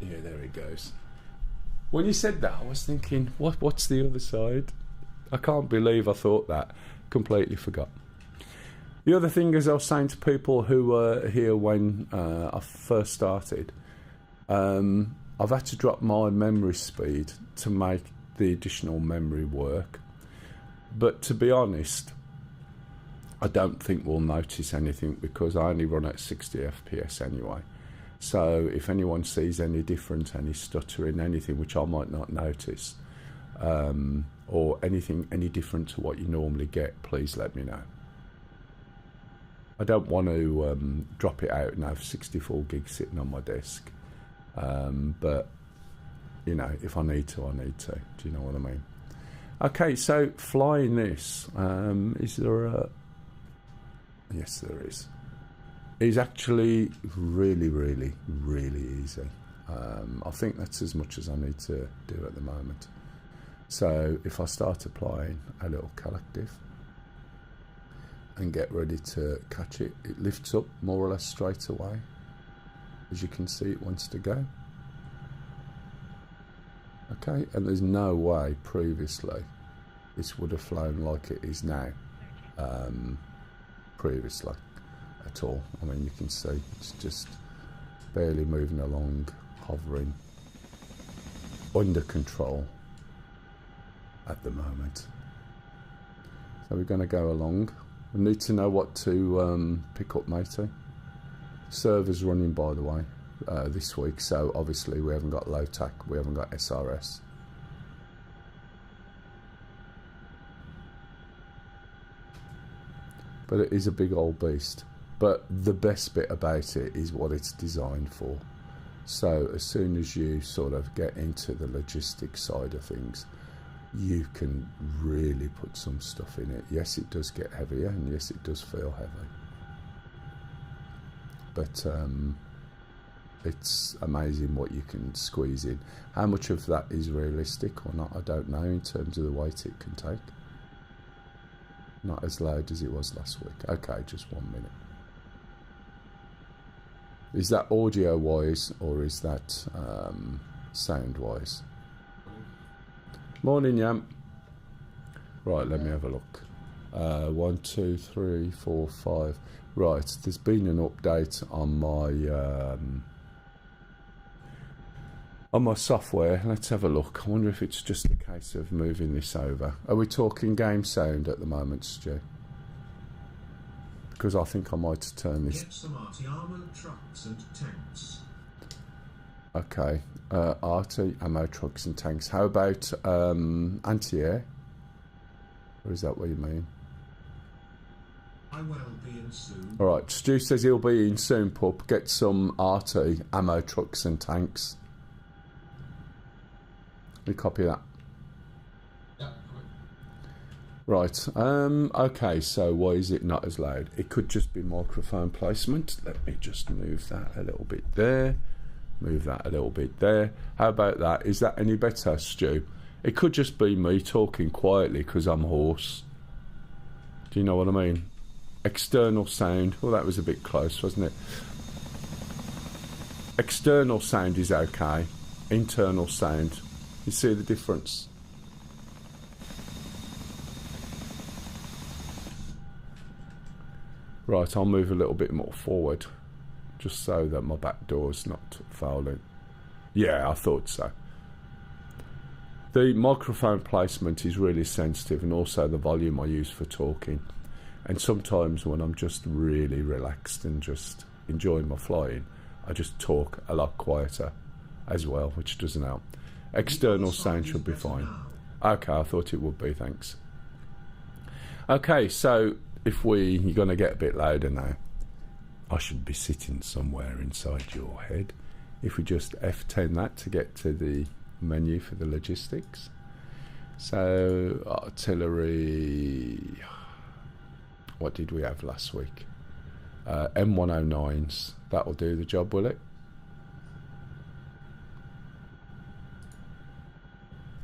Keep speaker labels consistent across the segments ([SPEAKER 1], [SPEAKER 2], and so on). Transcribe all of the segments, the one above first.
[SPEAKER 1] Yeah, there it goes. When you said that, I was thinking, what's the other side? I can't believe I thought that. Completely forgot. The other thing is, I was saying to people who were here when I first started, I've had to drop my memory speed to make the additional memory work. But to be honest, I don't think we'll notice anything because I only run at 60 FPS anyway. So if anyone sees any difference, any stuttering, anything which I might not notice, or anything any different to what you normally get, please let me know. I don't want to drop it out and have 64 gigs sitting on my desk. But, you know, if I need to, I need to. Do you know what I mean? Okay, so flying this, is there a... Yes, there is. It's actually really, really, really easy. I think that's as much as I need to do at the moment. So if I start applying a little collective and get ready to catch it, it lifts up more or less straight away. As you can see, it wants to go. Okay, and there's no way previously this would have flown like it is now, previously at all. I mean, you can see it's just barely moving along, hovering, under control at the moment. So we're going to go along. We need to know what to pick up, matey. Server's running, by the way, this week, so obviously we haven't got low-tac, we haven't got SRS. But it is a big old beast. But the best bit about it is what it's designed for. So as soon as you sort of get into the logistics side of things, you can really put some stuff in it. Yes, it does get heavier, and yes, it does feel heavy. But it's amazing what you can squeeze in. How much of that is realistic or not, I don't know, in terms of the weight it can take. Not as loud as it was last week. Okay, just 1 minute. Is that audio wise or is that sound wise? Morning, Yam. Right, let me have a look. 1, 2, 3, 4, 5. Right, there's been an update on my software. Let's have a look. I wonder if it's just a case of moving this over. Are we talking game sound at the moment, Stu? Because I think I might turn this.
[SPEAKER 2] Get some arty-armoured trucks and tanks.
[SPEAKER 1] Okay, arty, ammo, trucks and tanks. How about anti-air? Or is that what you mean?
[SPEAKER 2] I will be in soon.
[SPEAKER 1] Alright, Stu says he'll be in soon, pup. Get some RT, ammo, trucks and tanks. Let me copy that.
[SPEAKER 2] Yeah.
[SPEAKER 1] Right, okay, so why is it not as loud? It could just be microphone placement. Let me just move that a little bit there. Move that a little bit there. How about that? Is that any better, Stu? It could just be me talking quietly because I'm hoarse. Do you know what I mean? External sound. Well, that was a bit close, wasn't it? External sound is okay. Internal sound. You see the difference? Right, I'll move a little bit more forward just so that my back door's not fouling. Yeah, I thought so. The microphone placement is really sensitive, and also the volume I use for talking. And sometimes when I'm just really relaxed and just enjoying my flying, I just talk a lot quieter as well, which doesn't help. External sound should be fine. Okay, I thought it would be, thanks. Okay, so if you're going to get a bit louder now, I should be sitting somewhere inside your head. If we just F10 that to get to the menu for the logistics. So, artillery, what did we have last week? M109s, that'll do the job, will it?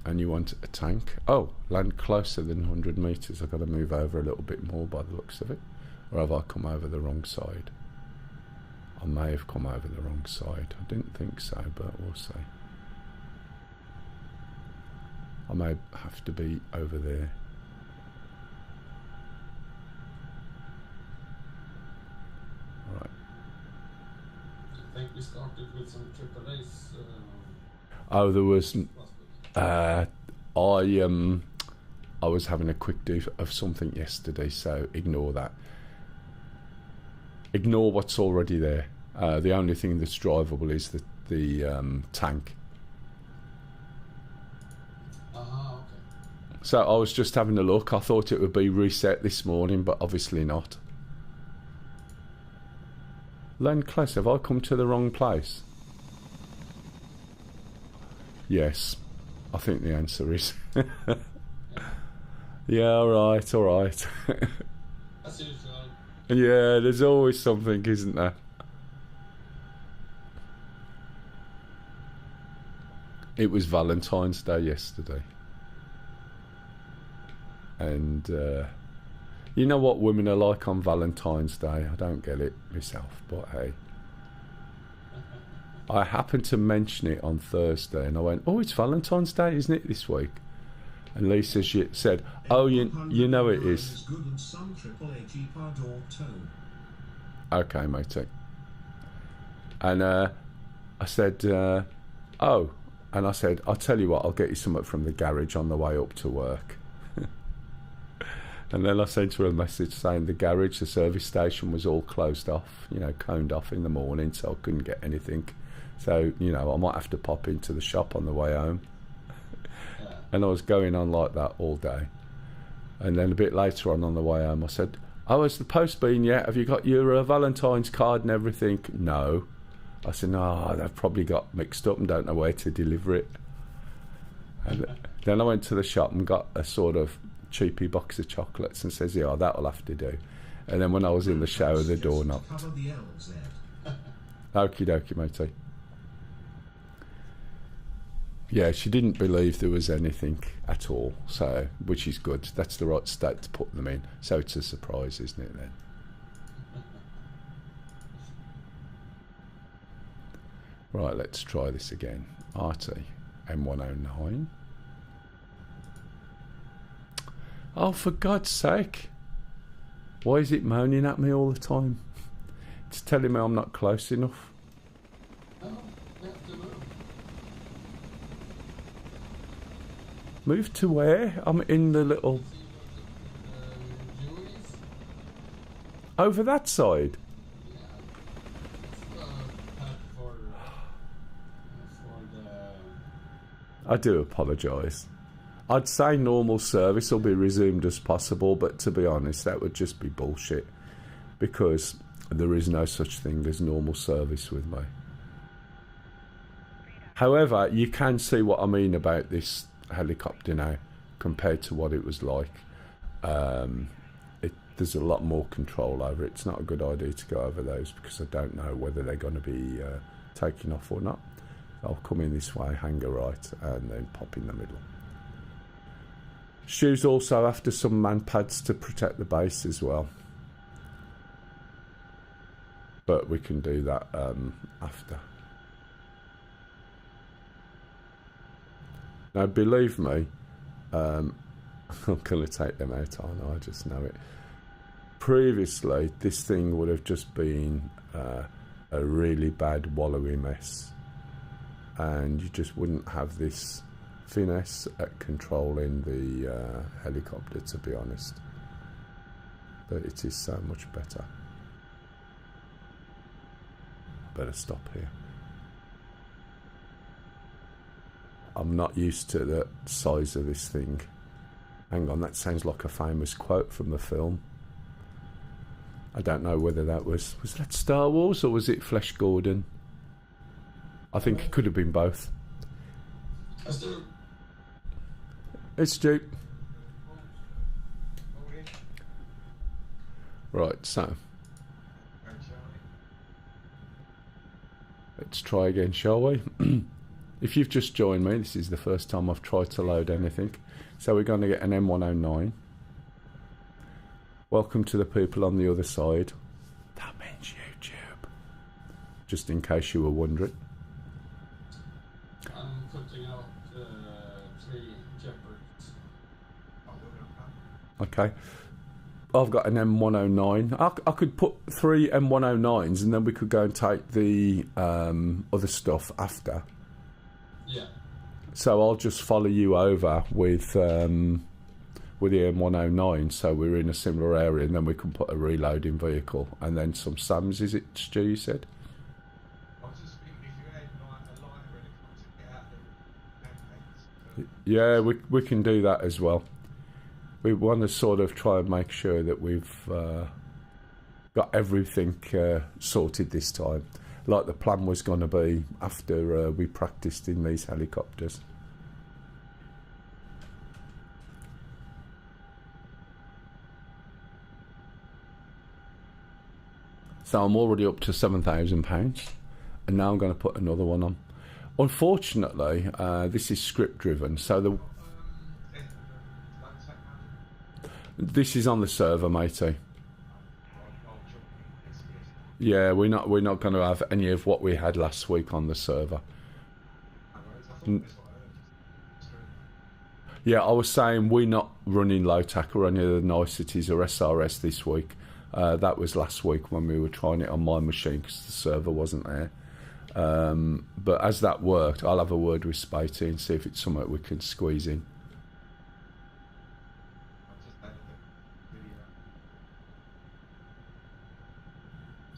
[SPEAKER 1] And you want a tank? Oh, land closer than 100 metres. I've got to move over a little bit more by the looks of it. Or have I come over the wrong side? I may have come over the wrong side. I didn't think so, but we'll see. I may have to be over there. Right.
[SPEAKER 3] I think we started with some AAAs.
[SPEAKER 1] Oh, there was. I was having a quick do of something yesterday, so ignore that. Ignore what's already there. The only thing that's drivable is the tank.
[SPEAKER 3] Okay.
[SPEAKER 1] So I was just having a look. I thought it would be reset this morning, but obviously not. Len Class, have I come to the wrong place? Yes, I think the answer is. Yeah, alright.
[SPEAKER 3] As usual.
[SPEAKER 1] Yeah, there's always something, isn't there? It was Valentine's Day yesterday. And you know what women are like on Valentine's Day? I don't get it myself, but hey. I happened to mention it on Thursday and I went, oh, it's Valentine's Day, isn't it, this week? And Lisa said, oh, you know it is. Okay, matey. And I said, oh. And I said, I'll tell you what, I'll get you something from the garage on the way up to work. And then I sent her a message saying the garage, the service station was all closed off, you know, coned off in the morning, so I couldn't get anything. So, you know, I might have to pop into the shop on the way home. And I was going on like that all day. And then a bit later on the way home, I said, oh, has the post been yet? Have you got your Valentine's card and everything? No. I said, no, they've probably got mixed up and don't know where to deliver it. And then I went to the shop and got a sort of cheapy box of chocolates and says, yeah, that'll have to do. And then when I was in the shower, the door knocked. Okie dokie, matey. Yeah, she didn't believe there was anything at all, so, which is good. That's the right state to put them in. So it's a surprise, isn't it, then? Right, let's try this again. RT M109. Oh, for God's sake. Why is it moaning at me all the time? It's telling me I'm not close enough. Move to where? I'm in the little... Over that side? I do apologise. I'd say normal service will be resumed as possible, but to be honest, that would just be bullshit. Because there is no such thing as normal service with me. However, you can see what I mean about this helicopter now compared to what it was like. There's a lot more control over it. It's not a good idea to go over those because I don't know whether they're going to be taking off or not. I'll come in this way, hang a right, and then pop in the middle. Shoes also after some man pads to protect the base as well. But we can do that after. Now, believe me, I'm going to take them out, aren't I? I just know it. Previously, this thing would have just been a really bad wallowy mess. And you just wouldn't have this finesse at controlling the helicopter, to be honest. But it is so much better. Better stop here. I'm not used to the size of this thing. Hang on, that sounds like a famous quote from the film. I don't know whether that was that Star Wars or was it Flash Gordon? I think it could have been both. It's Duke. Right, so let's try again, shall we? If you've just joined me, this is the first time I've tried to load anything. So we're going to get an M109. Welcome to the people on the other side. That means YouTube. just in case you were wondering.
[SPEAKER 3] I'm putting out 3 Jeopards.
[SPEAKER 1] Okay. I've got an M109. I could put 3 M109s and then we could go and take the other stuff after.
[SPEAKER 3] Yeah.
[SPEAKER 1] So I'll just follow you over with the M109, so we're in a similar area, and then we can put a reloading vehicle and then some SAMs. Is it, Stu, you said?
[SPEAKER 4] I was just thinking if you had like a lighter and it comes to get out there.
[SPEAKER 1] Yeah, we can do that as well. We want to sort of try and make sure that we've got everything sorted this time, like the plan was going to be after we practiced in these helicopters. So I'm already up to £7,000, and now I'm going to put another one on. Unfortunately, this is script driven, so this is on the server, matey. Yeah, we're not going to have any of what we had last week on the server. Yeah, I was saying we're not running low-tack or any of the niceties or SRS this week. That was last week when we were trying it on my machine because the server wasn't there. But as that worked, I'll have a word with Spatey and see if it's something we can squeeze in.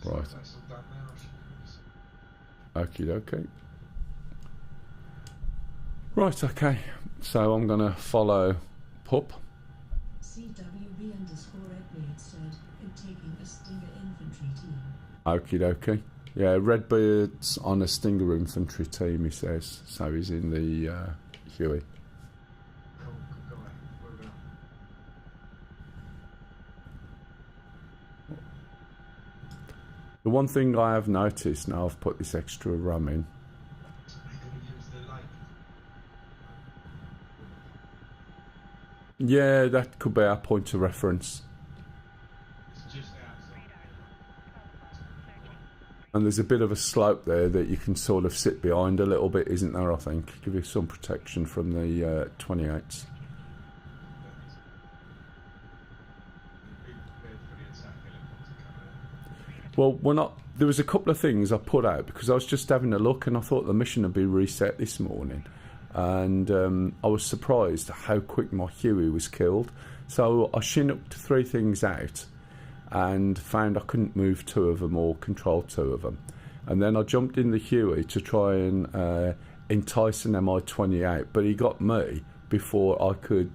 [SPEAKER 1] Right. Okie dokie. Right, okay. So I'm going to follow Pup.
[SPEAKER 5] CWB_Redbeard said, in taking a Stinger infantry team.
[SPEAKER 1] Okie dokie. Yeah, Redbeard's on a Stinger infantry team, he says. So he's in the Huey. The one thing I have noticed now I've put this extra RAM in. Yeah, that could be our point of reference. And there's a bit of a slope there that you can sort of sit behind a little bit, isn't there, I think? Give you some protection from the 28s. Well, there was a couple of things I put out because I was just having a look and I thought the mission had been reset this morning. And I was surprised how quick my Huey was killed. So I chinooked 3 things out and found I couldn't move 2 of them or control 2 of them. And then I jumped in the Huey to try and entice an Mi-28, but he got me before I could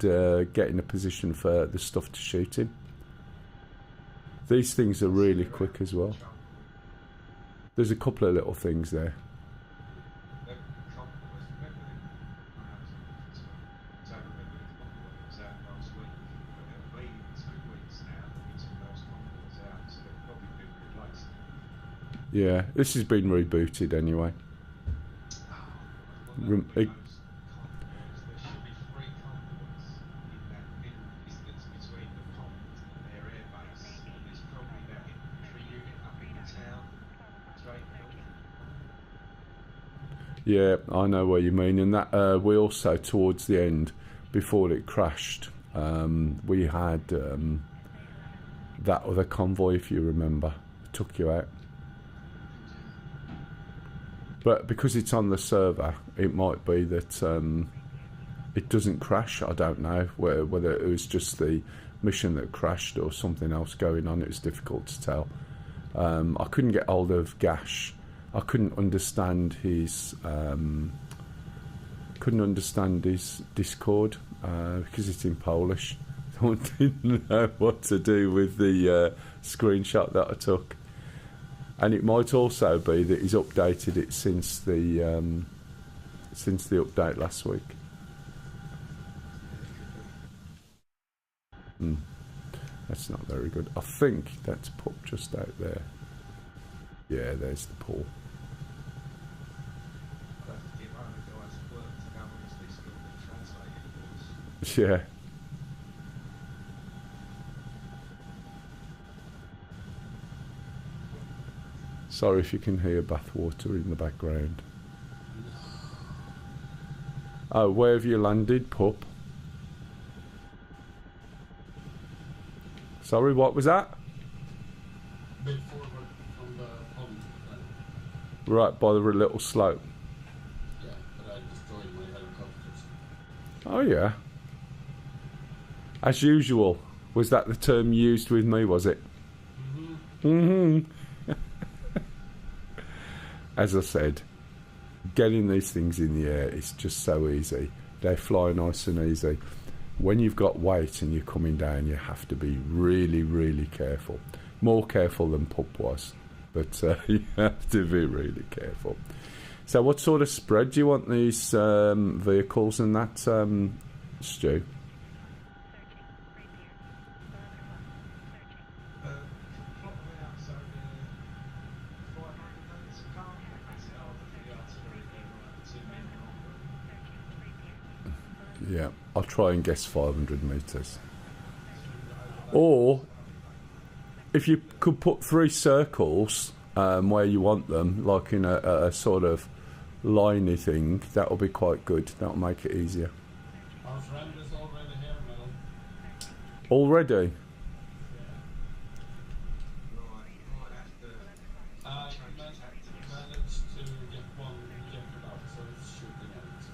[SPEAKER 1] get in a position for the stuff to shoot him. These things are really quick as well. There's a couple of little things there. Yeah, this has been rebooted anyway. Yeah, I know what you mean. And that we also, towards the end, before it crashed, we had that other convoy, if you remember, took you out. But because it's on the server, it might be that it doesn't crash. I don't know whether it was just the mission that crashed or something else going on. It was difficult to tell. I couldn't get hold of Gash. I couldn't understand his Discord because it's in Polish. I didn't know what to do with the screenshot that I took. And it might also be that he's updated it since the update last week. That's not very good. I think that's Pup just out there. Yeah, there's the pool. Yeah. Sorry if you can hear bathwater in the background. Oh, where have you landed, pup? Sorry, what was that?
[SPEAKER 3] A bit forward from the pond.
[SPEAKER 1] Right by the little slope.
[SPEAKER 3] Yeah, but I destroyed my helicopters.
[SPEAKER 1] Oh yeah. As usual. Was that the term used with me, was it? As I said, getting these things in the air is just so easy. They fly nice and easy. When you've got weight and you're coming down, you have to be really, really careful. More careful than Pup was, but you have to be really careful. So what sort of spread do you want these vehicles and that, Stu?
[SPEAKER 4] Plot them out so they're 500 metres apart. That's it after the artillery, they're 2 men long.
[SPEAKER 1] Yeah, I'll try and guess 500 metres. Or if you could put 3 circles where you want them, like in a sort of liney thing, that'll be quite good. That'll make it easier.
[SPEAKER 3] Our friend is already here, Mel.
[SPEAKER 1] Already?
[SPEAKER 3] I managed to get one jeopard out, so it's shooting at it.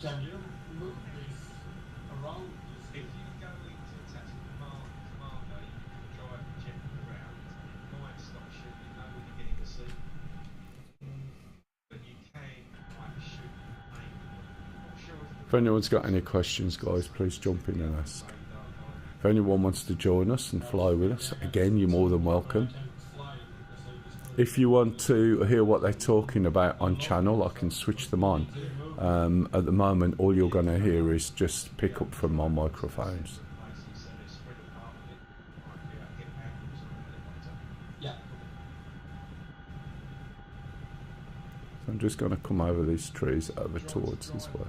[SPEAKER 3] Can you move this around?
[SPEAKER 4] If you go into tactical commander, you can drive the jet around. Mine stop shooting, know when you're getting to sea. But you can shoot aim. Not sure
[SPEAKER 1] If anyone's got any questions, guys, please jump in and ask. If anyone wants to join us and fly with us, again, you're more than welcome. If you want to hear what they're talking about on channel, I can switch them on. At the moment, all you're going to hear is just pick up from my microphones.
[SPEAKER 3] Yeah.
[SPEAKER 1] So I'm just going to come over these trees over towards this way.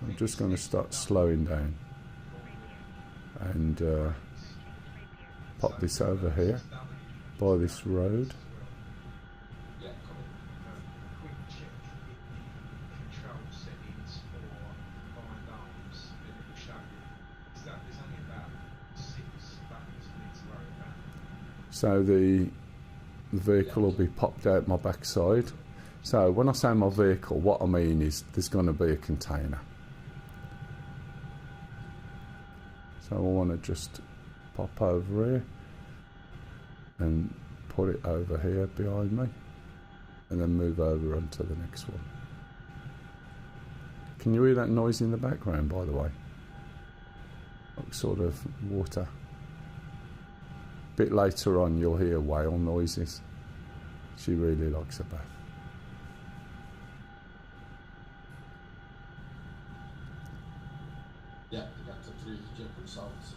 [SPEAKER 1] I'm just going to start slowing down and pop this over here by this road.
[SPEAKER 3] Yeah, come
[SPEAKER 4] Quick check in the control settings for combined arms, and it will show you. There's only about 6 buttons you need to worry about.
[SPEAKER 1] So the vehicle will be popped out my backside. So when I say my vehicle, what I mean is there's going to be a container. So I want to just pop over here and put it over here behind me and then move over onto the next one. Can you hear that noise in the background, by the way? Like sort of water. A bit later on you'll hear whale noises. She really likes a bath.
[SPEAKER 3] Yeah, we got the 3 jeopard sounds.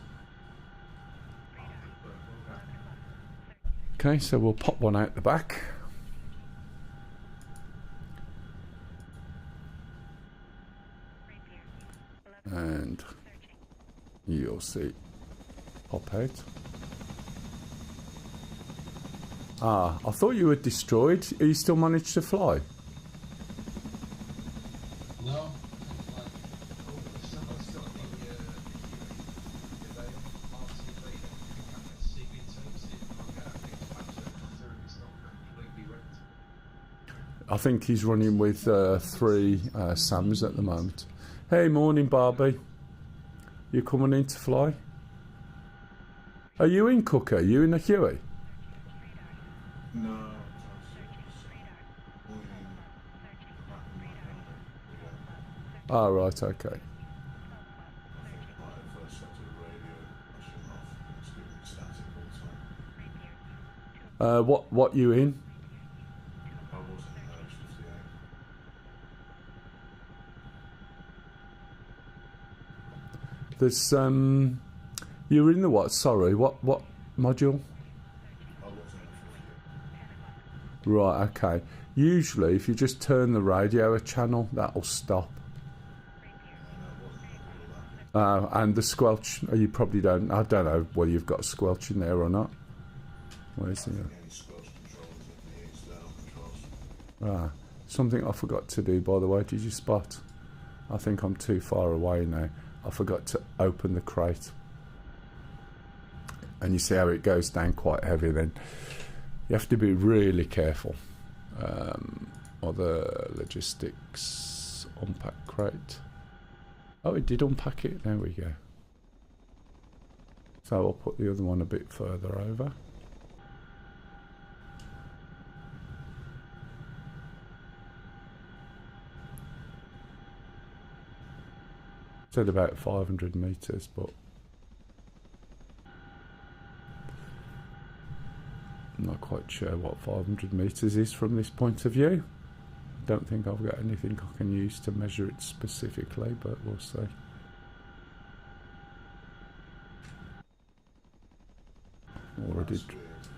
[SPEAKER 1] Okay, so we'll pop one out the back. And you'll see pop out. Ah, I thought you were destroyed. Are you still managed to fly?
[SPEAKER 3] No. I think he's running with 3 SAMs at the moment. Hey, morning, Barbie. You coming in to fly? Are you in, Cooker? You in the Huey?
[SPEAKER 6] No.
[SPEAKER 1] Oh, right, okay. What you in? There's you're in the what? Sorry, what module?
[SPEAKER 6] I wasn't for you.
[SPEAKER 1] Right, okay. Usually, if you just turn the radio a channel, that'll stop. And the squelch, you probably don't. I don't know whether you've got a squelch in there or not. Where's the?
[SPEAKER 6] Any squelch controls in the external controls.
[SPEAKER 1] Something I forgot to do, by the way. Did you spot? I think I'm too far away now. I forgot to open the crate. And you see how it goes down quite heavy then. You have to be really careful. Other logistics, unpack crate. Oh, it did unpack it. There we go. So I'll put the other one a bit further over. It's at about 500 meters, but I'm not quite sure what 500 meters is from this point of view. Don't think I've got anything I can use to measure it specifically, but we'll see. Already.
[SPEAKER 6] That's weird.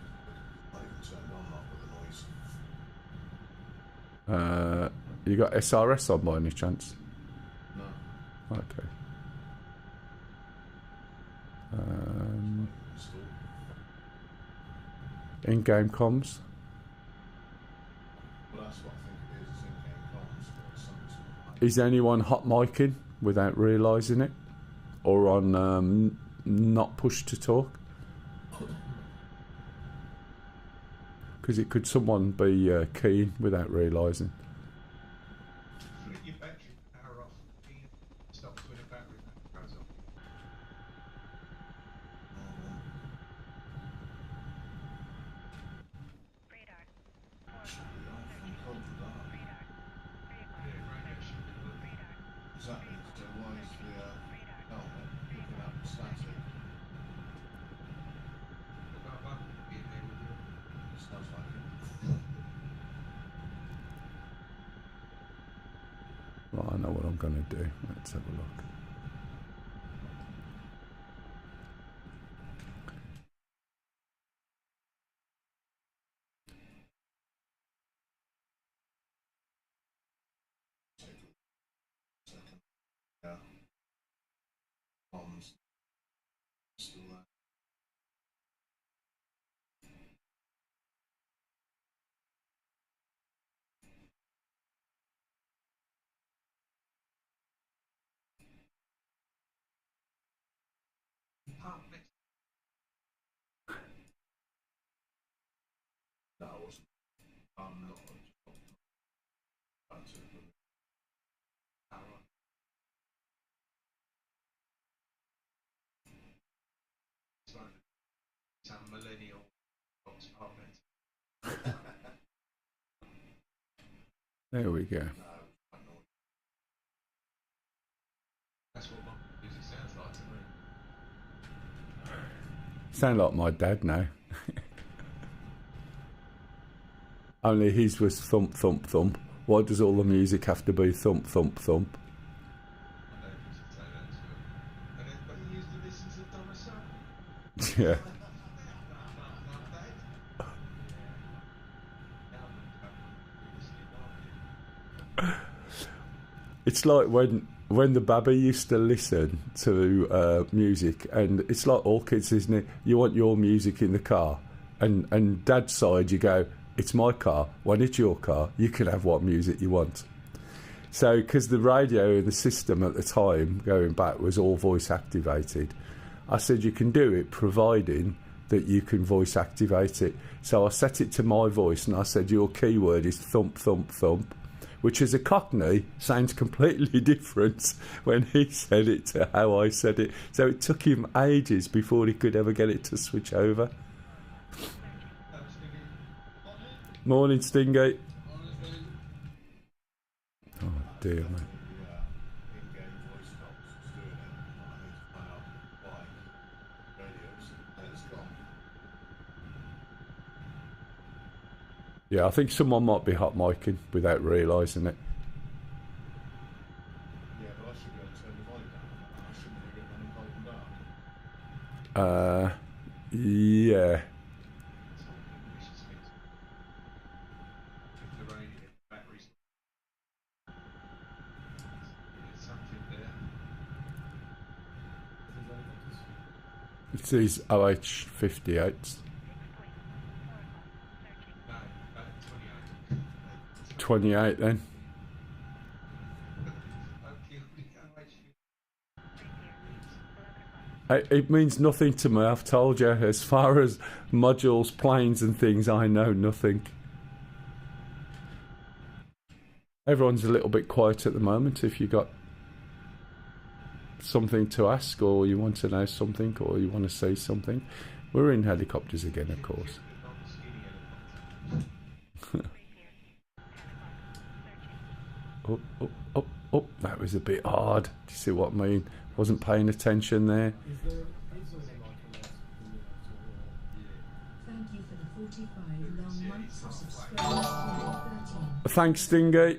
[SPEAKER 6] Not even turned on that with the noise.
[SPEAKER 1] You got SRS on by any chance?
[SPEAKER 6] No.
[SPEAKER 1] Okay.
[SPEAKER 6] Installed.
[SPEAKER 1] In-game comms.
[SPEAKER 6] Well, that's what I think it is. It's in-game comms, but something's not right.
[SPEAKER 1] Is anyone hot micing without realising it? Or on not push to talk? Because it could someone be keen without realising.
[SPEAKER 4] Flick your battery power off. Stop when a battery goes off. Yeah, radio should be working.
[SPEAKER 6] Exactly. So why is the helmet picking up static?
[SPEAKER 4] Got a button in there with you.
[SPEAKER 6] It sounds like it.
[SPEAKER 1] Right, I know what I'm going to do. Let's have a look.
[SPEAKER 6] Yeah. Comms. Still there.
[SPEAKER 4] Park next
[SPEAKER 6] No, I wasn't. I'm not. That's it.
[SPEAKER 4] power on. It's like some millennial box apartment.
[SPEAKER 1] There we go.
[SPEAKER 6] No, I'm not.
[SPEAKER 4] That's what my music sounds like to me.
[SPEAKER 1] Sound like my dad now. Only his was thump, thump, thump. Why does all the music have to be thump, thump, thump?
[SPEAKER 4] I don't know if you should say that to him. And everybody used to listen to Donna Summer.
[SPEAKER 1] Yeah. It's like when the babby used to listen to music, and it's like all kids, isn't it? You want your music in the car, and dad's side you go, it's my car. When it's your car, you can have what music you want. So, because the radio and the system at the time, going back, was all voice activated, I said you can do it providing that you can voice activate it. So I set it to my voice and I said your keyword is thump, thump, thump, which as a Cockney sounds completely different when he said it to how I said it. So it took him ages before he could ever get it to switch over. Morning, Stingate. Oh dear, man.
[SPEAKER 6] In-game voice box is doing it. I need to find out why. Radios, and it's gone.
[SPEAKER 1] Yeah, I think someone might be hot micing without realising it.
[SPEAKER 6] Yeah, but I should be able to turn the volume down. I shouldn't hear it when I'm cold and dark.
[SPEAKER 3] Yeah.
[SPEAKER 4] Something vicious things. If the radio batteries. There's something there.
[SPEAKER 3] It's these OH58s.
[SPEAKER 4] No, 28.
[SPEAKER 3] 28 then.
[SPEAKER 4] Okay,
[SPEAKER 3] It means nothing to me, I've told you. As far as modules, planes and things, I know nothing. Everyone's a little bit quiet at the moment. If you got something to ask, or you want to know something, or you want to say something, we're in helicopters again, of course. Up, up, up, up. That was a bit hard. Do you see what I mean? Wasn't paying attention there.
[SPEAKER 5] Thank you for the 45 long months of subscribers. 13.
[SPEAKER 3] Thanks, Stingy.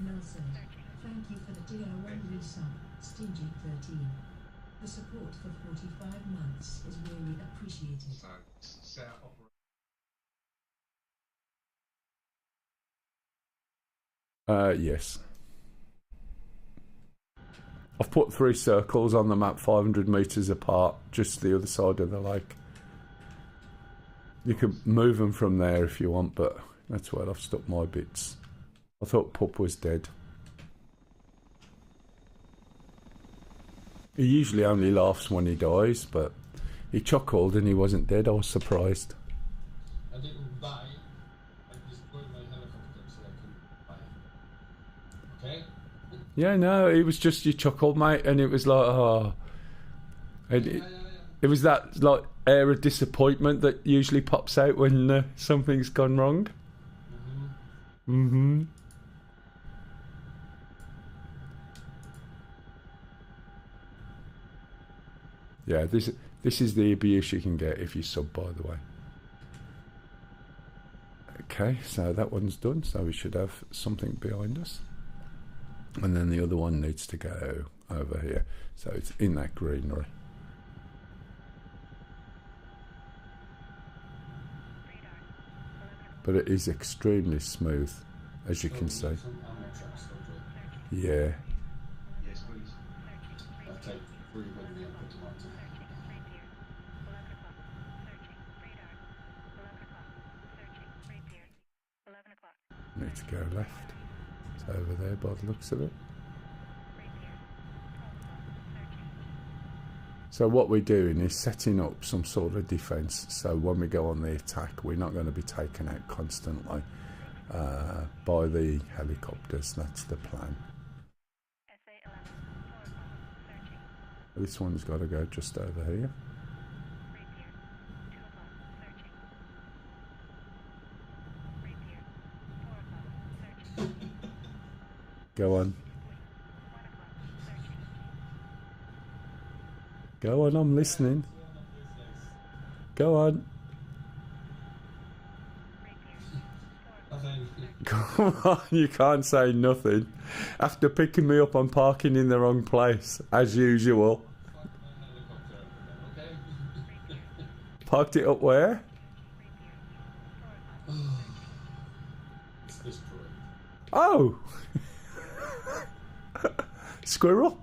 [SPEAKER 5] Nelson, thank you for the tier 1 resub. Stingy 13. The support for 45 months is really appreciated.
[SPEAKER 4] So, set up
[SPEAKER 3] Yes. I've put 3 circles on the map 500 metres apart, just the other side of the lake. You can move them from there if you want, but that's where I've stuck my bits. I thought Pup was dead. He usually only laughs when he dies, but he chuckled and he wasn't dead. I was surprised.
[SPEAKER 7] I didn't die. I destroyed my helicopter so I couldn't fly. Okay?
[SPEAKER 3] Yeah, no, it was just you chuckled, mate, and it was like, oh. And it was that like air of disappointment that usually pops out when something's gone wrong. Mm-hmm. Yeah, this is the abuse you can get if you sub, by the way. Okay, so that one's done, so we should have something behind us. And then the other one needs to go over here. So it's in that greenery. But it is extremely smooth, as you can see. Yeah.
[SPEAKER 4] yes, please.
[SPEAKER 7] I'll take 3 with me and put them on to.
[SPEAKER 3] Need to go left. It's over there by the looks of it. So what we're doing is setting up some sort of defence, so when we go on the attack we're not going to be taken out constantly by the helicopters. That's the plan. This one's got to go just over here. Go on. Go on, I'm listening. Go on. Come on, you can't say nothing. After picking me up, I'm parking in the wrong place, as usual. Parked it up where?
[SPEAKER 7] It's destroyed.
[SPEAKER 3] Oh! Squirrel?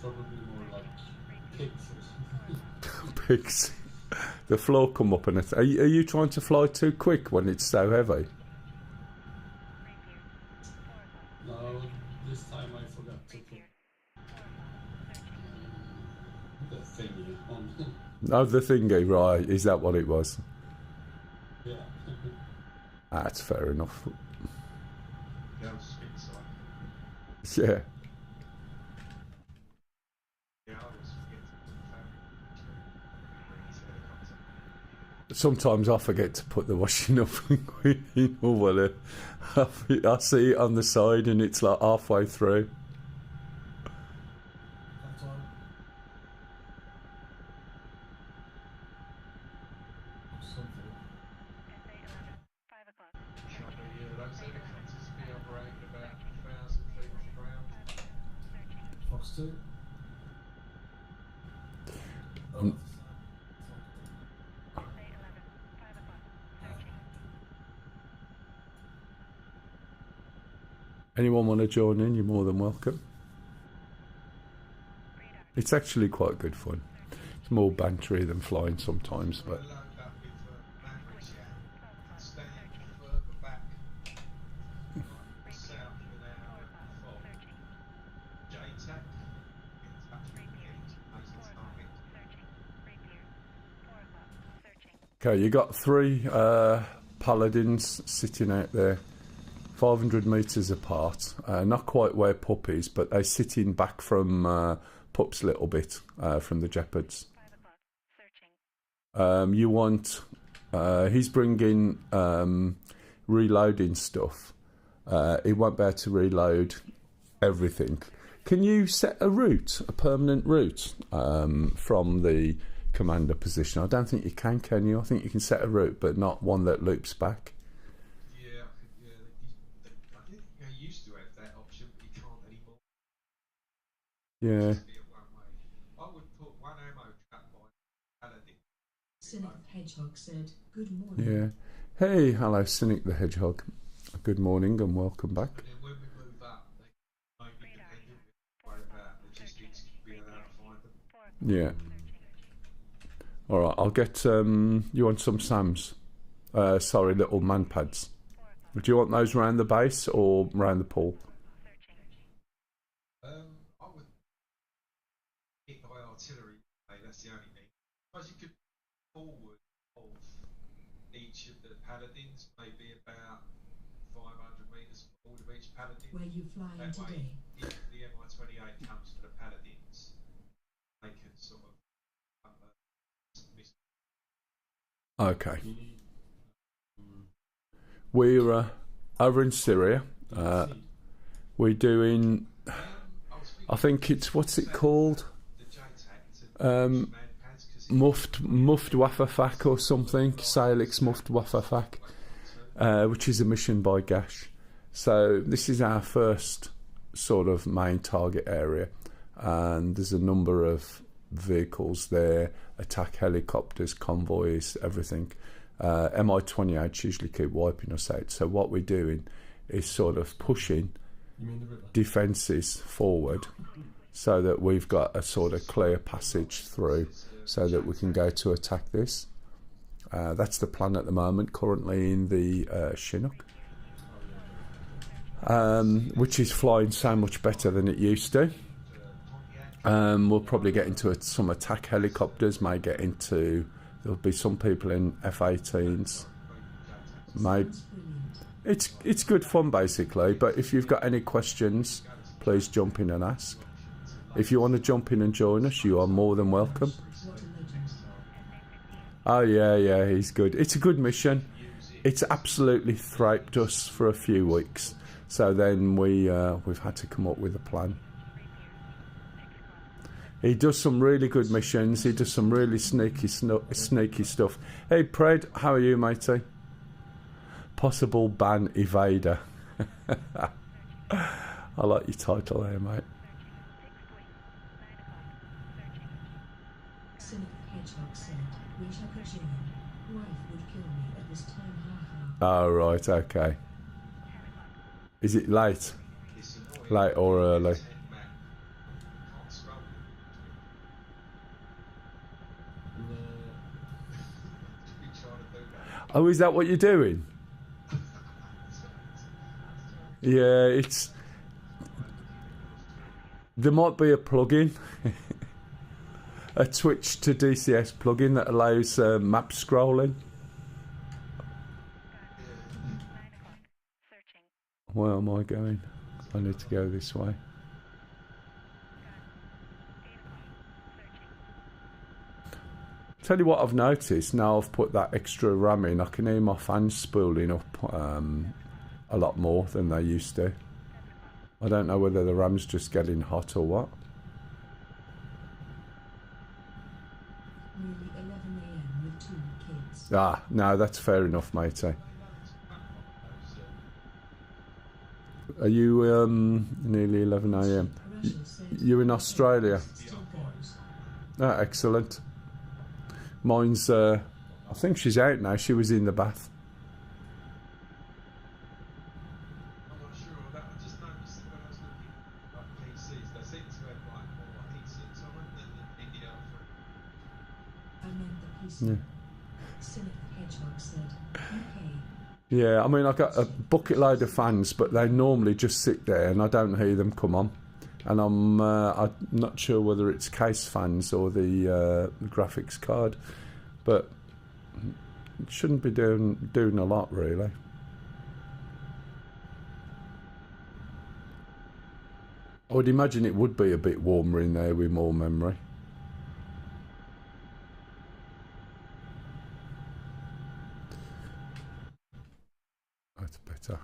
[SPEAKER 7] Probably more like pigs or something.
[SPEAKER 3] Pigs. The floor come up and are you trying to fly too quick when it's so heavy?
[SPEAKER 7] No, this time I forgot to put the thingy on.
[SPEAKER 3] Oh, the thingy, right. Is that what it was?
[SPEAKER 7] Yeah.
[SPEAKER 3] That's fair enough.
[SPEAKER 4] Go spin side.
[SPEAKER 3] Yeah.
[SPEAKER 4] Yeah, I always forget to put the fabric when it's helicopter.
[SPEAKER 3] Sometimes I forget to put the washing up in or whatever. I see it on the side and it's like halfway through.
[SPEAKER 7] That's all. Something.
[SPEAKER 4] Those helicopters be operating about
[SPEAKER 7] Fox 2.
[SPEAKER 3] Anyone want to join in, you're more than welcome. It's actually quite good fun. It's more bantery than flying sometimes, but
[SPEAKER 4] Load up with Mavericks, yeah. Stand further back, like south without fog. JTAC, in touch with the major target.
[SPEAKER 3] okay, you got 3 paladins sitting out there, 500 metres apart. Not quite where Pup is, but they're sitting back from Pup's a little bit from the Jeopards. You want... he's bringing reloading stuff. He won't be able to reload everything. Can you set a route, a permanent route, from the commander position? I don't think you can you? I think you can set a route, but not one that loops back.
[SPEAKER 4] Yeah, I think they used to have that option, but you can't anymore.
[SPEAKER 3] Yeah.
[SPEAKER 4] It's be a one-way. I would put one ammo trap by Paladin.
[SPEAKER 5] Cynic Hedgehog said, "Good morning."
[SPEAKER 3] Yeah. Hey, hello, Cynic the Hedgehog. Good morning and welcome back.
[SPEAKER 4] And then when we move up, they might be independent. Worry about logistics, being able to find them.
[SPEAKER 3] Yeah. All right, I'll get you on some SAMs. Sorry, little man pads. Do you want those round the base or round the pool?
[SPEAKER 4] I would hit by artillery. That's the only thing. Suppose you could forward of each of the paladins, maybe about 500 metres forward of each paladin.
[SPEAKER 5] Where you flying
[SPEAKER 4] That way,
[SPEAKER 5] today?
[SPEAKER 4] if the MI-28 comes to the paladins, they can sort of miss.
[SPEAKER 3] Okay.
[SPEAKER 7] You need
[SPEAKER 3] We're over in Syria.
[SPEAKER 7] seed.
[SPEAKER 3] We're doing,
[SPEAKER 4] I was thinking
[SPEAKER 3] I think it's, what's it called?
[SPEAKER 4] the JTAC to
[SPEAKER 3] Um,
[SPEAKER 4] man pads because
[SPEAKER 3] Muft Wafafak or something. Salix Muft Wafafak, which is a mission by Gash. So this is our first sort of main target area, and there's a number of vehicles there, attack helicopters, convoys, everything. MI-28 usually keep wiping us out, so what we're doing is sort of pushing
[SPEAKER 7] You mean the river?
[SPEAKER 3] defences forward so that we've got a sort of clear passage through so that we can go to attack this. That's the plan at the moment, currently in the Chinook, which is flying so much better than it used to. We'll probably get into some attack helicopters, may get into, there'll be some people in F-18s. Maybe.
[SPEAKER 5] Sounds brilliant.
[SPEAKER 3] It's good fun basically, but if you've got any questions, please jump in and ask. If you want to jump in and join us, you are more than welcome.
[SPEAKER 5] What a legend.
[SPEAKER 3] Oh yeah, he's good. It's a good mission. It's absolutely thraped us for a few weeks, so then we've had to come up with a plan. He does some really good missions. He does some really sneaky stuff. Hey Pred, how are you, matey? Possible ban evader. I like your title there, mate.
[SPEAKER 5] Cynic Hedgehog said, "Wish I could join. Wife would kill me at this time. Ha ha."
[SPEAKER 3] Oh right, okay. Is it late?
[SPEAKER 4] it's annoying.
[SPEAKER 3] Late or early?
[SPEAKER 4] Can't scroll.
[SPEAKER 7] And,
[SPEAKER 4] Be trying to do that.
[SPEAKER 3] Oh, is that what you're doing? Yeah, it's... There might be a plugin, a Twitch to DCS plugin that allows map scrolling. Where am I going? I need to go this way. Tell you what I've noticed, now I've put that extra RAM in, I can hear my fans spooling up a lot more than they used to. I don't know whether the RAM's just getting hot or what.
[SPEAKER 5] Nearly 11 a.m. with 2 kids.
[SPEAKER 3] Ah, no, that's fair enough, matey. Are you nearly 11 a.m?
[SPEAKER 5] Marshall said,
[SPEAKER 3] You're in Australia.
[SPEAKER 5] still goes.
[SPEAKER 3] Ah, excellent. Mine's, I think she's out now. She was in the bath.
[SPEAKER 4] I'm not sure of that. I just noticed that when I was looking at like PCs, they seem to have like more heatsets on them than the DDR3.
[SPEAKER 5] I meant the PC.
[SPEAKER 3] Yeah.
[SPEAKER 5] Cynic Hedgehog said, UK.
[SPEAKER 3] Yeah, I mean, I got a bucket load of fans, but they normally just sit there and I don't hear them come on. And I'm not sure whether it's case fans or the graphics card, but it shouldn't be doing a lot really. I would imagine it would be a bit warmer in there with more memory. That's better.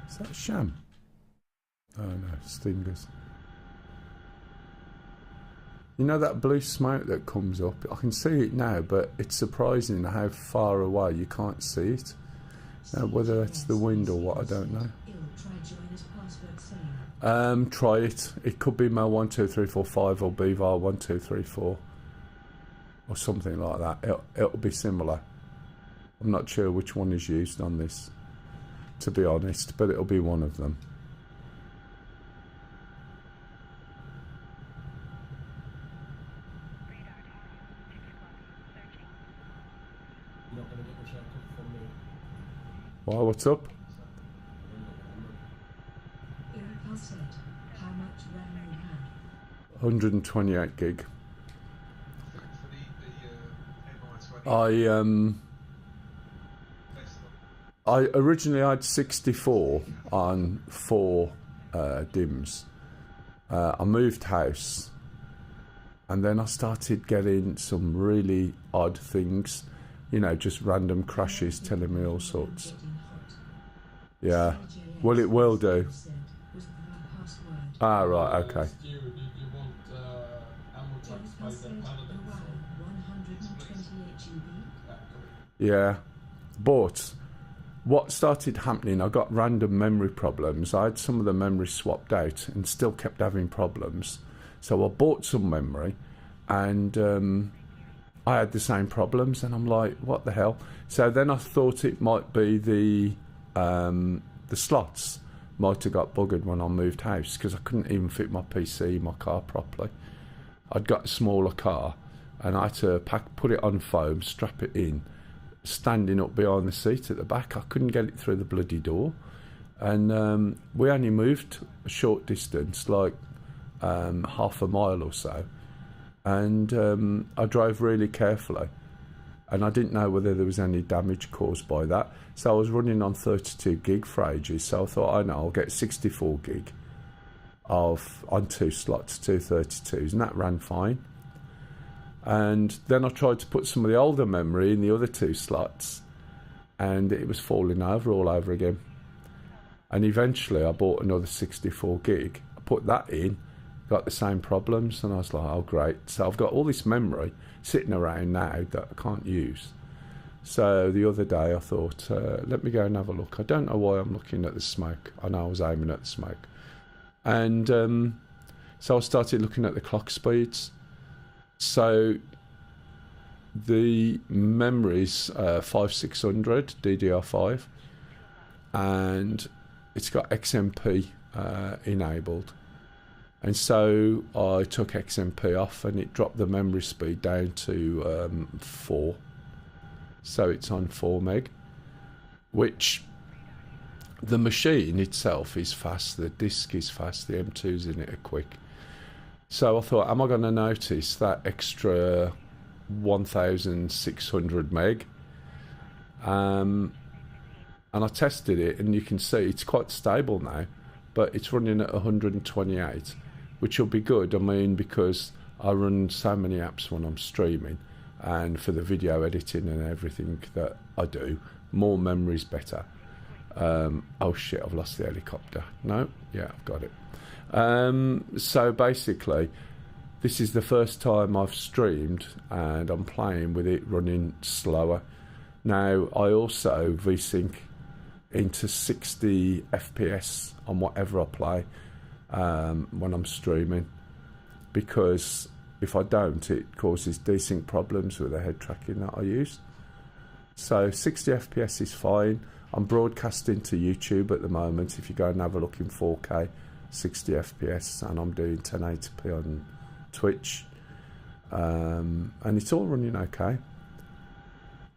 [SPEAKER 3] Is that sham? Oh no, stingers. You know that blue smoke that comes up? I can see it now, but it's surprising how far away you can't see it. Now, whether that's the wind or what, I don't know.
[SPEAKER 5] Try join as password same.
[SPEAKER 3] Try it. It could be Mel12345 or Bevar1234 or something like that. It'll be similar. I'm not sure which one is used on this, to be honest, but it'll be one of them.
[SPEAKER 7] You're not going to get much output from me.
[SPEAKER 3] Why, what's up?
[SPEAKER 5] Eric said, how much RAM you have?
[SPEAKER 3] 128 gig.
[SPEAKER 4] For the MI20
[SPEAKER 3] I originally had 64 on 4 DIMMs. I moved house, and then I started getting some really odd things, you know, just random crashes telling me all sorts.
[SPEAKER 5] Getting hot.
[SPEAKER 3] Yeah, well, it will do.
[SPEAKER 5] Said, was the password.
[SPEAKER 3] Ah, right, okay.
[SPEAKER 7] You want ammo tracks by
[SPEAKER 5] Eric
[SPEAKER 7] the
[SPEAKER 5] said,
[SPEAKER 7] paladin.
[SPEAKER 5] oh wow, 128 GB.
[SPEAKER 3] Yeah, but what started happening, I got random memory problems. I had some of the memory swapped out and still kept having problems. So I bought some memory and I had the same problems, and I'm like, what the hell? So then I thought it might be the slots might have got buggered when I moved house, because I couldn't even fit my PC in my car properly. I'd got a smaller car and I had to put it on foam, strap it in, standing up behind the seat at the back. I couldn't get it through the bloody door, and we only moved a short distance, like half a mile or so, and I drove really carefully, and I didn't know whether there was any damage caused by that. So I was running on 32 gig for ages, so I thought, I know, I'll get 64 gig on 2 slots, 2 32s, and that ran fine. And then I tried to put some of the older memory in the other 2 slots, and it was falling over all over again. And eventually I bought another 64 gig. I put that in, got the same problems, and I was like, oh great. So I've got all this memory sitting around now that I can't use. So the other day I thought, let me go and have a look. I don't know why I'm looking at the smoke. I know I was aiming at the smoke. And so I started looking at the clock speeds. So the memory's 5600 DDR5, and it's got XMP enabled. And so I took XMP off, and it dropped the memory speed down to 4. So it's on 4 meg, which the machine itself is fast, the disk is fast, the M2s in it are quick. So I thought, am I going to notice that extra 1600 meg? And I tested it, and you can see it's quite stable now, but it's running at 128, which will be good. I mean, because I run so many apps when I'm streaming, and for the video editing and everything that I do, more memory's better. Oh shit, I've lost the helicopter. No, yeah, I've got it. So basically, this is the first time I've streamed, and I'm playing with it running slower. Now, I also VSync into 60 FPS on whatever I play, when I'm streaming, because if I don't, it causes desync problems with the head tracking that I use. So 60 FPS is fine. I'm broadcasting to YouTube at the moment. If you go and have a look in 4K, 60 FPS, and I'm doing 1080p on Twitch, and it's all running okay.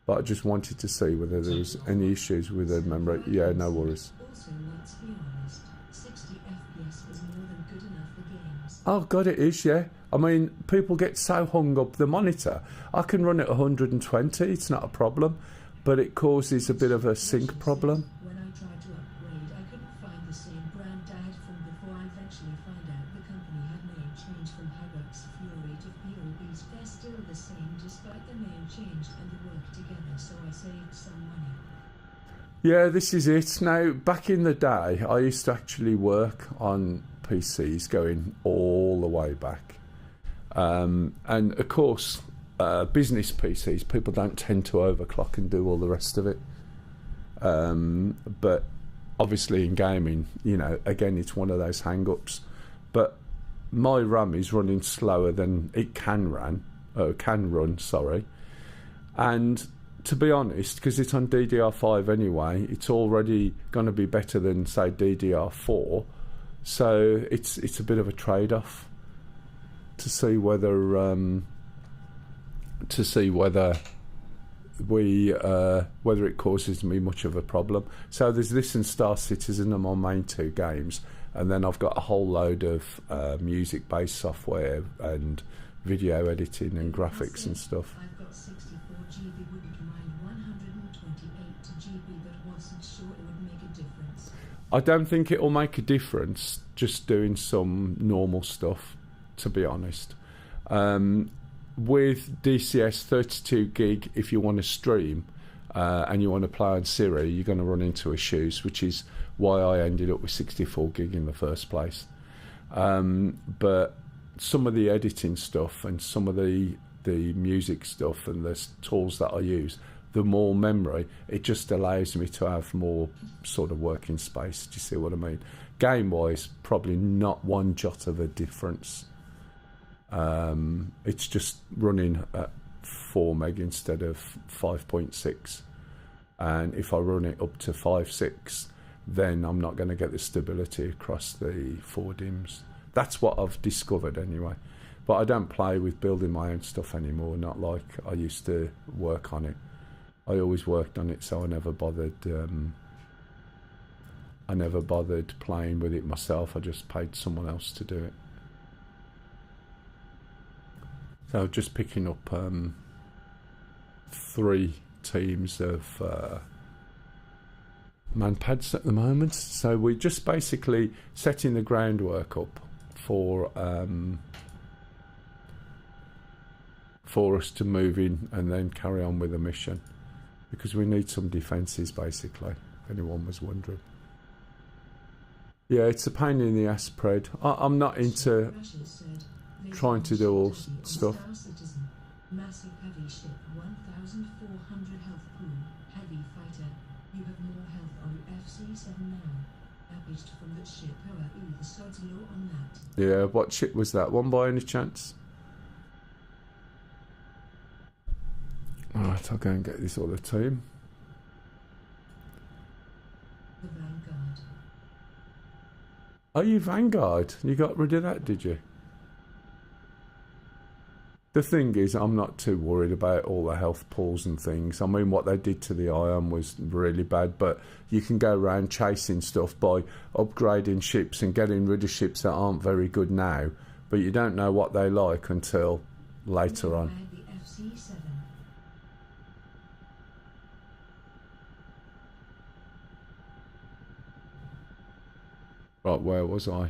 [SPEAKER 3] But I just wanted to see whether there was any issues with the memory. Yeah, no worries.
[SPEAKER 5] Also, let's be honest, 60 FPS is more than good enough for games.
[SPEAKER 3] Oh God, it is, yeah. I mean, people get so hung up the monitor. I can run it 120, it's not a problem, but it causes a bit of a sync problem.
[SPEAKER 5] When I tried to upgrade, I couldn't find the same brand I had from before. I eventually found out the company had name changed from Havocs Fury to POBs. They're still the same despite the name change, and they work together, so I saved some money.
[SPEAKER 3] Yeah, this is it. Now, back in the day, I used to actually work on PCs going all the way back. And of course, business PCs, people don't tend to overclock and do all the rest of it. But obviously in gaming, you know, again, it's one of those hang-ups. But my RAM is running slower than it can run, and to be honest, because it's on DDR5 anyway, it's already going to be better than, say, DDR4. So it's a bit of a trade-off to see whether whether it causes me much of a problem. So there's this and Star Citizen are my main two games, and then I've got a whole load of music-based software and video editing and graphics and stuff.
[SPEAKER 5] I've got 64 GB, wouldn't mind 128 GB, but wasn't sure it would make a difference.
[SPEAKER 3] I don't think it'll make a difference just doing some normal stuff, to be honest. With DCS 32 gig, if you want to stream and you want to play on Siri, you're going to run into issues, which is why I ended up with 64 gig in the first place. But some of the editing stuff and some of the music stuff and the tools that I use, the more memory, it just allows me to have more sort of working space. Do you see what I mean? Game-wise, probably not one jot of a difference. It's just running at 4 meg instead of 5.6, and if I run it up to 5.6, then I'm not going to get the stability across the 4 DIMMs. That's what I've discovered anyway. But I don't play with building my own stuff anymore, not like I used to work on it. I always worked on it, so I never bothered playing with it myself. I just paid someone else to do it. So just picking up 3 teams of manpads at the moment. So we're just basically setting the groundwork up for us to move in and then carry on with the mission, because we need some defences basically, if anyone was wondering. Yeah, it's a pain in the ass, Pred. I'm not into trying to do all stuff.
[SPEAKER 5] Massive heavy ship, 1,400 health pool, heavy fighter. You have more health on your FC7 now. Damaged from that ship, however, the sod's low on that.
[SPEAKER 3] Yeah, what ship was that one by any chance? Alright, I'll go and get this other team.
[SPEAKER 5] The Vanguard.
[SPEAKER 3] Are you Vanguard? You got rid of that, did you? The thing is, I'm not too worried about all the health pools and things. I mean, what they did to the Ion was really bad, but you can go around chasing stuff by upgrading ships and getting rid of ships that aren't very good now, but you don't know what they like until later on.
[SPEAKER 5] The FC7.
[SPEAKER 3] Right, where was I?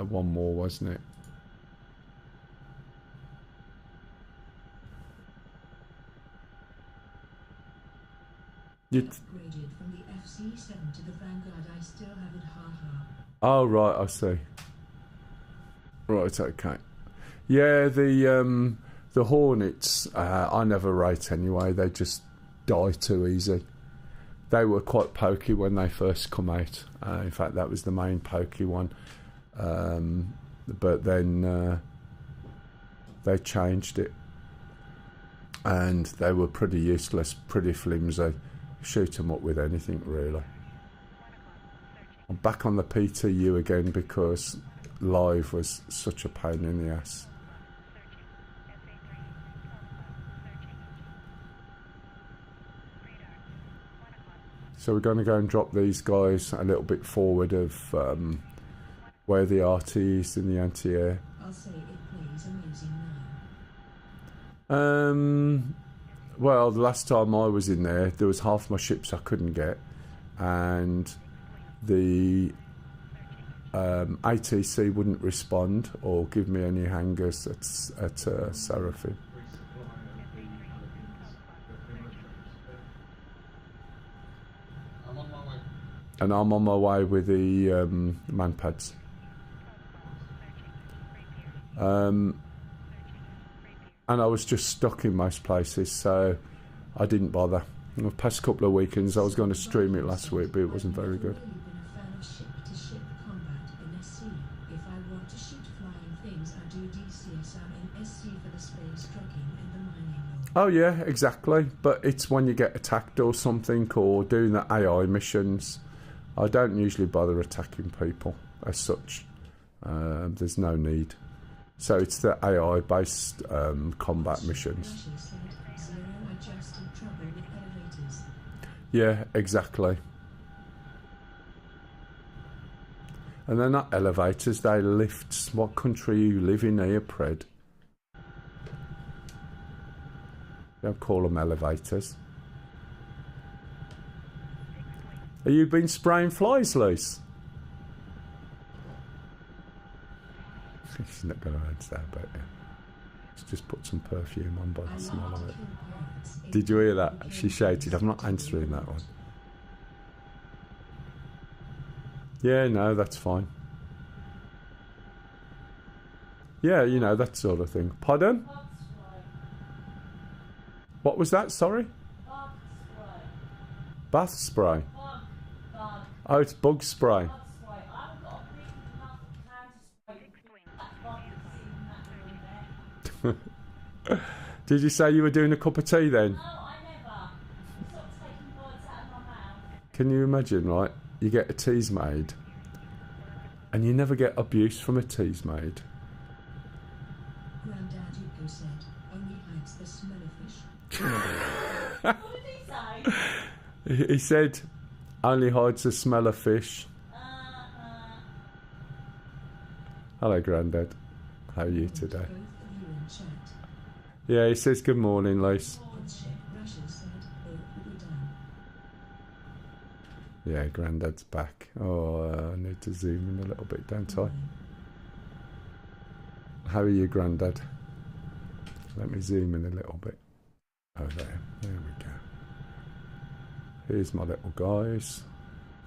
[SPEAKER 3] One more, wasn't it?
[SPEAKER 5] Upgraded from the FC7 to the Vanguard. I still have it, haha.
[SPEAKER 3] Oh, right, I see. Right, okay. Yeah, the Hornets, I never rate anyway. They just die too easy. They were quite pokey when they first come out. In fact, that was the main pokey one. but then they changed it, and they were pretty useless, pretty flimsy. Shoot them up with anything really. I'm back on the PTU again because live was such a pain in the ass. So we're going to go and drop these guys a little bit forward of where the RT is in the anti-air.
[SPEAKER 5] I'll say it plays amazing now.
[SPEAKER 3] Well, the last time I was in there was half my ships I couldn't get, and the ATC wouldn't respond or give me any hangers at Seraphim.
[SPEAKER 7] I'm on my way.
[SPEAKER 3] And I'm on my way with the manpads. And I was just stuck in most places, so I didn't bother. The past couple of weekends I was going to stream it last week, but it wasn't very good.
[SPEAKER 5] I've really been a fan of ship-to-ship combat in SC. If I want to shoot flying things, I do DCS. I'm in SC for the space trucking and the mining role.
[SPEAKER 3] Oh yeah, exactly. But it's when you get attacked or something, or doing the AI missions. I don't usually bother attacking people as such. There's no need. So it's the AI-based combat missions.
[SPEAKER 5] Russia said, Zero, I just in trouble with elevators.
[SPEAKER 3] Yeah, exactly. And they're not elevators, they're lifts. What country you live in here, Pred? Don't call them elevators. Have you been spraying flies, Lise? She's not going to answer that, but yeah. She's just put some perfume on by the smell of it. Did you hear that? She shouted. I'm not answering that one. Yeah, no, that's fine. Yeah, you know, that sort of thing. Pardon? What was that? Sorry? Bath spray. Oh, it's bug spray. Did you say you were doing a cup of tea then?
[SPEAKER 8] No, I never. Stop taking words out of my mouth.
[SPEAKER 3] Can you imagine, right? You get a teas made and you never get abuse from a teas made.
[SPEAKER 5] Grandad Eagle said, only hides the smell of fish.
[SPEAKER 8] What did he say?
[SPEAKER 3] He said, only hides the smell of fish. Hello, Grandad. How are you today?
[SPEAKER 5] Both of you in chat.
[SPEAKER 3] Yeah, he says good morning, Lise.
[SPEAKER 5] Russia said, oh, we're done.
[SPEAKER 3] Yeah, Grandad's back. Oh, I need to zoom in a little bit, don't I? How are you, Grandad? Let me zoom in a little bit. Oh, there we go. Here's my little guys.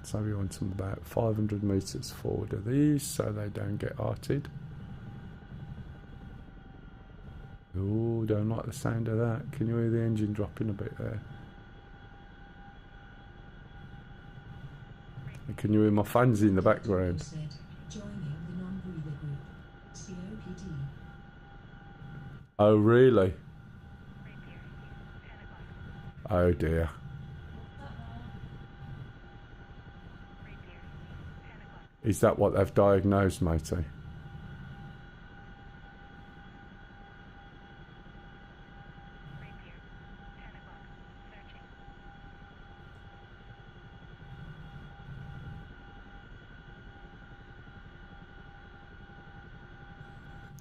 [SPEAKER 3] So we want them about 500 metres forward of these so they don't get arted. Oh, don't like the sound of that. Can you hear the engine dropping a bit there? And can you hear my fans in the background?
[SPEAKER 5] Said, joining the non-breather group. COPD.
[SPEAKER 3] Oh, really? Oh dear. Is that what they've diagnosed, matey?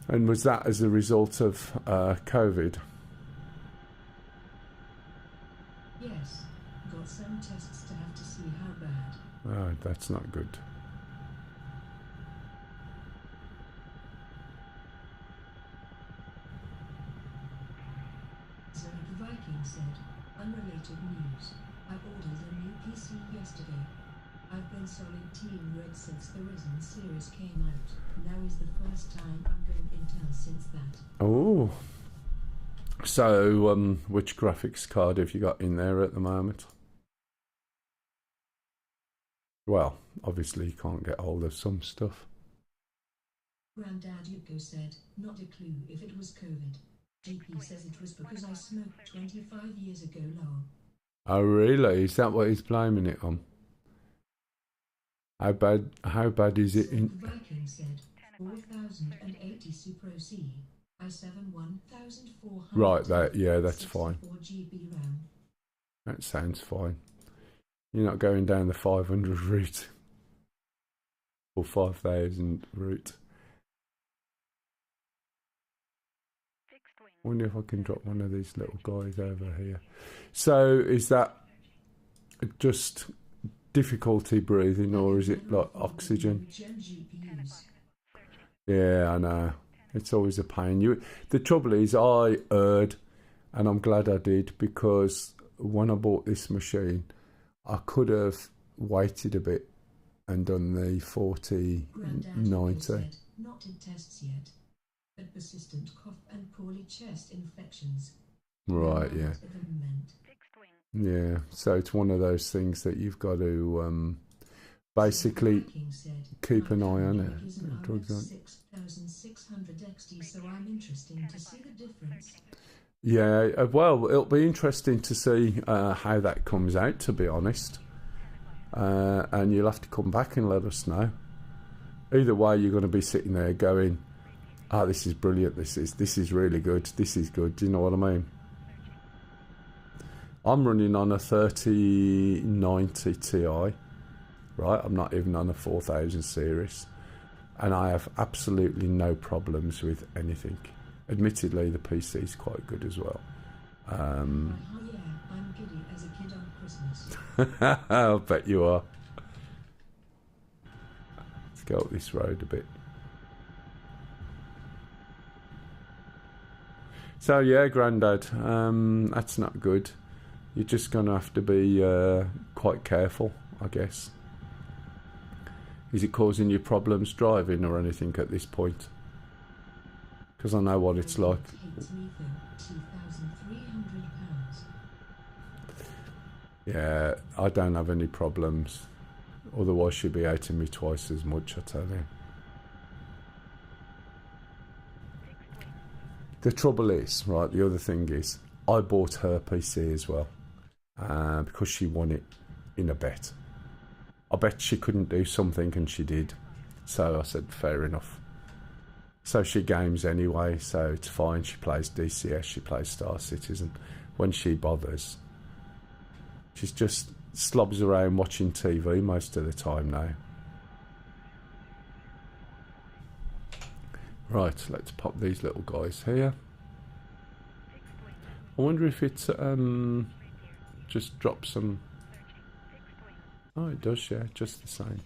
[SPEAKER 3] And was that as a result of COVID?
[SPEAKER 5] Yes. Got some tests to have to see how bad.
[SPEAKER 3] Oh, that's not good.
[SPEAKER 5] Zerg Viking said, unrelated news. I ordered a new PC yesterday. I've been solid Team Red since the Risen series came out. Now is the first time I'm going Intel since that.
[SPEAKER 3] Oh. So, which graphics card have you got in there at the moment? Well, obviously you can't get hold of some stuff.
[SPEAKER 5] Granddad Yuko said, not a clue if it was COVID. GP says it was because I smoked 25 years ago lol.
[SPEAKER 3] Oh really? Is that what he's blaming it on? How bad is it in...
[SPEAKER 5] Viking said, 4080 Supro C, i7 1400.
[SPEAKER 3] Right, that's fine.
[SPEAKER 5] 64 GB RAM.
[SPEAKER 3] That sounds fine. You're not going down the 500 route. Or 5000 route. I wonder if I can drop one of these little guys over here. So, is that just difficulty breathing, or is it like oxygen? Yeah, I know. It's always a pain. The trouble is, I erred, and I'm glad I did, because when I bought this machine, I could have waited a bit and done the 40-90.
[SPEAKER 5] Said, not in tests yet, but persistent cough and poorly chest infections.
[SPEAKER 3] Right, yeah. Yeah, so it's one of those things that you've got to basically keep an eye on it. Drugs on.
[SPEAKER 5] 6600 XD, so I'm interested to see the difference.
[SPEAKER 3] Yeah, well, it'll be interesting to see how that comes out, to be honest. And you'll have to come back and let us know. Either way, you're going to be sitting there going, "Ah, this is brilliant. This is really good. This is good." Do you know what I mean? I'm running on a 3090 Ti, right? I'm not even on a 4000 series, and I have absolutely no problems with anything. Admittedly, the PC is quite good as well.
[SPEAKER 5] Oh yeah, I'm giddy as a kid on Christmas.
[SPEAKER 3] I'll bet you are. Let's go up this road a bit. So yeah, Grandad, that's not good. You're just going to have to be quite careful, I guess. Is it causing you problems driving or anything at this point? Because I know what it's like. Yeah, I don't have any problems. Otherwise she'd be hating me twice as much, I tell you. The trouble is, right, the other thing is, I bought her PC as well. Because she won it in a bet. I bet she couldn't do something and she did. So I said, fair enough. So she games anyway, so it's fine. She plays DCS, she plays Star Citizen. When she bothers, she's just slobs around watching TV most of the time now. Right, let's pop these little guys here. I wonder if it's just drop some. Oh, it does, yeah, just the same.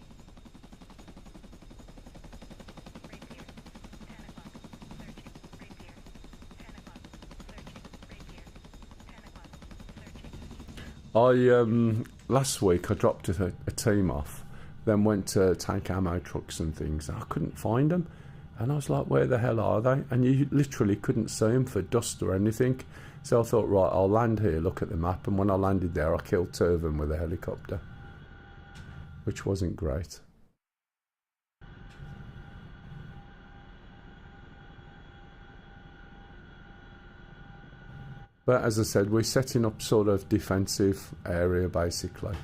[SPEAKER 3] Last week I dropped a team off, then went to take ammo trucks and things, and I couldn't find them, and I was like, where the hell are they? And you literally couldn't see them for dust or anything. So I thought, right, I'll land here, look at the map, and when I landed there I killed 2 of them with a helicopter, which wasn't great. But as I said, we're setting up sort of defensive area basically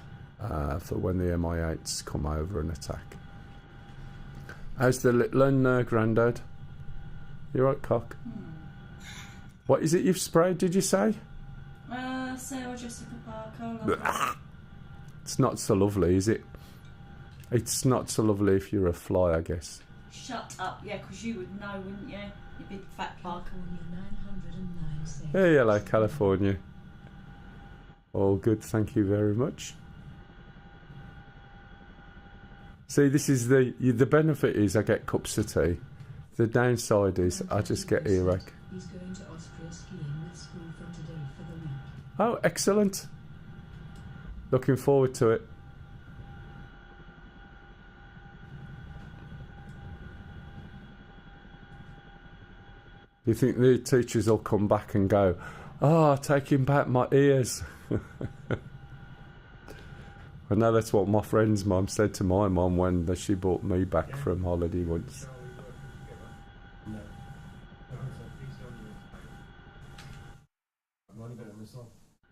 [SPEAKER 3] for when the MI8s come over and attack. How's the little one, Grandad? You right, cock? What is it you've sprayed, did you say?
[SPEAKER 8] Sarah Jessica Parker.
[SPEAKER 3] It's not so lovely, is it? It's not so lovely if you're a fly, I guess.
[SPEAKER 8] Shut up, yeah, because you would know, wouldn't you? You big fat bug.
[SPEAKER 3] Hey, hello, California. All good, thank you very much. See, this is the benefit is I get cups of tea. The downside is I just get earache.
[SPEAKER 5] He's going to Austria skiing with school from today for the week.
[SPEAKER 3] Oh, excellent. Looking forward to it. You think the teachers will come back and go, "Oh, taking back my ears." I know that's what my friend's mum said to my mum when she brought me back from holiday once.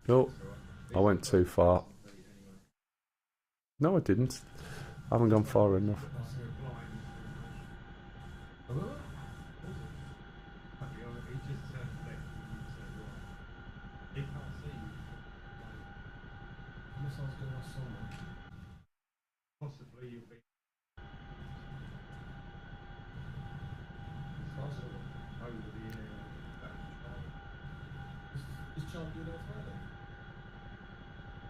[SPEAKER 1] Oh, I went too far. No, I didn't. I haven't gone far enough.
[SPEAKER 4] Possibly you'll be over the air.
[SPEAKER 7] Is Charlie doing it Friday?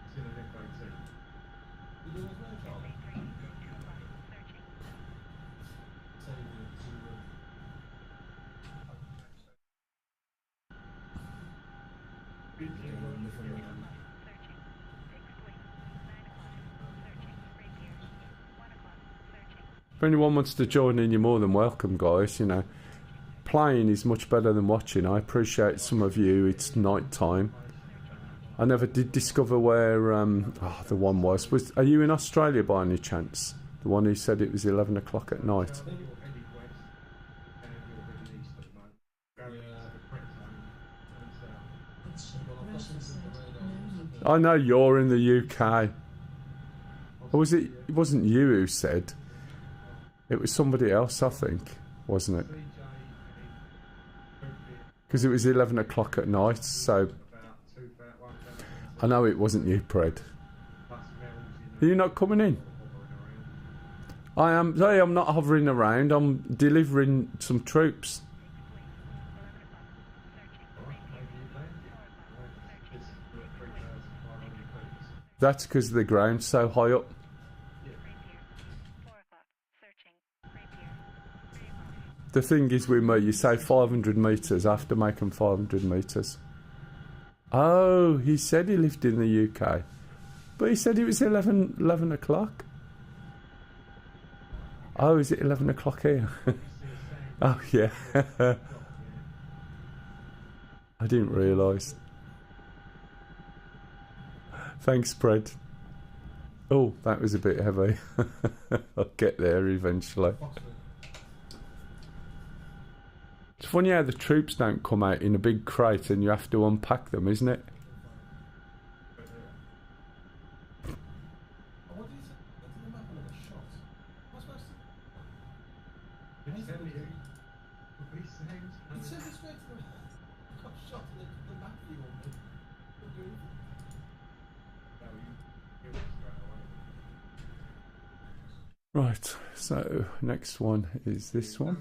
[SPEAKER 4] It's in an FAT.
[SPEAKER 7] You doing it Friday, Charlie? Say
[SPEAKER 1] If anyone wants to join in, you're more than welcome, guys. You know, playing is much better than watching. I appreciate some of you. It's night time. I never did discover where the one was. Are you in Australia by any chance? The one who said it was 11 o'clock at night.
[SPEAKER 4] You're heading west and you're heading east at the moment. Going into the press zone and south.
[SPEAKER 5] Russia said no
[SPEAKER 1] I know you're in the UK. Or was it? It wasn't you who said. It was somebody else, I think, wasn't it? Because it was 11 o'clock at night, so I know it wasn't you, Pred. Are you not coming in? I am. Hey, I'm not hovering around. I'm delivering some troops. That's because the ground's so high up. The thing is with me, you say 500 metres, I have to make them 500 metres. Oh, he said he lived in the UK. But he said it was 11 o'clock. Oh, is it 11 o'clock here? Oh, yeah. I didn't realise. Thanks, Fred. Oh, that was a bit heavy. I'll get there eventually. It's funny how the troops don't come out in a big crate and you have to unpack them, isn't it?
[SPEAKER 7] what do you say? That's the map of a shot. What's supposed to? It said it's straight to the I got shot and the map view on me. Couldn't do anything.
[SPEAKER 1] Right, so next one is this one.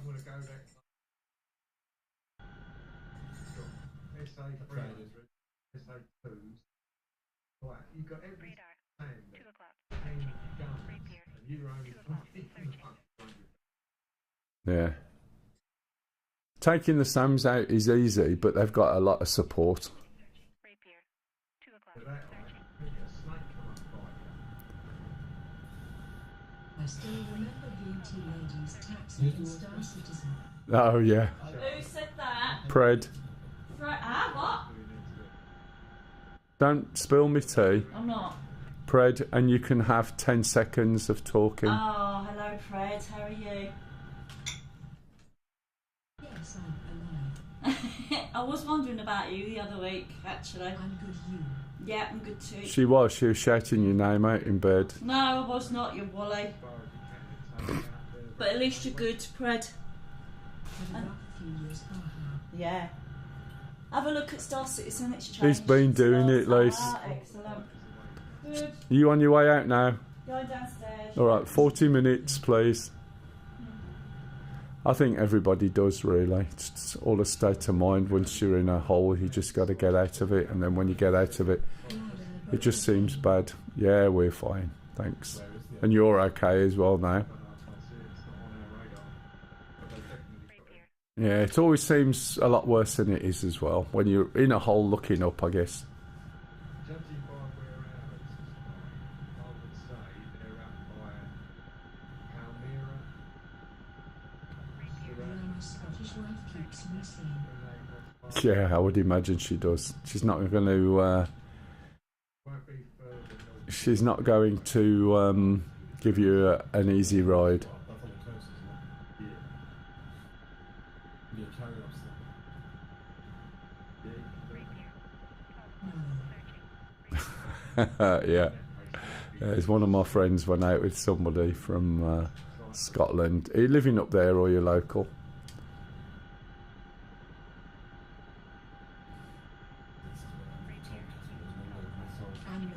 [SPEAKER 4] Right, you've got every stand there, 10 guns, and you're only fucking
[SPEAKER 1] Yeah. Taking the SAMs out is easy, but they've got a lot of support.
[SPEAKER 5] I still remember BT ladies taxing in Star Citizen.
[SPEAKER 1] Oh, yeah.
[SPEAKER 8] Who said that?
[SPEAKER 1] Pred,
[SPEAKER 8] Right, what?
[SPEAKER 1] don't spill me tea.
[SPEAKER 8] I'm not.
[SPEAKER 1] Pred, and you can have 10 seconds of talking.
[SPEAKER 8] Oh, hello, Fred. How are you?
[SPEAKER 5] Yes, I'm alive.
[SPEAKER 8] I was wondering about you the other week, actually.
[SPEAKER 5] I'm good, you.
[SPEAKER 8] Yeah, I'm good too.
[SPEAKER 1] She was shouting your name out in bed.
[SPEAKER 8] No, I was not, you Wally. But at least you're good, Fred.
[SPEAKER 5] Had a rough few years.
[SPEAKER 8] Yeah. Have a look at Star Citizen, it's changed.
[SPEAKER 1] He's been doing it, Lise.
[SPEAKER 8] Excellent. Good.
[SPEAKER 1] Are you on your way out now?
[SPEAKER 8] Going downstairs.
[SPEAKER 1] Alright, 40 minutes, please. I think everybody does, really. It's all a state of mind. Once you're in a hole, you just got to get out of it. And then when you get out of it, it just seems bad. Yeah, we're fine. Thanks. And you're okay as well now. Yeah, it always seems a lot worse than it is as well. When you're in a hole looking up, I guess.
[SPEAKER 4] Judging by where ours are, I would say they're up by Palmyra.
[SPEAKER 5] My Scottish wife keeps me sane.
[SPEAKER 1] Yeah, I would imagine she does. She's not going to.
[SPEAKER 4] Won't be further north.
[SPEAKER 1] She's not going to give you an easy ride.
[SPEAKER 7] That's on the coast, isn't it?
[SPEAKER 4] Yeah.
[SPEAKER 7] Yeah, carry on still.
[SPEAKER 4] Yeah.
[SPEAKER 5] No.
[SPEAKER 1] Yeah. It's one of my friends went out with somebody from Scotland. Are you living up there or you local?
[SPEAKER 5] And local.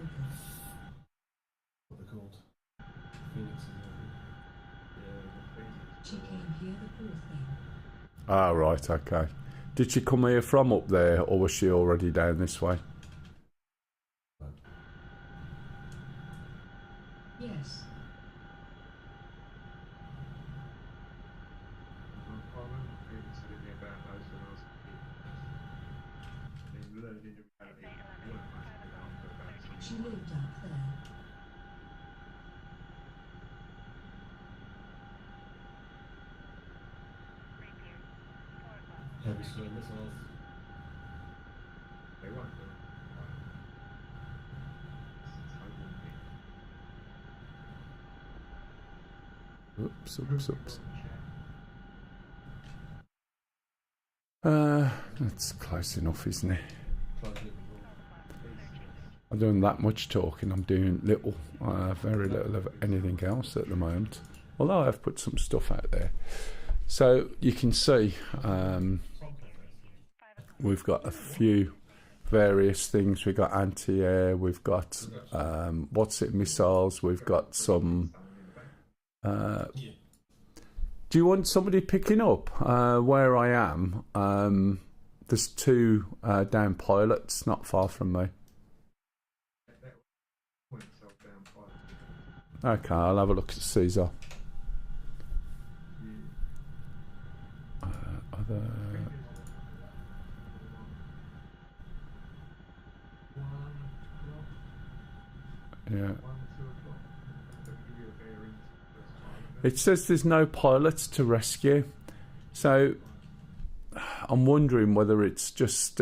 [SPEAKER 6] What they're called? Phoenixes.
[SPEAKER 5] She came here the poor thing.
[SPEAKER 1] Ah, right, okay. Did she come here from up there or was she already down this way?
[SPEAKER 5] Yes. She lived up there.
[SPEAKER 6] Heavy slow missiles.
[SPEAKER 4] They won't do.
[SPEAKER 1] Oops. That's close enough, isn't it? I'm doing that much talking. I'm doing little, very little of anything else at the moment. Although I've put some stuff out there. So you can see we've got a few various things. We've got anti-air, we've got missiles, we've got some... do you want somebody picking up where I am? There's two down pilots not far from me. Okay, I'll have a look at Caesar. Other... Yeah. It says there's no pilots to rescue. So I'm wondering whether it's just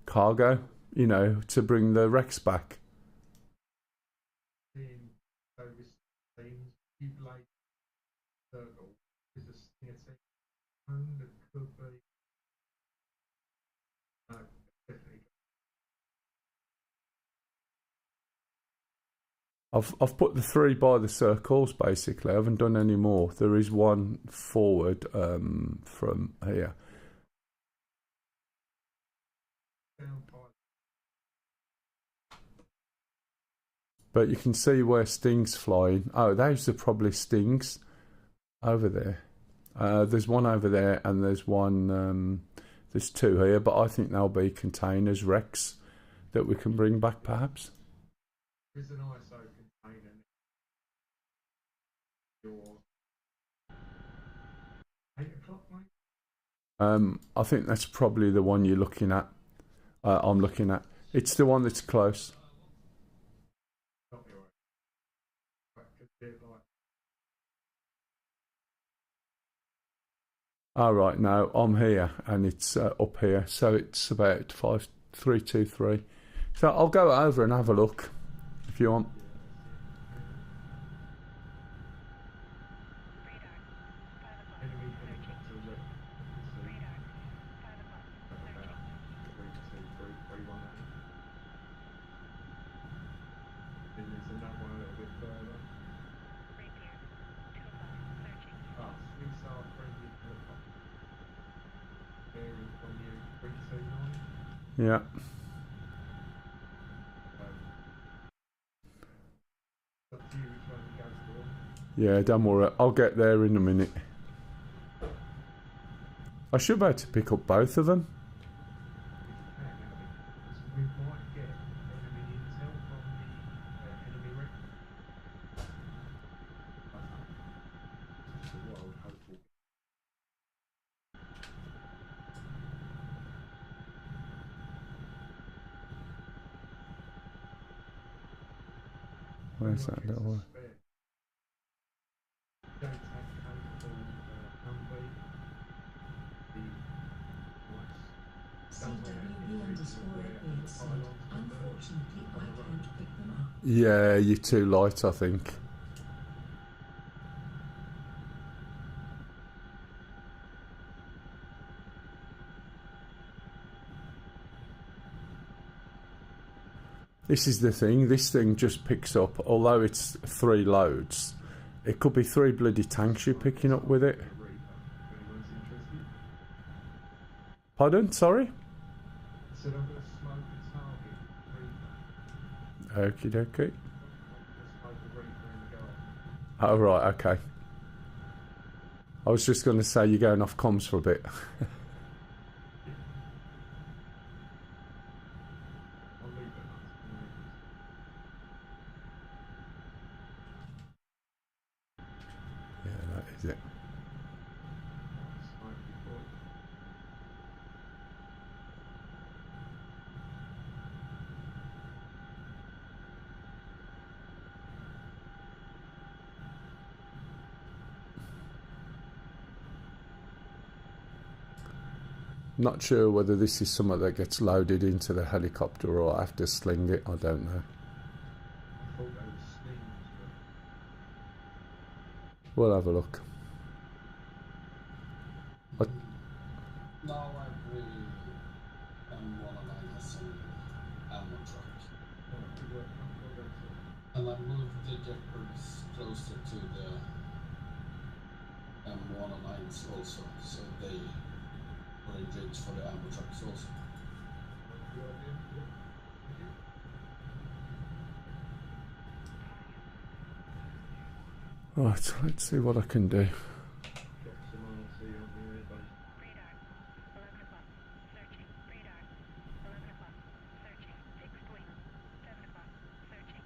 [SPEAKER 1] cargo, you know, to bring the Rex back. I've put the three by the circles basically. I haven't done any more. There is one forward from here. But you can see where Sting's flying. Oh, those are probably Stings over there. There's one over there and there's one, there's two here, but I think they'll be containers, Rex, that we can bring back perhaps.
[SPEAKER 4] There's an ISO container. Your 8 o'clock, mate?
[SPEAKER 1] I think that's probably the one you're looking at. I'm looking at. It's the one that's close. All right, no, I'm here and it's up here, so it's about 5323. So I'll go over and have a look if you want. Yeah. Yeah, don't worry. I'll get there in a minute. I should be able to pick up both of them. Where's that little one?
[SPEAKER 5] Unfortunately, I can't pick them up.
[SPEAKER 1] Yeah, you're too light, I think.
[SPEAKER 3] This is the thing. This thing just picks up, although it's 3 loads, it could be 3 bloody tanks you're picking up with it. Pardon? Sorry?
[SPEAKER 4] Said I'm going to smoke a target reaper.
[SPEAKER 3] Okie dokie.
[SPEAKER 4] Smoke a reaper in the garden.
[SPEAKER 3] Oh, right, okay. I was just going to say you're going off comms for a bit.
[SPEAKER 4] I'll leave it.
[SPEAKER 3] Yeah, that is it.
[SPEAKER 4] Smoke before.
[SPEAKER 3] Not sure whether this is something that gets loaded into the helicopter or I have to sling it. I don't know.
[SPEAKER 4] I thought they were slings,
[SPEAKER 3] We'll have a look. What?
[SPEAKER 7] Now every M109 has some ammo truck. And I moved the Jeopards closer to the M109s also, so they were in range for the ammo trucks also.
[SPEAKER 3] Right, let's see what I can do.
[SPEAKER 4] Got some RC on the airbase.
[SPEAKER 9] Radar, 11 o'clock, searching. Radar, 11 o'clock, searching. Fixed wing, 7 o'clock, searching.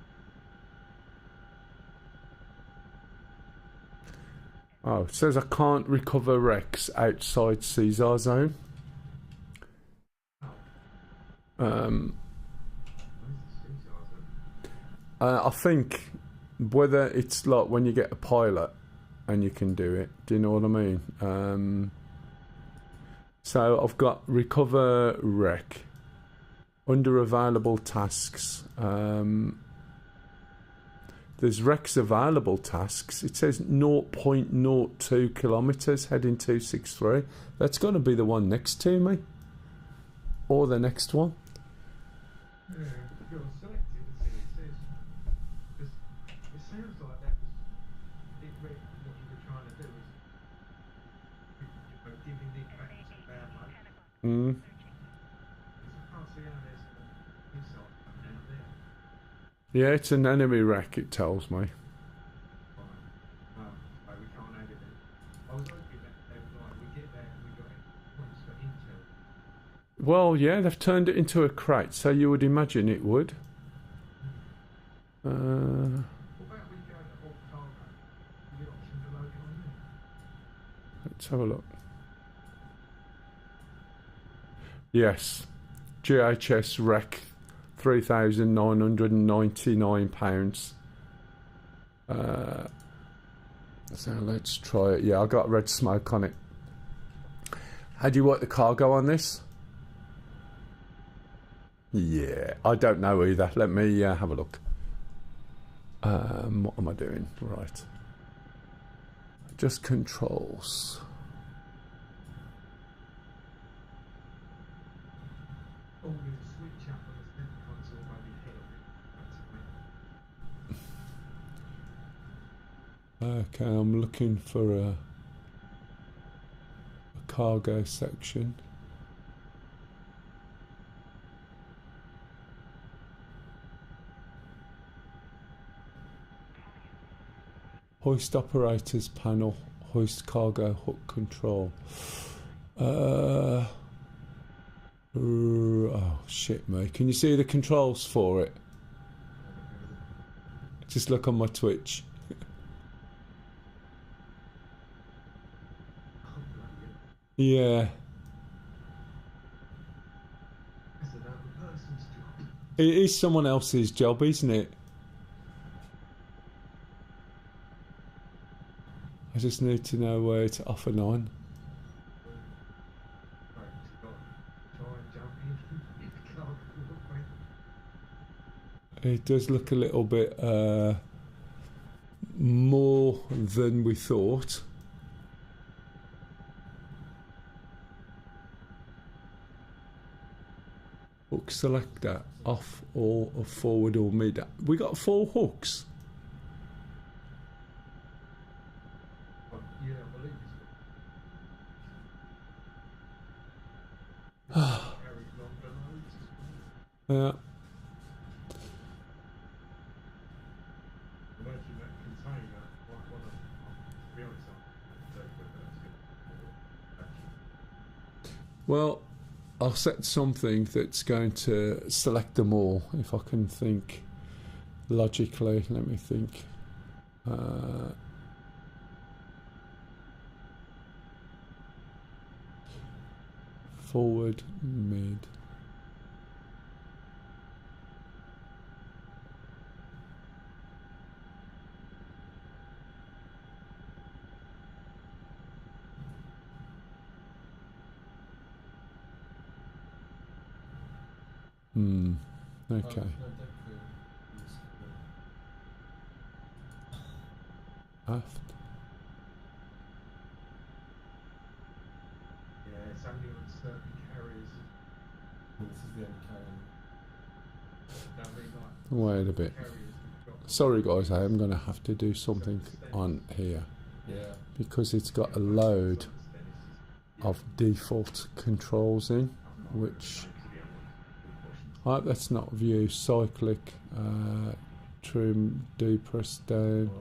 [SPEAKER 3] Oh, it says I can't recover wrecks outside Caesar zone. I think whether it's like when you get a pilot and you can do it. Do you know what I mean? So I've got recover wreck under available tasks. There's wrecks available tasks. It says 0.02 kilometres heading 263. That's going to be the one next to me or the next one.
[SPEAKER 4] Yeah, you're selected, it says. Because it sounds like that was it, what you were trying to do is giving the facts about like,
[SPEAKER 3] Mm.
[SPEAKER 4] because I can't see how there's a missile coming out there.
[SPEAKER 3] Yeah, it's an enemy wreck, it tells me.
[SPEAKER 4] Right. So we can't have it then. I was hoping that like we get that and we got points for intel.
[SPEAKER 3] Well, yeah, they've turned it into a crate, so you would imagine it would.
[SPEAKER 4] What about when you go to alt cargo? You get option to load it on there.
[SPEAKER 3] Let's have a look. Yes, GHS wreck, £3,999. So let's try it. Yeah, I got red smoke on it. How do you work the cargo on this? Yeah, I don't know either. Let me have a look. What am I doing? Right. Just controls.
[SPEAKER 4] Oh, there's a switch up on the center console by the head of it.
[SPEAKER 3] Okay, I'm looking for a cargo section. Hoist operators panel, hoist cargo hook control. Oh shit, mate! Can you see the controls for it? Just look on my Twitch. Yeah,
[SPEAKER 4] That's another person's job.
[SPEAKER 3] it is someone else's job, isn't it? I just need to know where it's off and on.
[SPEAKER 4] Right, you've got to try and jump in. It can't look like
[SPEAKER 3] It does look a little bit more than we thought.
[SPEAKER 1] hook selector off or forward or mid. We got 4 hooks.
[SPEAKER 4] Yeah, I believe it's carried longer loads.
[SPEAKER 1] Yeah.
[SPEAKER 4] Imagine that container, like one of, to be honest, I don't think that's good.
[SPEAKER 1] Well, I'll set something that's going to select them all if I can think logically. Let me think. Forward, mid. Okay. Aft.
[SPEAKER 4] Yeah, it's only on certain carriers.
[SPEAKER 7] This is the only carrier.
[SPEAKER 4] I mean, like,
[SPEAKER 1] Wait a bit.
[SPEAKER 4] carriers we've got.
[SPEAKER 1] Sorry guys, I am going to have to do something on here
[SPEAKER 7] Yeah.
[SPEAKER 1] because it's got a load of default controls in, which let's not view cyclic, trim, depress down,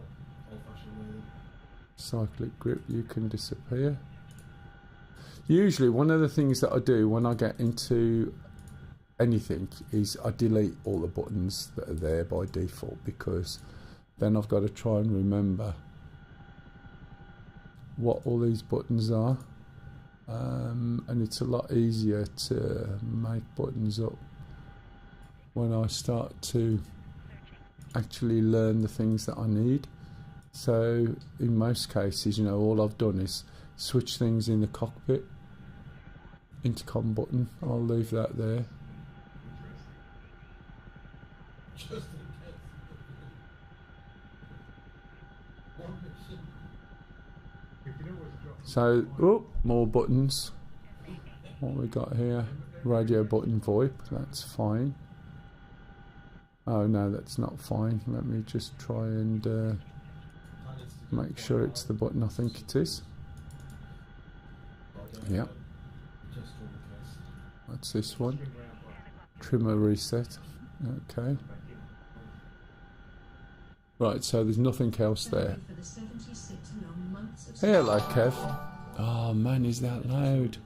[SPEAKER 1] cyclic grip, you can disappear. Usually one of the things that I do when I get into anything is I delete all the buttons that are there by default, because then I've got to try and remember what all these buttons are, and it's a lot easier to make buttons up when I start to actually learn the things that I need. So in most cases, you know, all I've done is switch things in the cockpit. Intercom button, I'll leave that there.
[SPEAKER 7] Just in case.
[SPEAKER 4] You can always drop.
[SPEAKER 1] So, oh, more buttons. What we got here? Radio button VoIP, that's fine. Oh no, that's not fine. Let me just try and make sure it's the button I think it is. Yeah, that's this one. Trimmer reset. Okay. Right, so there's nothing else there.
[SPEAKER 5] For the 76 long months of
[SPEAKER 1] Hello, Kev. Oh man, is that loud?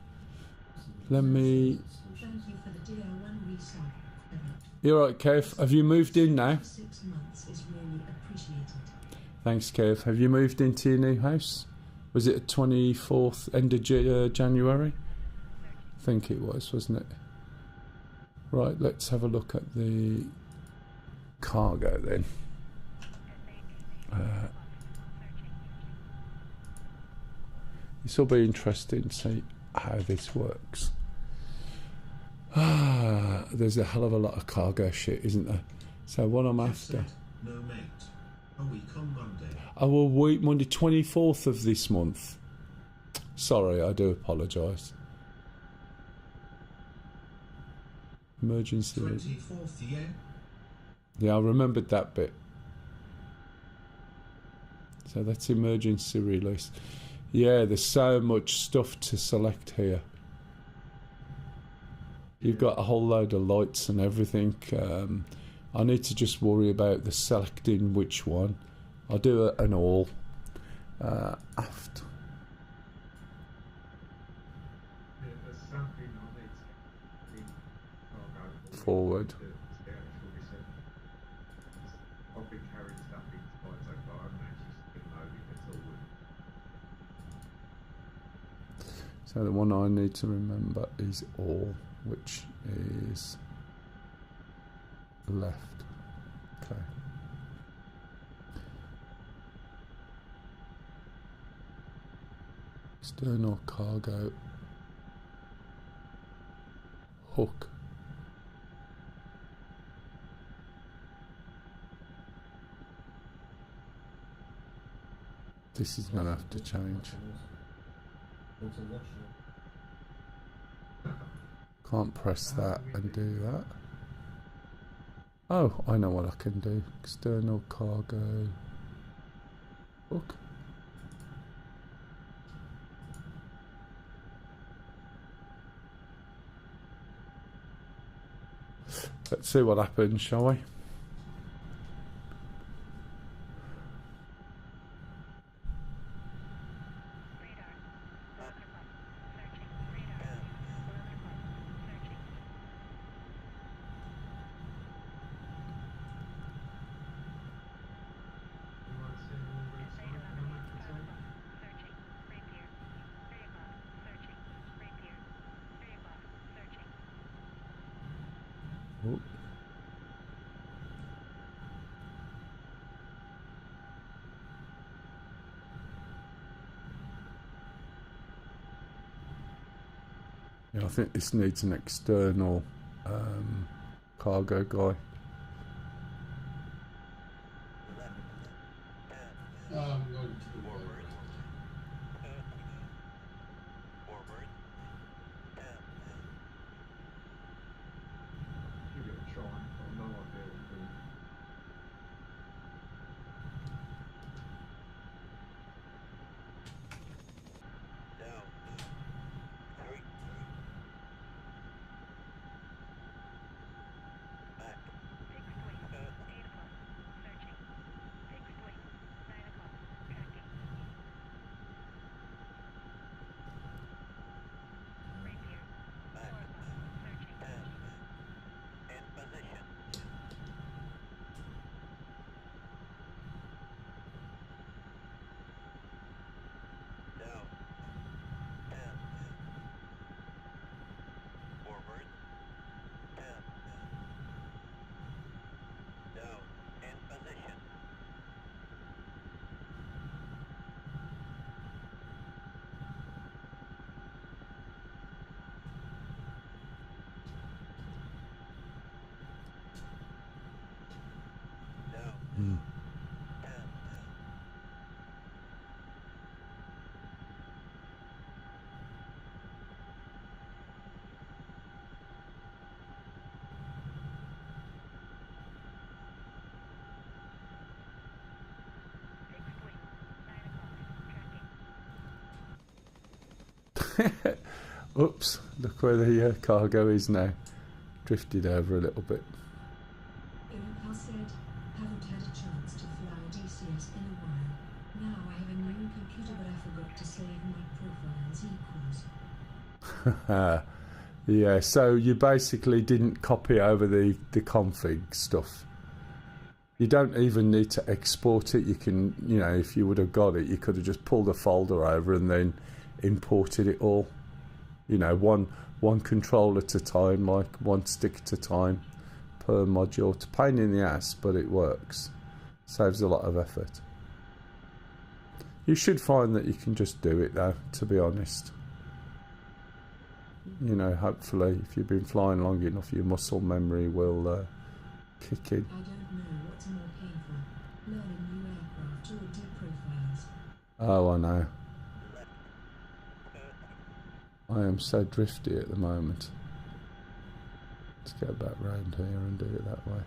[SPEAKER 1] Let me.
[SPEAKER 5] Thank you for the DR1 resub.
[SPEAKER 1] You're right, Kev. Have you moved in now?
[SPEAKER 5] 6 months is really appreciated.
[SPEAKER 1] Thanks, Kev. Have you moved into your new house? Was it the 24th, end of January? I think it was, wasn't it? Right, let's have a look at the cargo then. This will be interesting to see how this works. There's a hell of a lot of cargo shit, isn't there? So what I'm after.
[SPEAKER 2] No mate. A week on Monday.
[SPEAKER 1] Oh, a week, Monday 24th of this month. Sorry, I do apologise. Emergency.
[SPEAKER 2] 24th yen.
[SPEAKER 1] Yeah, I remembered that bit. So that's emergency release. Yeah, there's so much stuff to select here. You've got a whole load of lights and everything. I need to just worry about the selecting which one. I'll do an all. Aft.
[SPEAKER 4] Yeah, there's something on it.
[SPEAKER 1] Forward.
[SPEAKER 4] The actual reset. I've been carrying stuff in quite so far. I haven't actually been loading at all.
[SPEAKER 1] So the one I need to remember is all, which is left. Okay. External cargo hook. This is going to have to change.
[SPEAKER 3] Can't press that and do that. Oh, I know what I can do. External cargo book. Let's see what happens, shall we?
[SPEAKER 9] Radar. 11 o'clock. Searching. Radar. 11 o'clock. Searching.
[SPEAKER 4] You might see them all red
[SPEAKER 9] SA
[SPEAKER 4] smoke
[SPEAKER 9] 11
[SPEAKER 4] on
[SPEAKER 9] east.
[SPEAKER 4] that
[SPEAKER 9] 5
[SPEAKER 4] as well.
[SPEAKER 9] o'clock. Searching. Rapier. 3 o'clock. Searching. Rapier. 3 o'clock. Searching.
[SPEAKER 3] Oh. Yeah, I think this needs an external cargo guy.
[SPEAKER 7] I'm going to the war.
[SPEAKER 4] Give it a try. I've no idea what to do.
[SPEAKER 9] Fixed wing. 8 o'clock. Searching. Fixed wing. 9 o'clock. Tracking. Rapier. 4 o'clock. Searching. Fixed wing. 9 o'clock. Tracking.
[SPEAKER 3] Oops, look where the cargo is now. Drifted over a little bit.
[SPEAKER 5] Iroquois said, haven't had a chance to fly a DCS in a while. Now I have a new computer, but I forgot to save my profiles equals.
[SPEAKER 3] Yeah, so you basically didn't copy over the config stuff. You don't even need to export it. You can, you know, if you would have got it, you could have just pulled a folder over and then imported it all. You know, one control at a time, like one stick at a time per module. It's a pain in the ass, but it works. Saves a lot of effort. You should find that you can just do it though, to be honest. You know, hopefully if you've been flying long enough, your muscle memory will kick in.
[SPEAKER 5] I don't know what's more painful, learning new aircraft or deprofiles.
[SPEAKER 3] Oh, I know. I am so drifty at the moment. Let's go back round here and do it that way.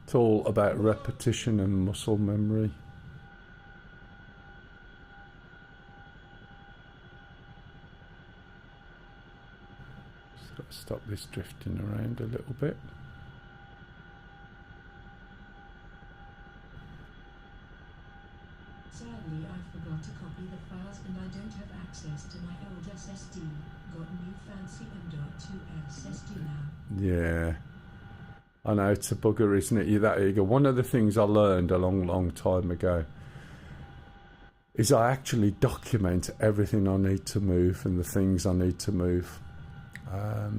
[SPEAKER 3] It's all about repetition and muscle memory. Just got to stop this drifting around a little bit.
[SPEAKER 5] Sadly, I forgot to copy the files and I don't have access to my old SSD. Got new fancy M.2 SSD now.
[SPEAKER 3] Yeah. I know, it's a bugger, isn't it? You're that eager. One of the things I learned a long time ago is I actually document everything I need to move and the things I need to move. Yeah,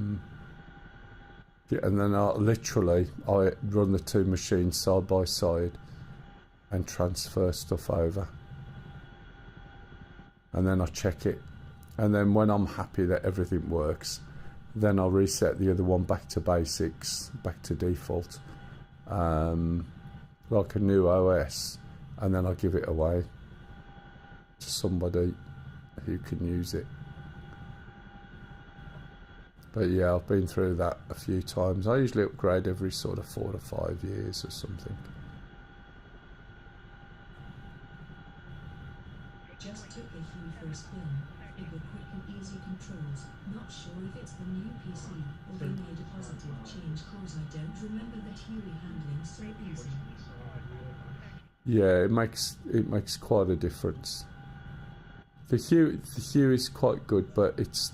[SPEAKER 3] and then I run the two machines side by side and transfer stuff over. And then I check it. And then when I'm happy that everything works, then I'll reset the other one back to basics, back to default, like a new OS, and then I'll give it away to somebody who can use it. But yeah, I've been through that a few times. I usually upgrade every sort of 4 to 5 years or something.
[SPEAKER 5] Just took a Huey for a spin. It were quick and easy controls. Not sure if it's the new PC or they made a positive change cause I don't remember the Huey handling so easy.
[SPEAKER 3] Yeah, it makes quite a difference. The Huey is quite good, but it's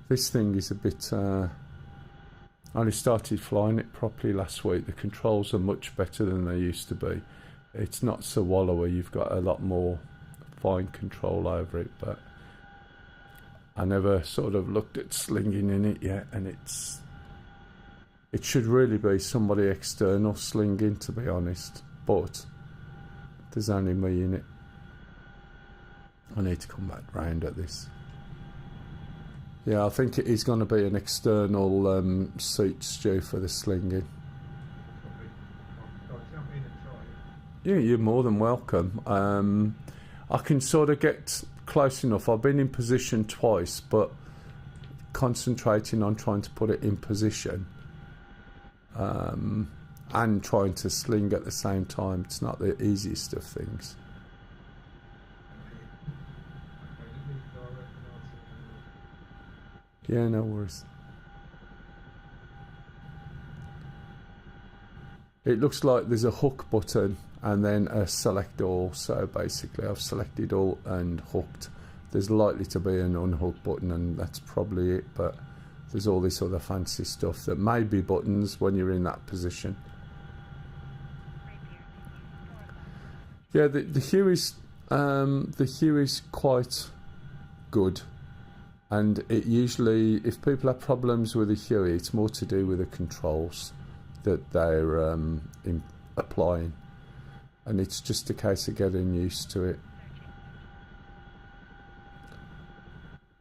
[SPEAKER 3] this thing is a bit. I only started flying it properly last week. The controls are much better than they used to be. It's not so wallowy. You've got a lot more fine control over it, but I never sort of looked at slinging in it yet, and it should really be somebody external slinging, to be honest, but there's only me in it. I need to come back round at this. Yeah, I think it is going to be an external seat, Stu, for the slinging.
[SPEAKER 4] I'll jump in and try it.
[SPEAKER 3] Yeah, you're more than welcome. I can sort of get close enough. I've been in position twice, but concentrating on trying to put it in position and trying to sling at the same time, it's not the easiest of things. Yeah, no worries. It looks like there's a hook button and then a select all. So basically I've selected all and hooked. There's likely to be an unhook button, and that's probably it, but there's all this other fancy stuff that may be buttons when you're in that position. Yeah, the Huey's quite good. And it usually, if people have problems with the Huey, it's more to do with the controls that they're applying. And it's just a case of getting used to it.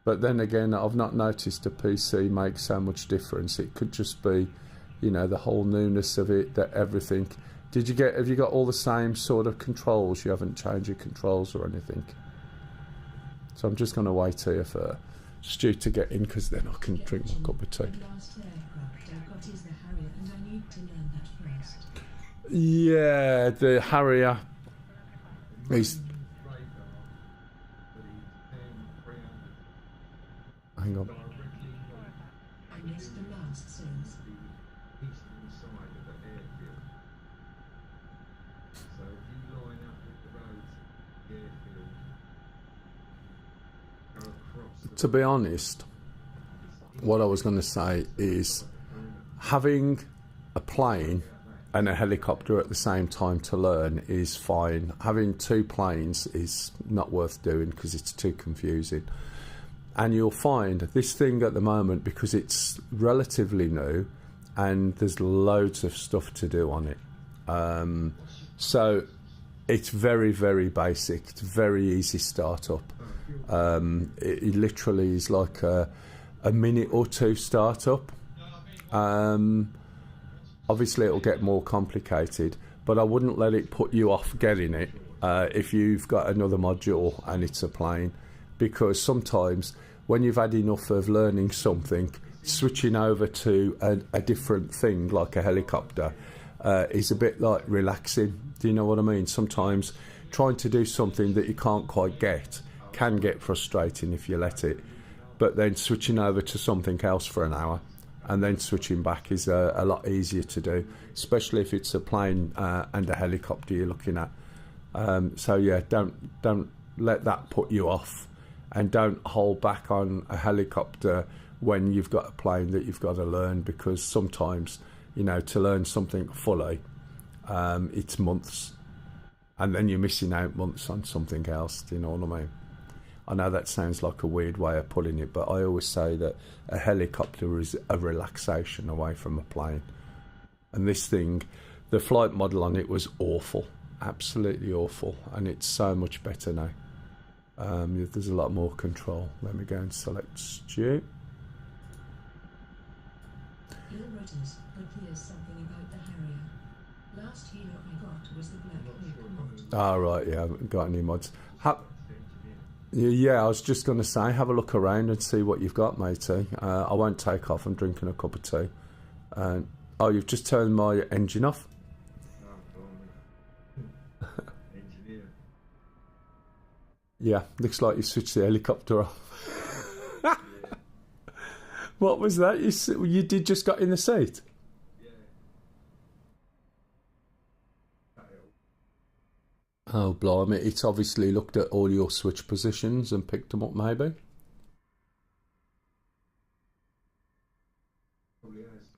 [SPEAKER 3] But then again, I've not noticed a PC make so much difference. It could just be, you know, the whole newness of it, that everything. Have you got all the same sort of controls? You haven't changed your controls or anything? So I'm just going to wait here for Stu to get in, because then I can drink my cup of tea.
[SPEAKER 5] The last aircraft I got is the Harrier, and I need to learn that first.
[SPEAKER 3] Yeah, the Harrier is. Hang on.
[SPEAKER 5] I missed the last sales.
[SPEAKER 4] Eastern side of the airfield. So if you line up with the roads, the airfield, go across.
[SPEAKER 3] To be honest, what I was going to say is having a plane and a helicopter at the same time to learn is fine. Having two planes is not worth doing because it's too confusing. And you'll find this thing at the moment, because it's relatively new and there's loads of stuff to do on it. So it's very, very basic. It's very easy startup. It literally is like a minute or two startup. Obviously it'll get more complicated, but I wouldn't let it put you off getting it if you've got another module and it's a plane, because sometimes when you've had enough of learning something, switching over to a different thing like a helicopter is a bit like relaxing. Do you know what I mean? Sometimes trying to do something that you can't quite get can get frustrating if you let it, but then switching over to something else for an hour and then switching back is a lot easier to do, especially if it's a plane and a helicopter you're looking at. So yeah, don't let that put you off, and don't hold back on a helicopter when you've got a plane that you've got to learn, because sometimes, you know, to learn something fully, it's months, and then you're missing out months on something else. Do you know what I mean? I know that sounds like a weird way of putting it, but I always say that a helicopter is a relaxation away from a plane. And this thing, the flight model on it was awful, absolutely awful, and it's so much better now. There's a lot more control. Let me go and select Stu.
[SPEAKER 5] Bill Rotters, but here's something about the Harrier. Last hero I got was the Black Hawk mod.
[SPEAKER 3] Ah, right, yeah, I haven't got any mods. Yeah, I was just going to say, have a look around and see what you've got, matey. I won't take off, I'm drinking a cup of tea. Oh, you've just turned my engine off?
[SPEAKER 4] Engineer.
[SPEAKER 3] Yeah, looks like you switched the helicopter off. What was that? You did just got in the seat?
[SPEAKER 4] Yeah.
[SPEAKER 3] Oh, blimey. It's obviously looked at all your switch positions and picked them up, maybe?
[SPEAKER 4] Probably has.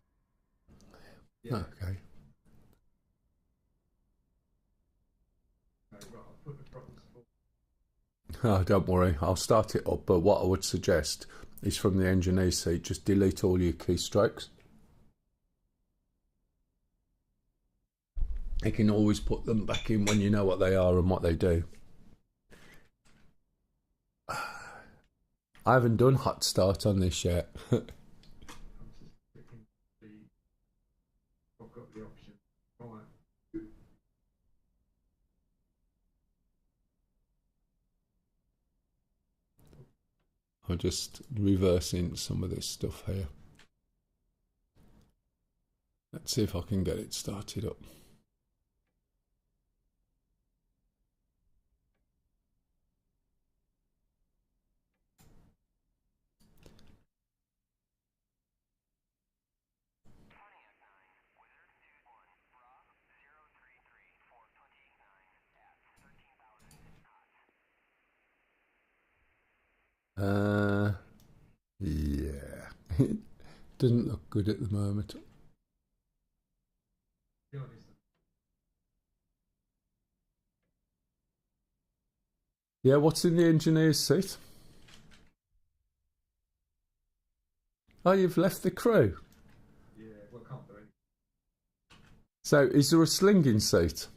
[SPEAKER 4] Yeah.
[SPEAKER 3] Okay.
[SPEAKER 4] Okay, right, I'll put the problems for.
[SPEAKER 3] Oh, don't worry. I'll start it up, but what I would suggest is from the engineer seat, just delete all your keystrokes. You can always put them back in when you know what they are and what they do. I haven't done hot start on this yet.
[SPEAKER 4] I'm just clicking the. I've got the option. Right.
[SPEAKER 3] I'm just reversing some of this stuff here. Let's see if I can get it started up. Yeah. It doesn't look good at the moment.
[SPEAKER 4] Be honest.
[SPEAKER 3] Yeah, what's in the engineer's seat? Oh, you've left the crew.
[SPEAKER 4] Yeah, well, can't do it.
[SPEAKER 3] So, is there a slinging seat?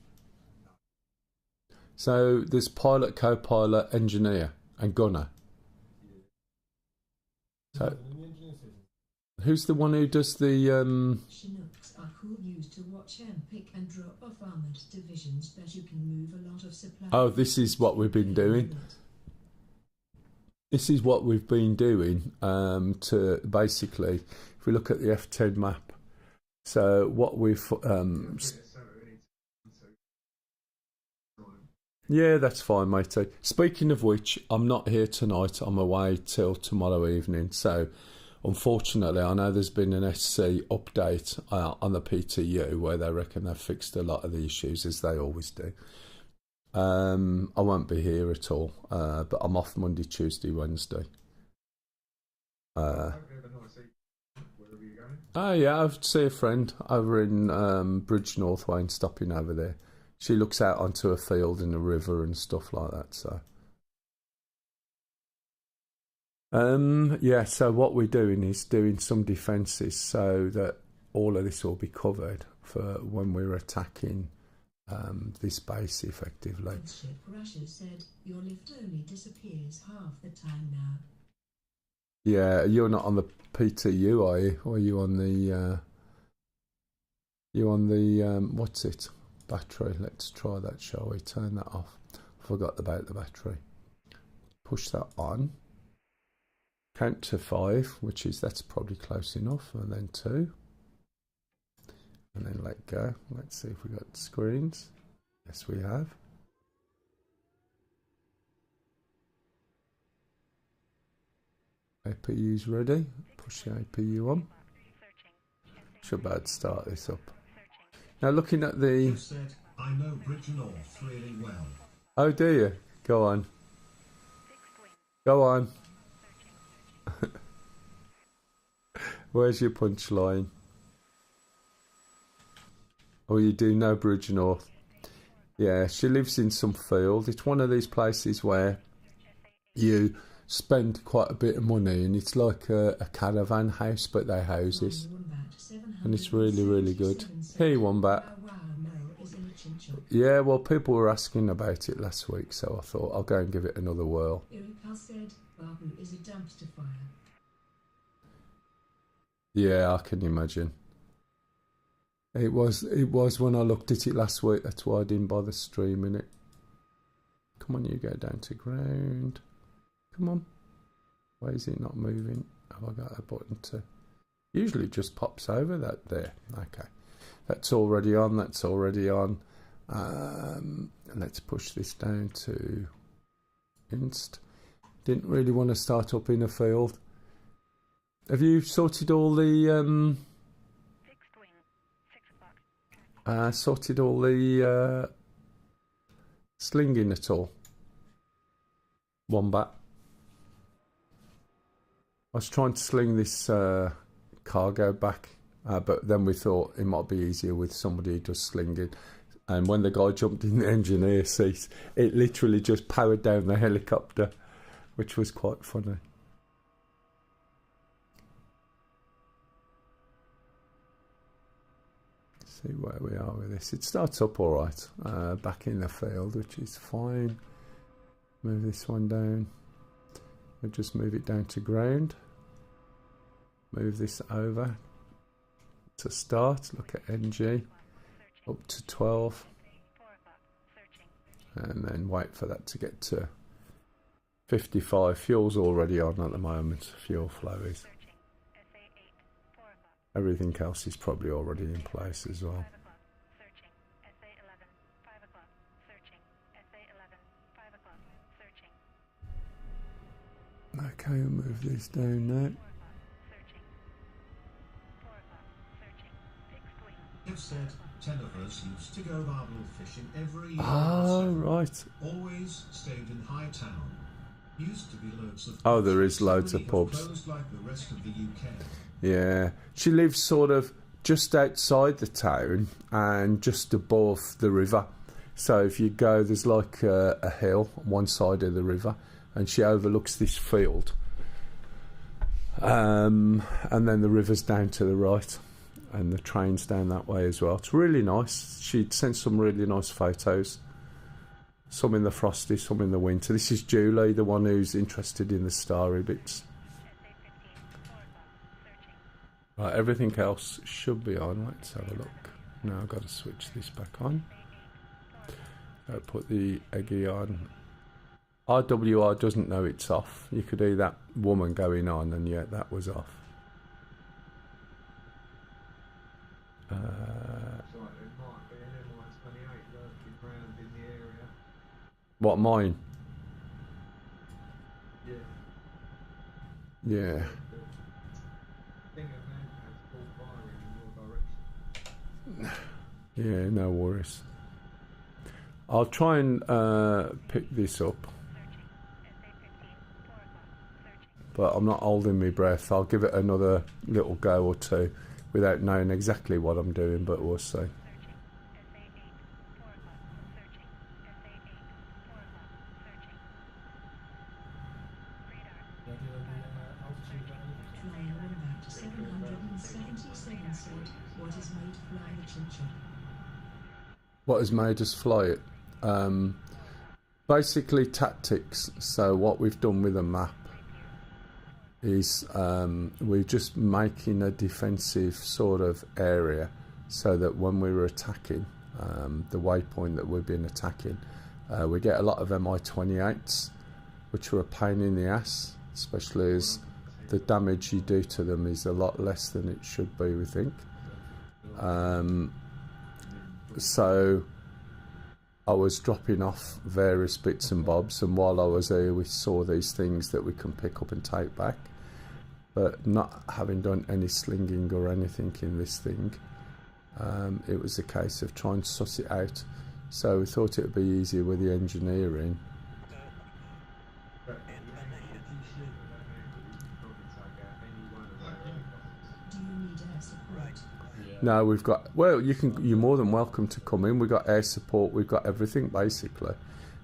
[SPEAKER 3] So, there's pilot, co-pilot, engineer, and gunner. So, who's the one who does the?
[SPEAKER 5] Chinooks are cool used to watch and pick and drop off armored divisions that you can move a lot of supply.
[SPEAKER 3] Oh, this is what we've been doing. This is what we've been doing to basically, if we look at the F10 map, so what we've yeah, that's fine, matey. Speaking of which, I'm not here tonight. I'm away till tomorrow evening. So, unfortunately, I know there's been an SC update on the PTU where they reckon they've fixed a lot of the issues, as they always do. I won't be here at all, but I'm off Monday, Tuesday, Wednesday. Oh yeah, I'd see a friend over in Bridge Northway and stopping over there. She looks out onto a field and a river and stuff like that. So, yeah. So what we're doing is doing some defences so that all of this will be covered for when we're attacking this base effectively.
[SPEAKER 5] Ship Russia said your lift only disappears half the time now.
[SPEAKER 3] Yeah, you're not on the PTU, are you? Or are you on the? You on the what's it? Battery. Let's try that, shall we? Turn that off. Forgot about the battery. Push that on. Count to 5, which is, that's probably close enough, and then 2. And then let go. Let's see if we got screens. Yes, we have. APU's ready. Push the APU on. Should be able to start this up. Now looking at the...
[SPEAKER 2] You said, I know Bridge North really well.
[SPEAKER 3] Oh, do you? Go on. Go on. Where's your punchline? Oh, you do know Bridge North. Yeah, she lives in some field. It's one of these places where you spend quite a bit of money and it's like a caravan house, but they're houses. And it's really, really good. Hey, Wombat. Yeah, well, people were asking about it last week, so I thought I'll go and give it another whirl.
[SPEAKER 5] Erika said Babu is a dumpster fire.
[SPEAKER 3] Yeah, I can imagine. It was when I looked at it last week. That's why I didn't bother streaming it. Come on, you go down to ground. Come on. Why is it not moving? Have I got a button to? Usually it just pops over that there. Okay. That's already on. That's already on. Let's push this down to inst. Didn't really want to start up in a field. Have you sorted all the
[SPEAKER 9] Fixed wing, 6 o'clock.
[SPEAKER 3] sorted all the slinging at all? Wombat. I was trying to sling this cargo back, but then we thought it might be easier with somebody who does slinging. And when the guy jumped in the engineer seat, it literally just powered down the helicopter, which was quite funny. See where we are with this. It starts up all right, back in the field, which is fine. Move this one down. We'll just move it down to ground. Move this over to start. Look at NG. Up to 12.
[SPEAKER 9] 4 o'clock. Searching.
[SPEAKER 3] And then wait for that to get to 55. Fuel's already on at the moment. Fuel flow is.
[SPEAKER 9] Searching. SA8. 4 o'clock.
[SPEAKER 3] Everything else is probably already in place as well.
[SPEAKER 9] 5 o'clock. Searching. SA11. 5 o'clock. Searching. SA11. 5 o'clock. Searching.
[SPEAKER 3] Okay, we'll move this down now.
[SPEAKER 9] 4 o'clock. Searching. 4 o'clock. Searching. Fixed wing.
[SPEAKER 2] Have said 10 of us used to go barbel fishing every year.
[SPEAKER 3] Oh,
[SPEAKER 2] So
[SPEAKER 3] right.
[SPEAKER 2] always stayed in High Town. Used to be loads of
[SPEAKER 3] Oh, there
[SPEAKER 2] pubs.
[SPEAKER 3] is loads of
[SPEAKER 2] Really
[SPEAKER 3] pubs.
[SPEAKER 2] closed like the rest of the UK.
[SPEAKER 3] Yeah. She lives sort of just outside the town and just above the river. So if you go, there's like a hill on one side of the river, and she overlooks this field. And then the river's down to the right, and the train's down that way as well. It's really nice. She'd sent some really nice photos. Some in the frosty, some in the winter. This is Julie, the one who's interested in the starry bits.
[SPEAKER 9] SA15. 4 o'clock. Searching.
[SPEAKER 3] Right, everything else should be on. Let's have a look. Now I've got to switch this back on. I'll put the Eggy on. RWR doesn't know it's off. You could hear that woman going on, and yet that was off.
[SPEAKER 4] So it might be an MI28 lurking around in the area.
[SPEAKER 3] What, mine?
[SPEAKER 4] Yeah.
[SPEAKER 3] Yeah.
[SPEAKER 4] I think a man has full firing in your direction.
[SPEAKER 3] Yeah, no worries. I'll try and pick this up, but I'm not holding my breath. I'll give it another little go or two without knowing exactly what I'm doing, but we'll see.
[SPEAKER 5] Flying Wombat 777 said, what is made fly the chinchilla?
[SPEAKER 3] What has made us fly it? Basically tactics. So what we've done with the map is we're just making a defensive sort of area so that when we were attacking, the waypoint that we've been attacking, we get a lot of MI28s, which are a pain in the ass, especially as the damage you do to them is a lot less than it should be, we think. So I was dropping off various bits and bobs, and while I was there we saw these things that we can pick up and take back, but not having done any slinging or anything in this thing, it was a case of trying to suss it out. So we thought it would be easier with the engineering.
[SPEAKER 5] Do you need air support?
[SPEAKER 3] No, we've got, well, you're more than welcome to come in. We've got air support, we've got everything basically.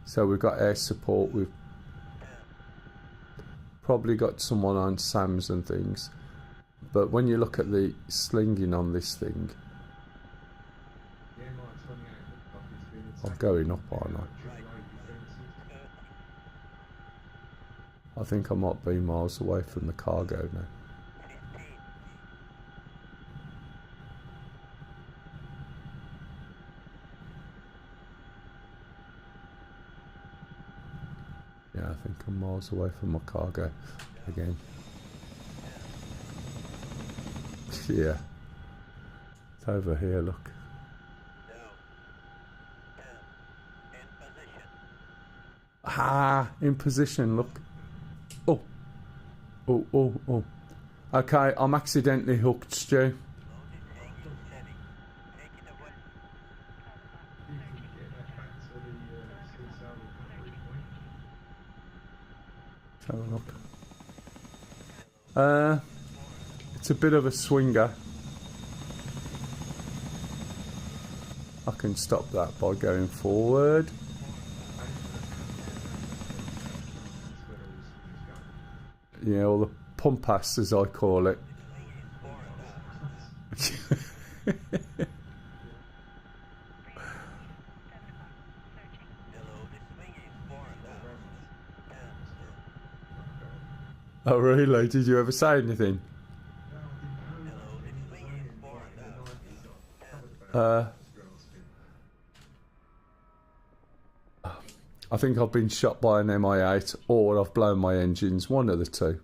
[SPEAKER 3] So we've got air support, we've probably got someone on SAMs and things. But when you look at the slinging on this thing, I'm going up, aren't I? I think I might be miles away from the cargo now.
[SPEAKER 1] Yeah, I think I'm miles away from my cargo again. Yeah. It's over here, look. Ah, in position, look. Oh. Oh, oh, oh. Okay, I'm accidentally hooked, Stu.
[SPEAKER 4] You can get that back to the CSL recovery point.
[SPEAKER 1] Let's have a look. It's a bit of a swinger. I can stop that by going forward. Yeah, or the pump ass as I call it. Oh really? Did you ever say anything? I think I've been shot by an Mi-8 or I've blown my engines, one of the two.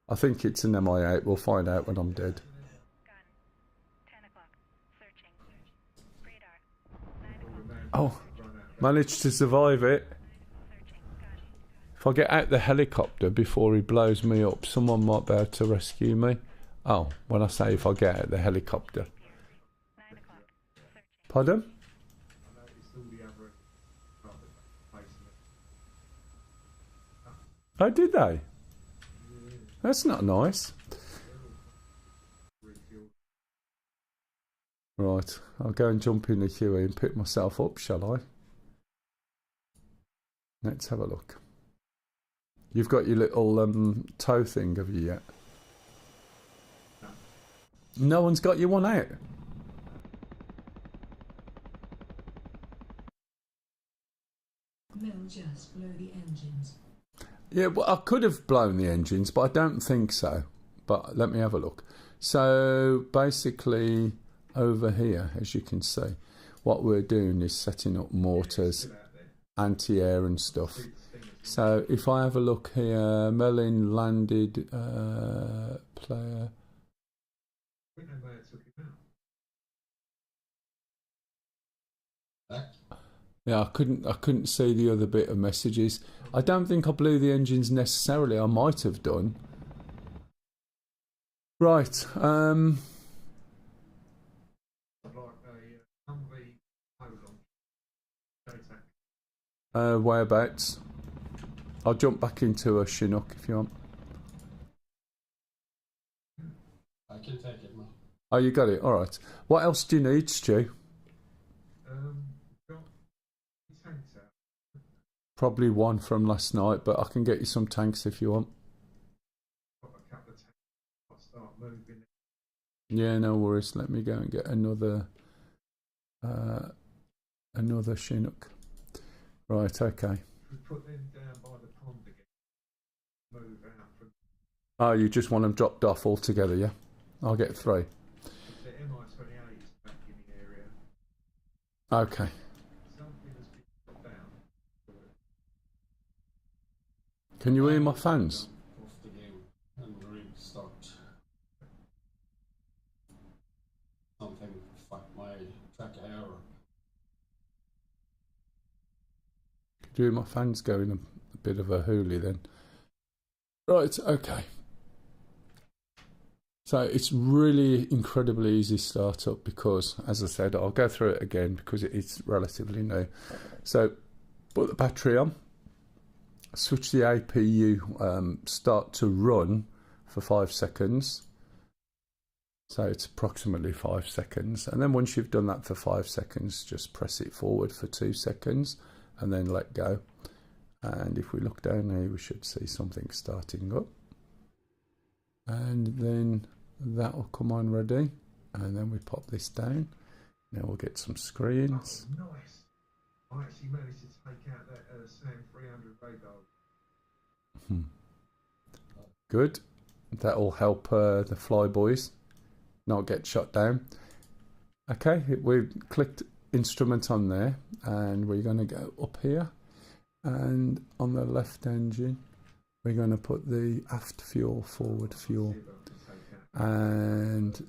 [SPEAKER 1] I think it's an Mi-8, we'll find out when I'm dead.
[SPEAKER 9] Gun. 10 o'clock. Searching. Radar. 9 o'clock.
[SPEAKER 1] Oh, managed to survive it.
[SPEAKER 9] Searching. Gun.
[SPEAKER 1] If I get out the helicopter before he blows me up, someone might be able to rescue me. Oh, when I say if I get out the helicopter.
[SPEAKER 9] 9 o'clock. Searching.
[SPEAKER 1] Pardon?
[SPEAKER 4] I noticed all the other carpet placement.
[SPEAKER 1] Oh, did they? That's not nice.
[SPEAKER 4] Refuel.
[SPEAKER 1] Right, I'll go and jump in the QE and pick myself up, shall I? Let's have a look. You've got your little tow thing, have you yet? No one's got you one out.
[SPEAKER 5] Mel just blow the engines.
[SPEAKER 1] Yeah, well, I could have blown the engines, but I don't think so. But let me have a look. So basically, over here, as you can see, what we're doing is setting up mortars, anti-air and stuff. So if I have a look here, Melin landed player.
[SPEAKER 4] I think they may have took him out.
[SPEAKER 7] Back.
[SPEAKER 1] Yeah, I couldn't see the other bit of messages. I don't think I blew the engines necessarily. I might have done. Right.
[SPEAKER 4] I'd like a Humvee Poland JTAC.
[SPEAKER 1] Whereabouts? I'll jump back into a Chinook if you want.
[SPEAKER 7] I can take it, man.
[SPEAKER 1] Oh, you got it. All right. What else do you need, Stu?
[SPEAKER 4] Got tanks out.
[SPEAKER 1] Probably one from last night, but I can get you some tanks if you want.
[SPEAKER 4] Got a couple of tanks. I'll start moving.
[SPEAKER 1] Yeah, no worries. Let me go and get another Chinook. Right. Okay.
[SPEAKER 4] We put them down by the pond again. Move out from
[SPEAKER 1] Oh, you just want them dropped off altogether, yeah? I'll get 3.
[SPEAKER 4] the Mi-28 is back in the area.
[SPEAKER 1] Okay.
[SPEAKER 4] Something has been put down.
[SPEAKER 1] Can you hear my fans?
[SPEAKER 7] Off the game and restart. Something fucked my tracker hair.
[SPEAKER 1] Could you hear my fans going a bit of a hoolie then? Right, okay. So it's really incredibly easy startup because, as I said, I'll go through it again because it's relatively new. So put the battery on, switch the APU, start to run for 5 seconds. So it's approximately 5 seconds. And then once you've done that for 5 seconds, just press it forward for 2 seconds and then let go. And if we look down here, we should see something starting up. And then that will come on ready. And then we pop this down. Now we'll get some screens.
[SPEAKER 4] Oh, nice. I actually managed to take out that SAM 300 radar.
[SPEAKER 1] Good. That'll help the flyboys not get shot down. Okay, we've clicked instrument on there and we're going to go up here
[SPEAKER 3] And on the left engine, we're going to put the aft fuel, forward fuel, and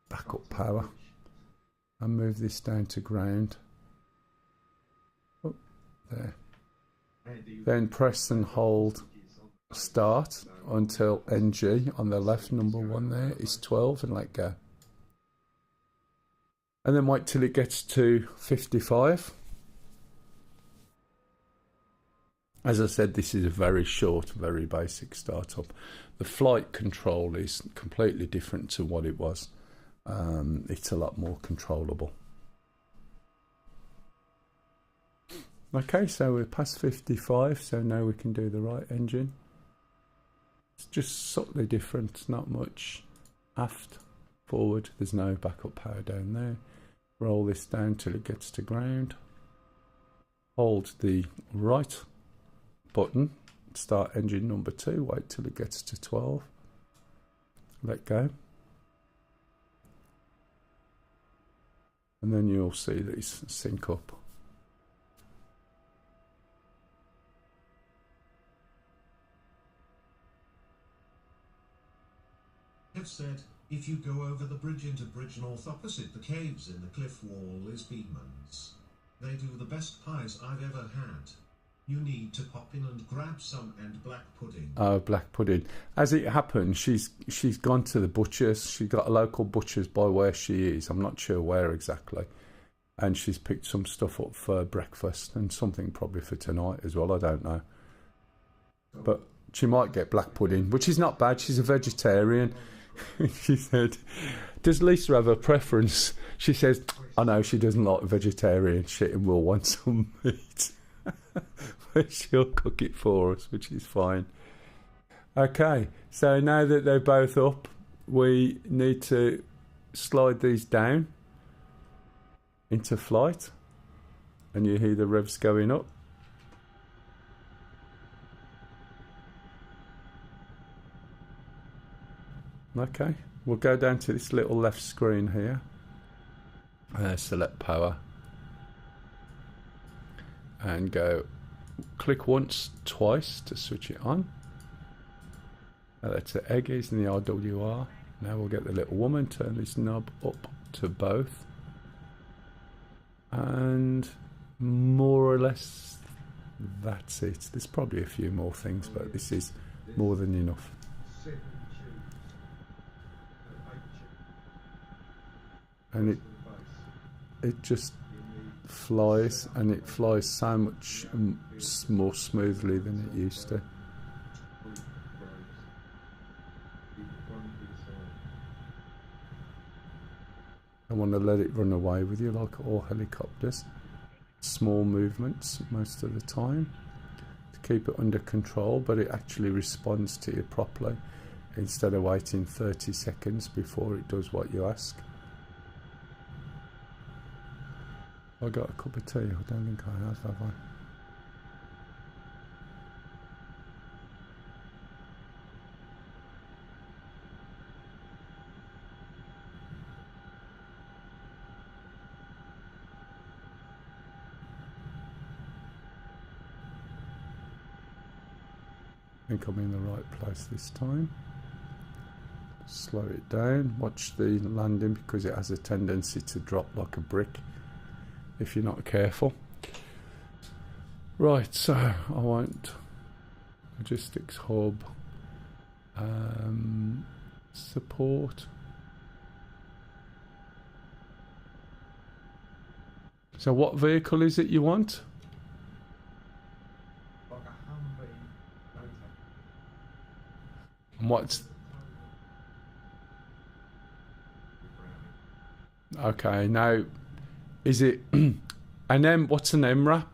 [SPEAKER 3] backup power, and move this down to ground. Oh, there. Then press and hold start until NG on the left, number 1 there is 12, and let go. And then wait till it gets to 55. As I said, this is a very short, very basic startup. The flight control is completely different to what it was. It's a lot more controllable. Okay, so we're past 55, so now we can do the right engine. It's just subtly different, it's not much. Aft, forward, there's no backup power down there. Roll this down till it gets to ground. Hold the right button, start engine number 2, wait till it gets to 12. Let go. And then you'll see these sync up.
[SPEAKER 2] Have said, if you go over the bridge into Bridge North opposite the caves in the cliff wall is Beedman's. They do the best pies I've ever had. You need to pop in and grab some, and black pudding.
[SPEAKER 3] Oh, black pudding. As it happens, she's gone to the butcher's. She's got a local butcher's by where she is. I'm not sure where exactly. And she's picked some stuff up for breakfast and something probably for tonight as well. I don't know. But she might get black pudding, which is not bad. She's a vegetarian. She said, does Lisa have a preference? She says, I know she doesn't like vegetarian shit and will want some meat. But she'll cook it for us, which is fine. Okay, so now that they're both up, we need to slide these down into flight. And you hear the revs going up. Okay, we'll go down to this little left screen here. Select power. And go click once, twice to switch it on. That's the eggies and the RWR. Now we'll get the little woman, turn this knob up to both. And more or less that's it. There's probably a few more things, but this is more than enough. And it just flies, and it flies so much more smoothly than it used to. I want to let it run away with you like all helicopters. Small movements most of the time to keep it under control, but it actually responds to you properly instead of waiting 30 seconds before it does what you ask. I got a cup of tea? I don't think I have I? I think I'm in the right place this time. Slow it down. Watch the landing because it has a tendency to drop like a brick if you're not careful. Right, so I want logistics hub, support. So what vehicle is it you want? And what's... Okay, now is it an what's an MRAP?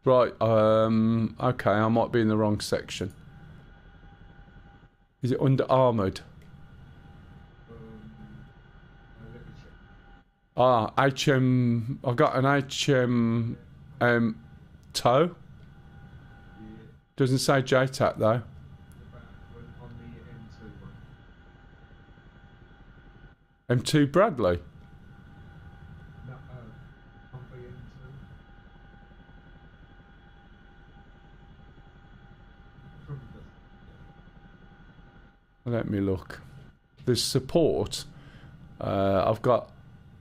[SPEAKER 3] Right, okay, I might be in the wrong section. Is it under armoured? Ah, HM, I've got an HM tow. Doesn't say JTAC though. M2 Bradley.
[SPEAKER 1] Let me look. There's support. I've got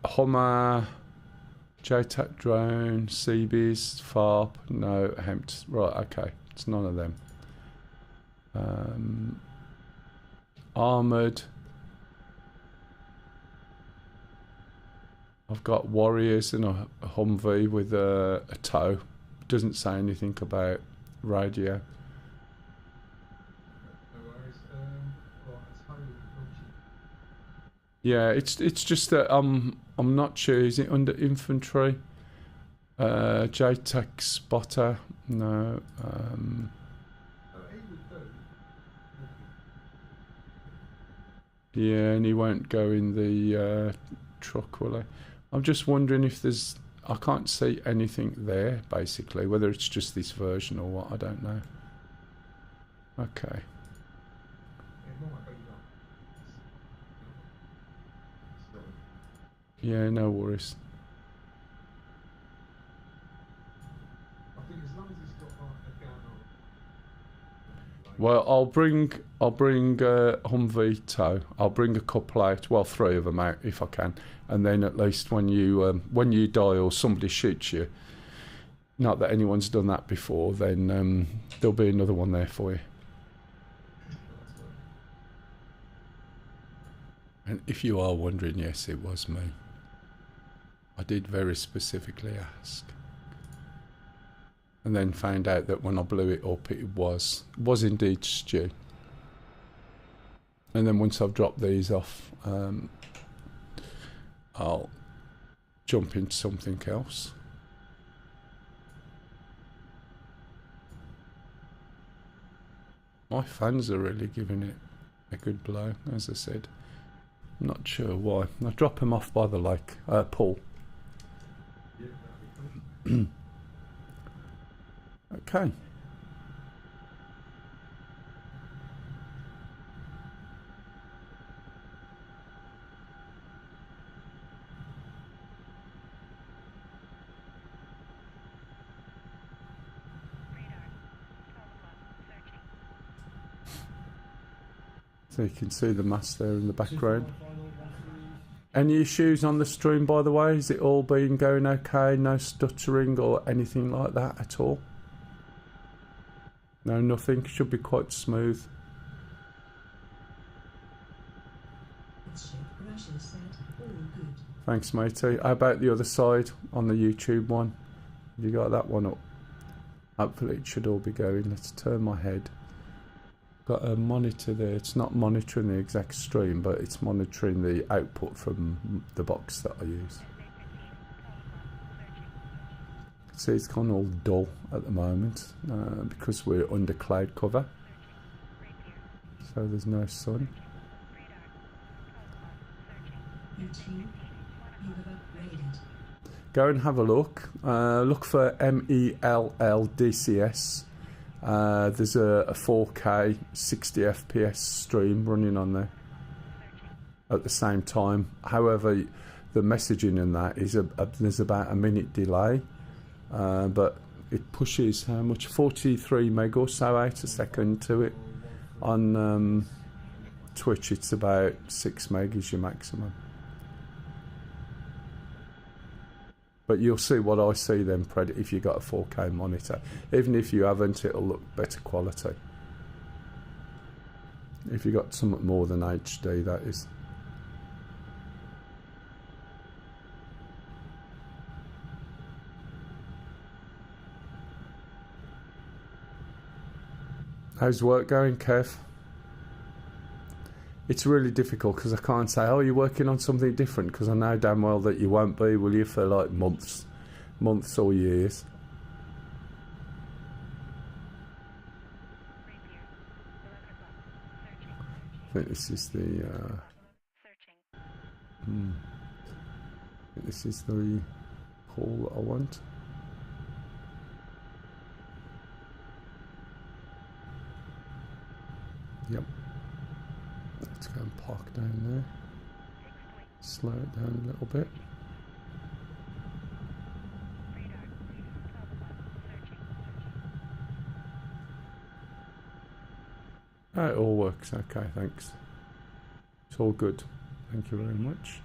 [SPEAKER 1] Hummer, JTAC drone, Seabees, FARP, no, Hempt. Right, okay. It's none of them. Armoured. I've got Warriors and a Humvee with a tow. Doesn't say anything about radio.
[SPEAKER 4] No worries. Well, it's home launching.
[SPEAKER 1] Yeah, it's just that I'm not sure. Is it under infantry? JTAC spotter. No.
[SPEAKER 4] Oh, he would do.
[SPEAKER 1] Yeah, and he won't go in the truck, will he? I'm just wondering if there's... I can't see anything there, basically. Whether it's just this version or what, I don't know. Okay.
[SPEAKER 4] It might be not. Sorry.
[SPEAKER 1] Yeah, no worries.
[SPEAKER 4] I think as long as it's got like a gun on.
[SPEAKER 1] Well, I'll bring Humvee tow. I'll bring a couple out. Well, 3 of them out if I can. And then at least when you die or somebody shoots you, not that anyone's done that before, then there'll be another one there for you. And if you are wondering, yes, it was me. I did very specifically ask. And then found out that when I blew it up, it was indeed Stu. And then once I've dropped these off, I'll jump into something else. My fans are really giving it a good blow, as I said. I'm not sure why. I'll drop him off by the lake, pool.
[SPEAKER 4] Yeah, that'd be cool.
[SPEAKER 1] Okay.
[SPEAKER 9] Radar. 12 o'clock. Searching.
[SPEAKER 1] So you can see the mast there in the background. Any issues on the stream, by the way? Is it all been going okay? No stuttering or anything like that at all? No, nothing. Should be quite smooth.
[SPEAKER 5] Ship Russia said, all good.
[SPEAKER 1] Thanks, matey. How about the other side on the YouTube one? Have you got that one up? Hopefully it should all be going. Let's turn my head. Got a monitor there. It's not monitoring the exact stream, but it's monitoring the output from the box that I use. See, it's gone all dull at the moment because we're under cloud cover. So there's no sun.
[SPEAKER 5] Your team, you have upgraded.
[SPEAKER 1] Go and have a look. Look for MELL DCS. There's a 4K 60 FPS stream running on there at the same time. However, the messaging in that is there's about a minute delay, but it pushes how much? 43 meg or so out a second to it. On Twitch, it's about 6 meg is your maximum. But you'll see what I see then, Pred, if you've got a 4K monitor. Even if you haven't, it'll look better quality. If you've got something more than HD, that is. How's work going, Kev? It's really difficult because I can't say, oh, you're working on something different, because I know damn well that you won't be, will you, for like months or years. I think this is the I think this is the pool that I want. Yep. Let's go and park down there. Slow it down a little bit. It all works okay, thanks. It's all good. Thank you very much.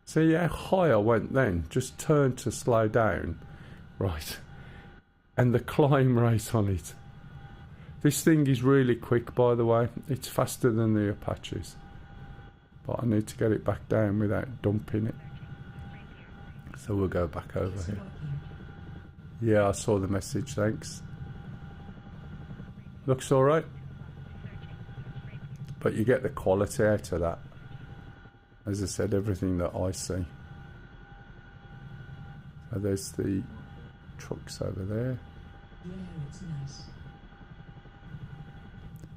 [SPEAKER 9] 3 o'clock. Searching. Radar.
[SPEAKER 1] See how high I went then? Just turned to slow down. Right. And the climb rate on it. This thing is really quick, by the way. It's faster than the Apaches. But I need to get it back down without dumping it. So we'll go back over
[SPEAKER 5] It's
[SPEAKER 1] here.
[SPEAKER 5] working.
[SPEAKER 1] Yeah, I saw the message, thanks. Looks alright. But you get the quality out of that. As I said, everything that I see. So there's the trucks over there.
[SPEAKER 5] Yeah, it's nice.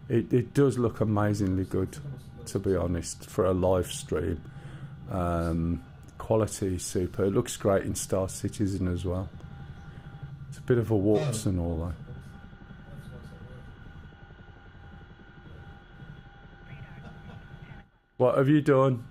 [SPEAKER 1] It does look amazingly good, to be honest, for a live stream. Quality is super. It looks great in Star Citizen as well. It's a bit of a warps and all that. What have you done?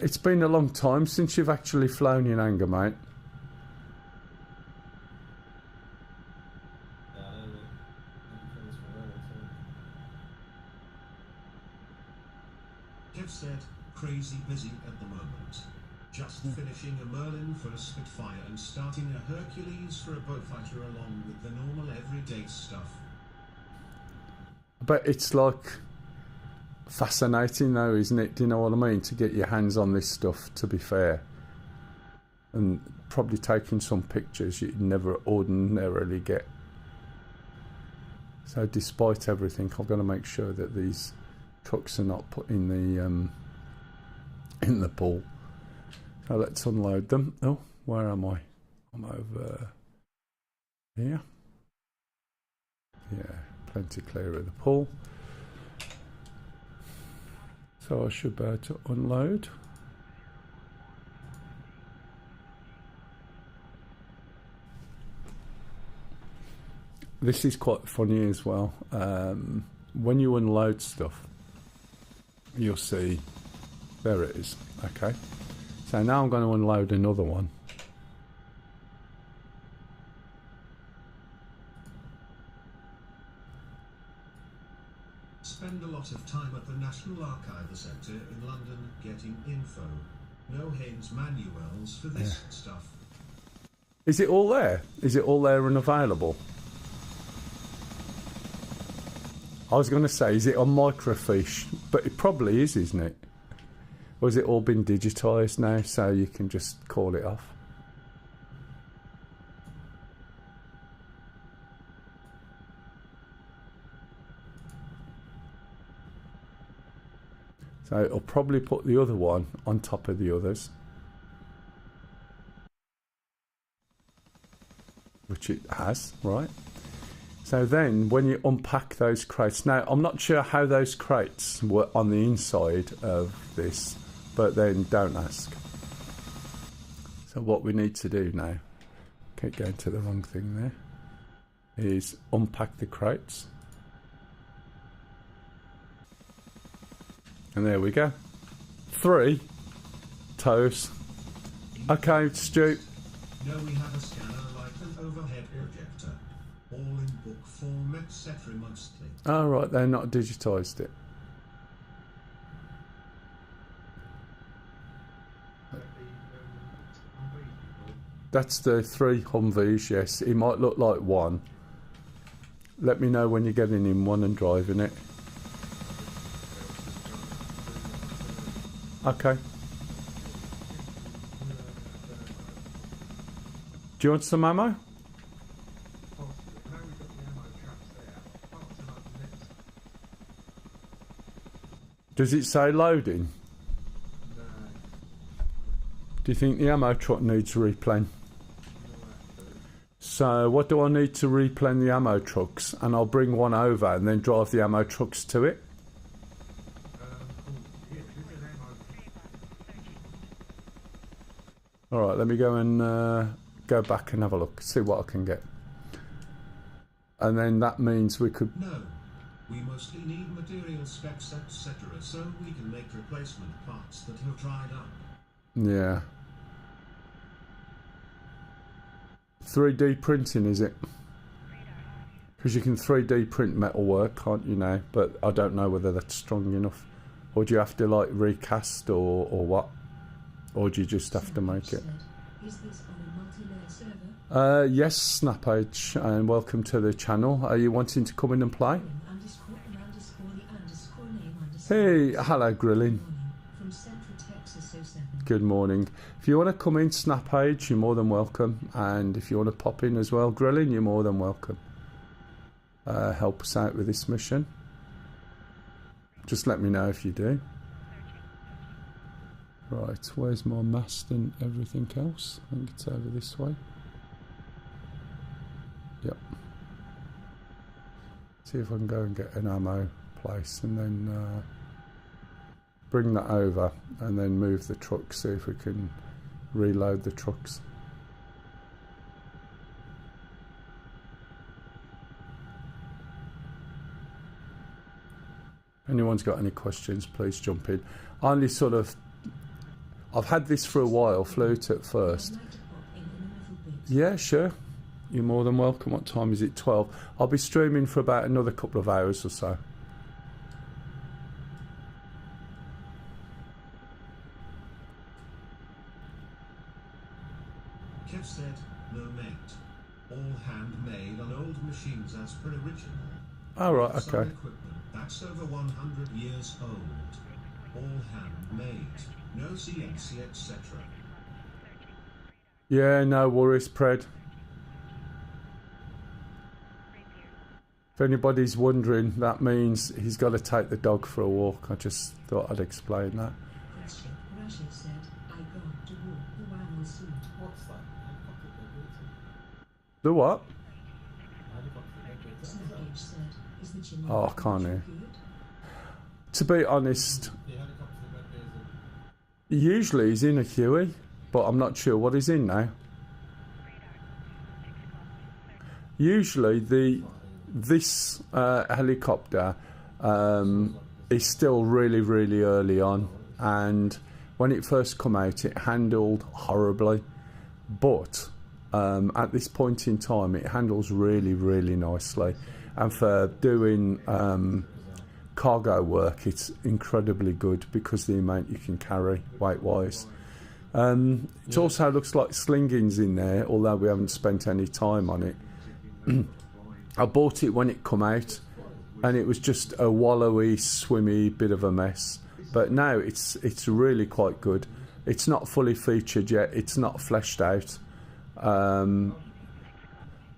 [SPEAKER 1] It's been a long time since you've actually flown in anger, mate.
[SPEAKER 2] Kev said, crazy busy at the moment. Just finishing a Merlin for a Spitfire and starting a Hercules for a Beaufighter along with the normal everyday stuff.
[SPEAKER 1] But it's like fascinating though, isn't it? Do you know what I mean? To get your hands on this stuff, to be fair. And probably taking some pictures you'd never ordinarily get. So despite everything, I'm going to make sure that these trucks are not put in the pool. So let's unload them. Oh, where am I? I'm over here. Yeah, plenty clear of the pool. So I should be able to unload. This is quite funny as well. When you unload stuff, you'll see, there it is. Okay. So now I'm going to unload another one.
[SPEAKER 2] Spend a lot of time at the National Archives Centre in London getting info. No Haynes manuals for this stuff.
[SPEAKER 1] Is it all there? Is it all there and available? I was going to say, is it on microfiche? But it probably is, isn't it? Or has it all been digitised now, so you can just call it off? So it'll probably put the other one on top of the others. Which it has, right? So then when you unpack those crates, now I'm not sure how those crates were on the inside of this, but then don't ask. So what we need to do now, keep going to the wrong thing there, is unpack the crates. And there we go. 3 toes. Okay, Stu.
[SPEAKER 2] No, we have a scanner like an overhead projector. All in book form, etc. mostly.
[SPEAKER 1] Oh, right, they're not digitised it. That's the 3 Humvees, yes. It might look like one. Let me know when you're getting in one and driving it. Okay. Do you want some ammo? Does it say loading? Do you think the ammo truck needs replen? So what do I need to replen the ammo trucks? And I'll bring one over and then drive the ammo trucks to it? Alright, let me go and go back and have a look, see what I can get. And then that means we could...
[SPEAKER 2] No, We mostly need material specs, etc., so we can make replacement parts that have dried up.
[SPEAKER 3] Yeah. 3D printing, is it? Because you can 3D print metalwork, can't you now? But I don't know whether that's strong enough. Or do you have to like recast or what? Or do you just have to make it?
[SPEAKER 5] Is this on a multi-layer server?
[SPEAKER 3] Yes, Snapage, and welcome to the channel. Are you wanting to come in and play? Hey, hello, Grilling.
[SPEAKER 5] From Central Texas 07.
[SPEAKER 3] Good morning. If you want to come in, Snapage, you're more than welcome. And if you want to pop in as well, Grilling, you're more than welcome. Help us out with this mission. Just let me know if you do. Right, where's my mast and everything else? I think it's over this way. Yep. See if I can go and get an ammo place and then bring that over and then move the truck, see if we can reload the trucks. Anyone's got any questions, please jump in. I only I've had this for a while, flew it at first. Yeah, sure. You're more than welcome. What time is it? 12. I'll be streaming for about another couple of hours or so.
[SPEAKER 2] Kev said, no mate. All handmade on old machines as per original.
[SPEAKER 3] Oh, right,
[SPEAKER 2] Some
[SPEAKER 3] okay.
[SPEAKER 2] equipment that's over 100 years old. All handmade. No CNC, etc.
[SPEAKER 3] Yeah, no worries, Pred. If anybody's wondering, that means he's got to take the dog for a walk. I just thought I'd explain that.
[SPEAKER 5] Russia said, I got to walk the wagon soon.
[SPEAKER 7] What's that?
[SPEAKER 3] The what?
[SPEAKER 5] Snapage said, is the chimney
[SPEAKER 3] Oh, I can't hear.
[SPEAKER 5] good?
[SPEAKER 3] To be honest,
[SPEAKER 7] The helicopter that
[SPEAKER 3] usually he's in a Huey, but I'm not sure what he's in now. Usually this helicopter is still really, really early on, and when it first come out it handled horribly, but at this point in time it handles really, really nicely, and for doing cargo work it's incredibly good because the amount you can carry weight wise. It also looks like slinging's in there, although we haven't spent any time on it. I bought it when it come out and it was just a wallowy, swimmy bit of a mess, but now it's really quite good. It's not fully featured yet, it's not fleshed out.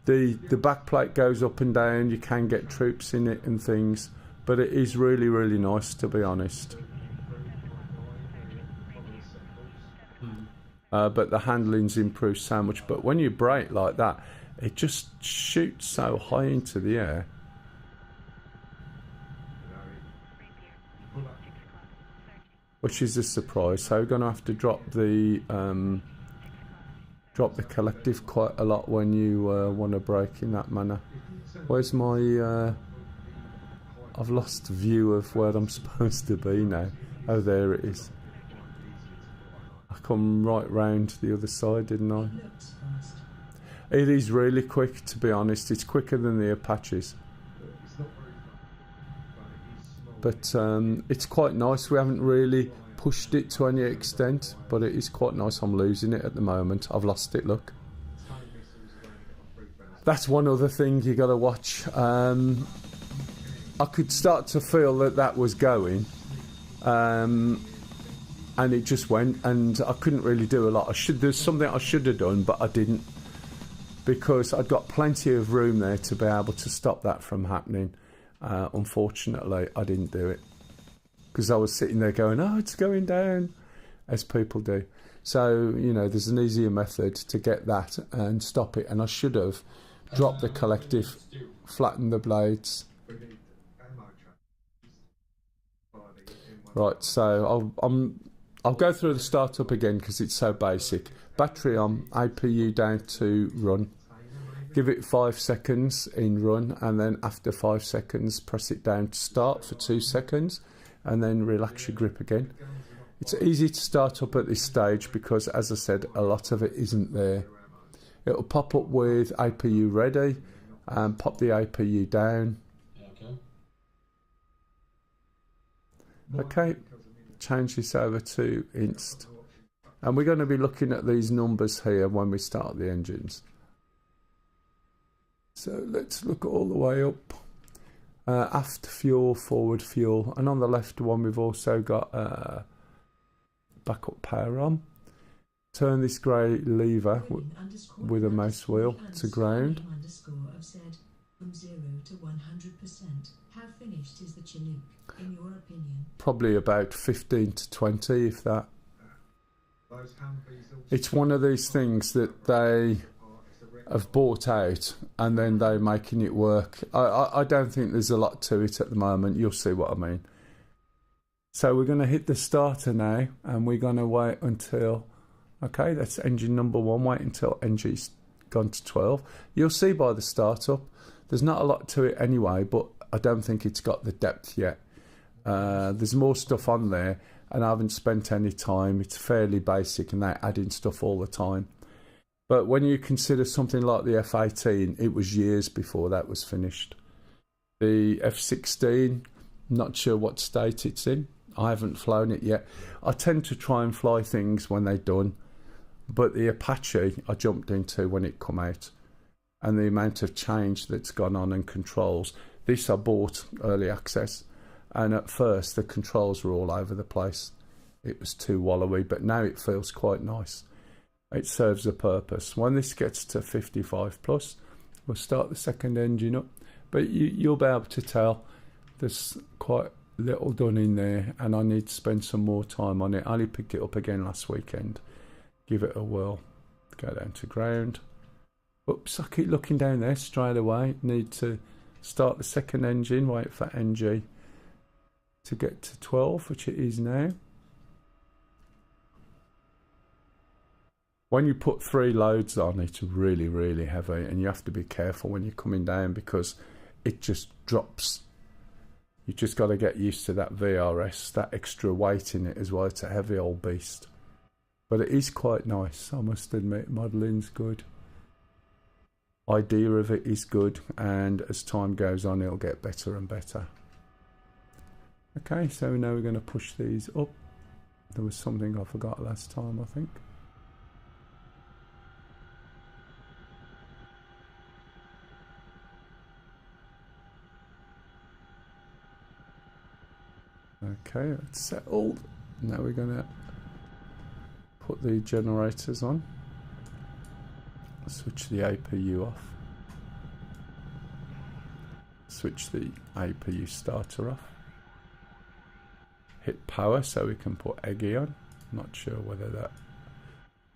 [SPEAKER 3] The back plate goes up and down, you can get troops in it and things, but it is really, really nice, to be honest. But the handling's improved so much, but when you brake like that it just shoots so high into the air. Which is a surprise. So we're going to have to drop the collective quite a lot when you want to brake in that manner. Where's my... I've lost view of where I'm supposed to be now. Oh, there it is. I come right round to the other side, didn't I? It is really quick, to be honest. It's quicker than the Apaches. But it's quite nice. We haven't really pushed it to any extent, but it is quite nice. I'm losing it at the moment. I've lost it, look. That's one other thing you got to watch. I could start to feel that was going. And it just went, and I couldn't really do a lot. There's something I should have done, but I didn't, because I'd got plenty of room there to be able to stop that from happening. Unfortunately, I didn't do it, because I was sitting there going, oh, it's going down, as people do. So, you know, there's an easier method to get that and stop it, and I should have dropped the collective, flattened the blades. Right, so I'll go through the startup again because it's so basic. Battery on, APU down to run.
[SPEAKER 1] Give it 5 seconds in run, and then after 5 seconds press it down to start for 2 seconds, and then relax your grip again. It's easy to start up at this stage because, as I said, a lot of it isn't there. It'll pop up with APU ready, and pop the APU down. Okay, change this over to inst, and we're going to be looking at these numbers here when we start the engines. So let's look all the way up. Aft fuel, forward fuel, and on the left one we've also got backup power on. Turn this grey lever with a mouse wheel to ground.
[SPEAKER 5] From 0 to 100%. How finished is the Chinook, in your opinion?
[SPEAKER 1] Probably about 15 to 20, if that. It's one of these things that they have bought out and then they're making it work. I don't think there's a lot to it at the moment. You'll see what I mean. So we're going to hit the starter now, and we're going to wait until, okay, that's engine number 1. Wait until NG's gone to 12. You'll see by the startup there's not a lot to it anyway, but I don't think it's got the depth yet. There's more stuff on there, and I haven't spent any time. It's fairly basic, and they're adding stuff all the time. But when you consider something like the F-18, it was years before that was finished. The F-16, not sure what state it's in. I haven't flown it yet. I tend to try and fly things when they're done, but the Apache I jumped into when it come out, and the amount of change that's gone on and controls. This I bought early access, and at first the controls were all over the place. It was too wallowy, but now it feels quite nice. It serves a purpose. When this gets to 55 plus, we'll start the second engine up, but you'll be able to tell there's quite little done in there, and I need to spend some more time on it. I only picked it up again last weekend. Give it a whirl. Go down to ground. Oops, I keep looking down there straight away. Need to start the second engine, wait for NG to get to 12, which it is now. When you put 3 loads on, it's really, really heavy, and you have to be careful when you're coming down because it just drops. You just got to get used to that VRS, that extra weight in it as well. It's a heavy old beast. But it is quite nice, I must admit. Modelling's good. Idea of it is good, and as time goes on it'll get better and better. Okay, so now we're going to push these up. There was something I forgot last time, I think. Okay, that's settled. Now we're going to put the generators on. Switch the APU off. Switch the APU starter off. Hit power so we can put Eggy on. Not sure whether that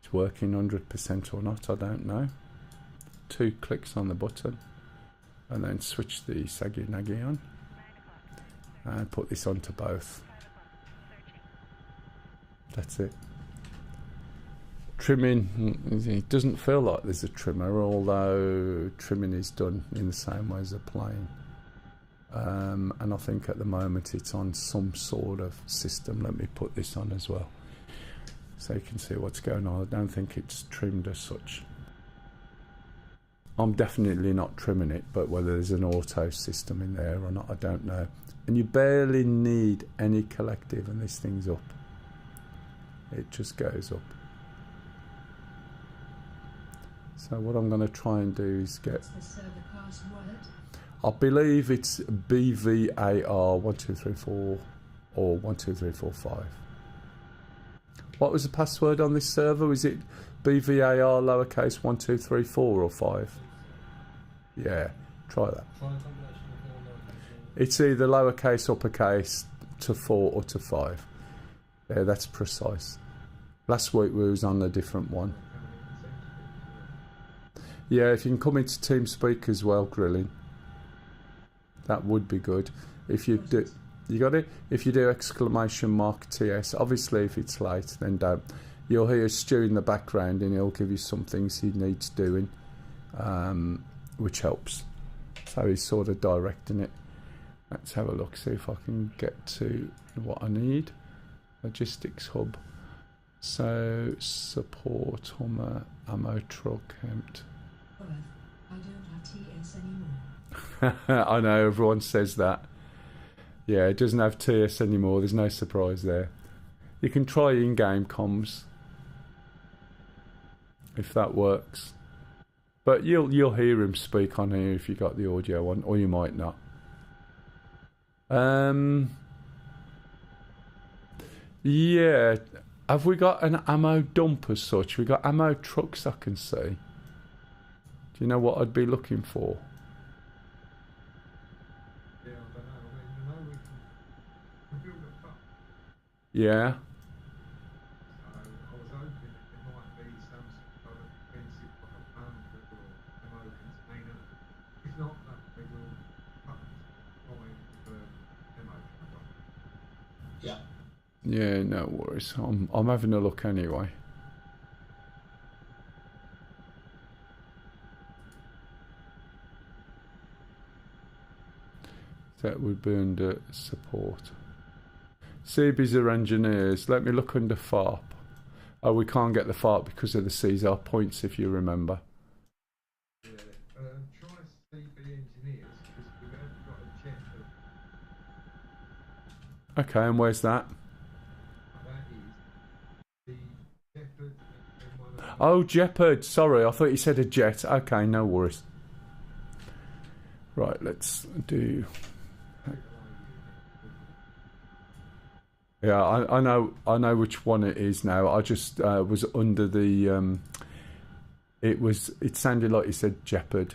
[SPEAKER 1] is working 100% or not, I don't know. 2 clicks on the button, and then switch the Saggy Naggy on. And put this onto both. That's it. Trimming, it doesn't feel like there's a trimmer, although trimming is done in the same way as a plane. And I think at the moment it's on some sort of system. Let me put this on as well so you can see what's going on. I don't think it's trimmed as such. I'm definitely not trimming it, but whether there's an auto system in there or not, I don't know. And you barely need any collective, and this thing's up. It just goes up. So what I'm going to try and do is get...
[SPEAKER 5] The server password.
[SPEAKER 1] I believe it's BVAR1234 or 12345. What was the password on this server? Was it BVAR lowercase 1234 or 5? Yeah, try that. It's either lowercase, uppercase to 4 or to 5. Yeah, that's precise. Last week we was on a different one. Yeah, if you can come into TeamSpeak as well, Grilling, that would be good. If you do, you got it? If you do !TS, obviously if it's late, then don't. You'll hear Stu in the background and he'll give you some things he needs doing. which helps. So he's sort of directing it. Let's have a look, see if I can get to what I need. Logistics hub. So support Hummer, ammo truck, empty.
[SPEAKER 5] I don't have TS anymore.
[SPEAKER 1] I know, everyone says that. Yeah, it doesn't have TS anymore, there's no surprise there. You can try in-game comms if that works. But you'll hear him speak on here if you got the audio on, or you might not. Yeah, have we got an ammo dump as such? We got ammo trucks I can see. Do you know what I'd be looking for?
[SPEAKER 4] Yeah, I don't know. I mean, we can build a pub.
[SPEAKER 1] Yeah.
[SPEAKER 4] I was hoping that there might be some sort of defensive like a bunker or ammo container. If not, we will find the ammo truck.
[SPEAKER 7] Yeah.
[SPEAKER 1] Yeah, no worries. I'm having a look anyway. That would be under support. CBs are engineers. Let me look under FARP. Oh, we can't get the FARP because of the Caesar points, if you remember.
[SPEAKER 4] Yeah, try CB engineers because we haven't got a jet of
[SPEAKER 1] Okay, and where's that?
[SPEAKER 4] that is the Shepherd and one of the
[SPEAKER 1] Oh, Jeopard. Sorry, I thought you said a jet. Okay, no worries. Right, let's do... Yeah, I know which one it is now. I just was under the it sounded like you said Jeopard.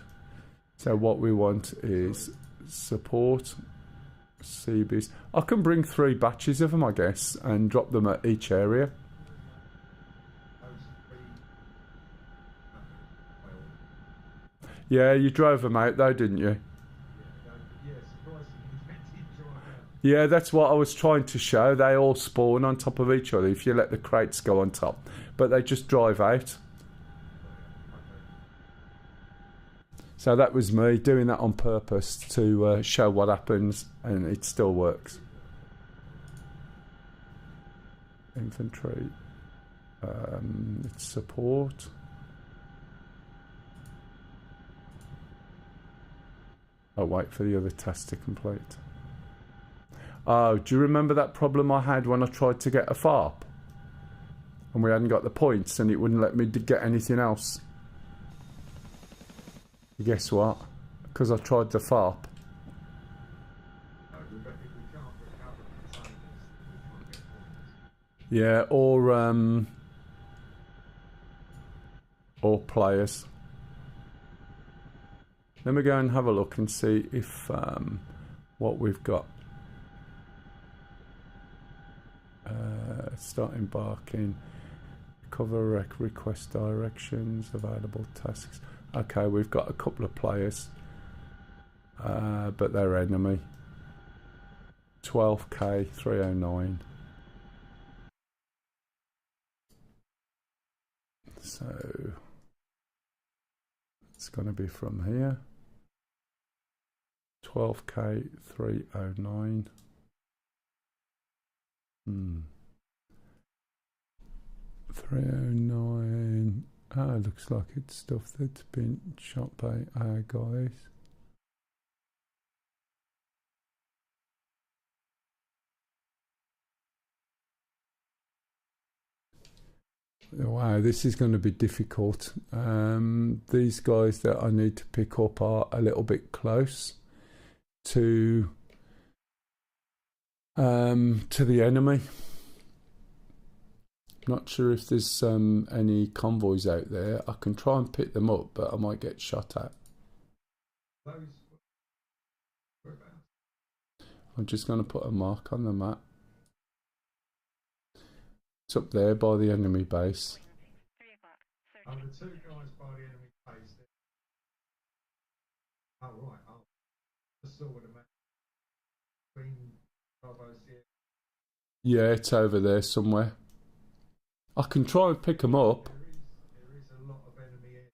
[SPEAKER 1] So what we want is support CBs. I can bring 3 batches of them, I guess, and drop them at each area. Yeah, you drove them out though, didn't you? Yeah, that's what I was trying to show. They all spawn on top of each other if you let the crates go on top. But they just drive out. So that was me doing that on purpose to show what happens, and it still works. Infantry. It's support. I'll wait for the other task to complete. Oh, do you remember that problem I had when I tried to get a FARP? And we hadn't got the points and it wouldn't let me get anything else. Guess what? Because I tried the FARP. Yeah, or players. Let me go and have a look and see if what we've got. Start embarking, cover rec, request directions, available tasks. Okay, we've got a couple of players, but they're enemy. 12k 309. So it's going to be from here. 12k 309. 309. Looks like it's stuff that's been shot by our guys. Wow, this is going to be difficult. These guys that I need to pick up are a little bit close to the enemy. Not sure if there's any convoys out there. I can try and pick them up, but I might get shot at. I'm just going to put a mark on the map. It's up there by the enemy base.
[SPEAKER 9] 3 o'clock.
[SPEAKER 4] Oh,
[SPEAKER 9] Searching.
[SPEAKER 4] the 2 guys by the enemy base there. Oh, right. Oh, I saw what the map. Green Bravo's here.
[SPEAKER 1] Yeah, it's over there somewhere. I can try and pick them up.
[SPEAKER 4] There is a lot of enemy air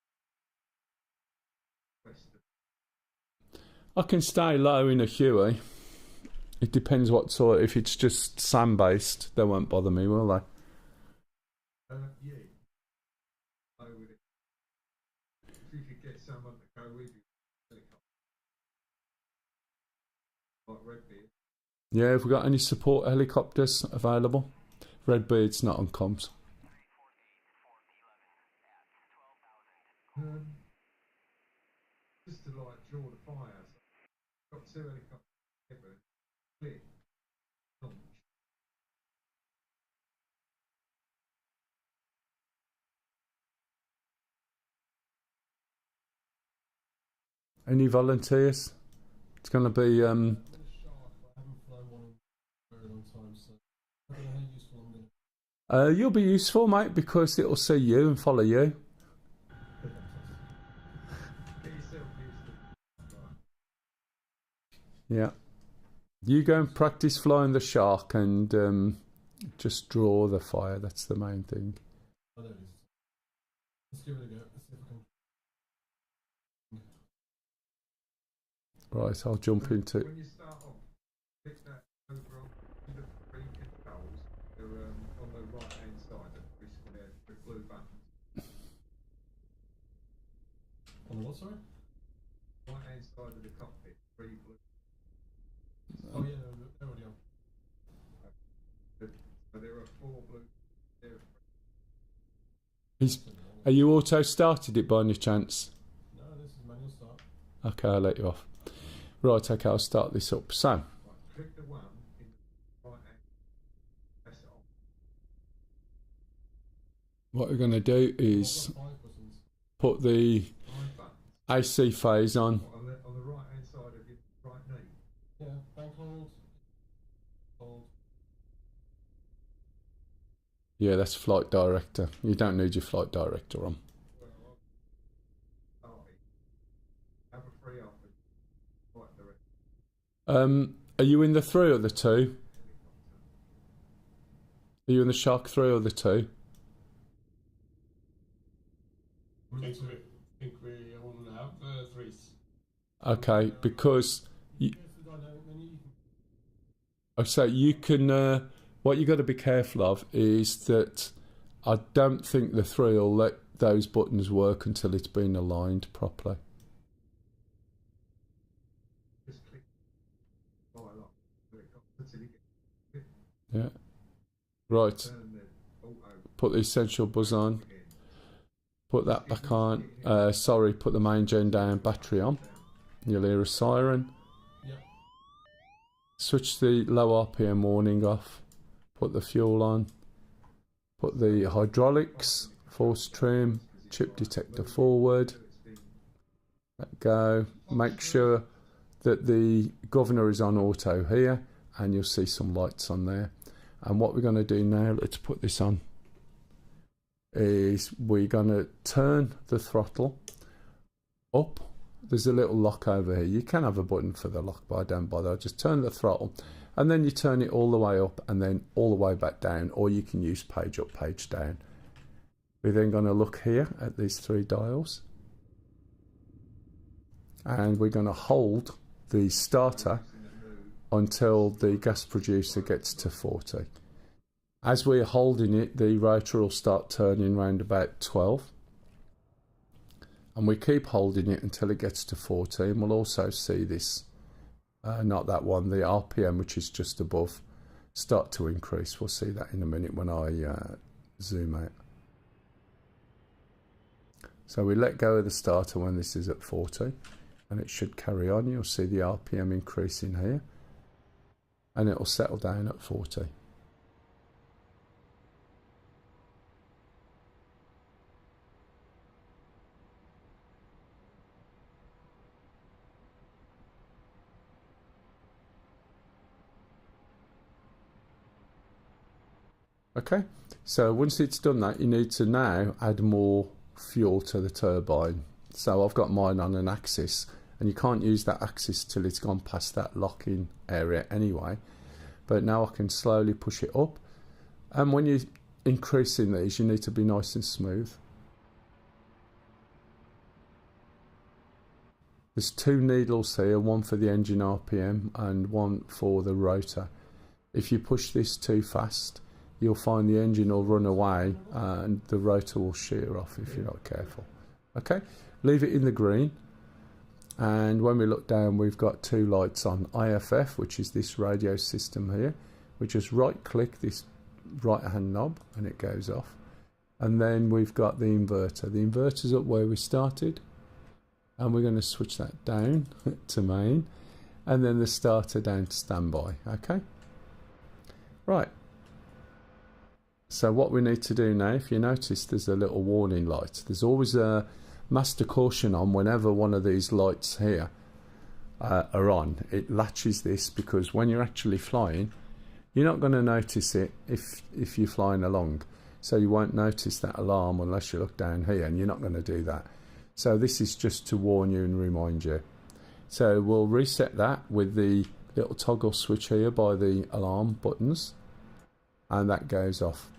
[SPEAKER 4] west of
[SPEAKER 1] I can stay low in a Huey. It depends what sort. If it's just SAM based, they won't bother me, will they?
[SPEAKER 4] Yeah. I would. If you could get someone to go with you, like Redbeard.
[SPEAKER 1] Yeah, have we got any support helicopters available? Redbeard's not on comms.
[SPEAKER 4] Just to like draw the fire. So got 2 helicopters together, click, launch.
[SPEAKER 1] Any volunteers? It's going to be.
[SPEAKER 7] I haven't flown one in a very long time, so I don't know how useful I'm going to
[SPEAKER 1] You'll be useful, mate, because it'll see you and follow you.
[SPEAKER 4] Get yourself used to it.
[SPEAKER 1] Yeah. You go and practice flying the Shark and just draw the fire. That's the main thing.
[SPEAKER 7] Oh, there it is. Let's give it a go. Let's see if I can.
[SPEAKER 1] Right, I'll jump into.
[SPEAKER 4] When you start off, click that over on the 3 controls. They're on the right hand side of the blue buttons.
[SPEAKER 7] On the what, sorry?
[SPEAKER 4] Right hand side of the cockpit, 3 blue.
[SPEAKER 7] Oh, yeah, they're already on.
[SPEAKER 4] So there are 4 blue. There are
[SPEAKER 1] Are you auto started it by any chance?
[SPEAKER 7] No, this is manual start.
[SPEAKER 1] Okay, I'll let you off. Right, okay, I'll start this up. So,
[SPEAKER 4] right, click the 1 in the right hand. Press it on.
[SPEAKER 1] what we're going to do is
[SPEAKER 7] I've got 5 buttons.
[SPEAKER 1] put the
[SPEAKER 4] 5 buttons.
[SPEAKER 1] AC phase on.
[SPEAKER 4] On the right hand side of your right knee.
[SPEAKER 7] Yeah, bank hold. Hold.
[SPEAKER 1] Yeah, that's flight director. You don't need your flight director on.
[SPEAKER 4] Have a free off and right direct.
[SPEAKER 1] Are you in the 3 or the 2? Are you in the Shark 3 or the 2?
[SPEAKER 7] I think we only have 3s.
[SPEAKER 1] Okay, because
[SPEAKER 7] Go to the dynamic menu.
[SPEAKER 1] I say you can. What you got to be careful of is that I don't think the 3 will let those buttons work until it's been aligned properly.
[SPEAKER 4] Just click fire lock. Until you get
[SPEAKER 1] Yeah. Right.
[SPEAKER 4] turn the auto
[SPEAKER 1] Put the essential buzz on.
[SPEAKER 4] again.
[SPEAKER 1] Put that back on. Sorry, put the main gen down. Battery on. You'll hear a siren.
[SPEAKER 7] Yeah.
[SPEAKER 1] Switch the low RPM warning off. Put the fuel on. Put the hydraulics, force trim, chip detector forward. Let go. Make sure that the governor is on auto here, and you'll see some lights on there. And what we're going to do now, let's put this on, is we're going to turn the throttle up. There's a little lock over here. You can have a button for the lock, but I don't bother. Just turn the throttle, and then you turn it all the way up and then all the way back down, or you can use page up, page down. We're then going to look here at these 3 dials, and we're going to hold the starter until the gas producer gets to 40. As we're holding it, the rotor will start turning round about 12. And we keep holding it until it gets to 40. And we'll also see this, not that one, the RPM, which is just above, start to increase. We'll see that in a minute when I zoom out. So we let go of the starter when this is at 40, and it should carry on. You'll see the RPM increasing here, and it will settle down at 40. Okay, so once it's done that, you need to now add more fuel to the turbine. So I've got mine on an axis, and you can't use that axis till it's gone past that lock-in area anyway. But now I can slowly push it up, and when you're increasing these, you need to be nice and smooth. There's 2 needles here, one for the engine RPM and one for the rotor. If you push this too fast, you'll find the engine will run away and the rotor will shear off if you're not careful. Okay, leave it in the green, and when we look down we've got 2 lights on. IFF, which is this radio system here. We just right click this right hand knob and it goes off. And then we've got the inverter. The inverter's up where we started, and we're going to switch that down to main, and then the starter down to standby. Okay, right, so what we need to do now, if you notice there's a little warning light. There's always a master caution on whenever one of these lights here are on. It latches this, because when you're actually flying you're not going to notice it if you're flying along, so you won't notice that alarm unless you look down here, and you're not going to do that. So this is just to warn you and remind you. So we'll reset that with the little toggle switch here by the alarm buttons, and that goes off.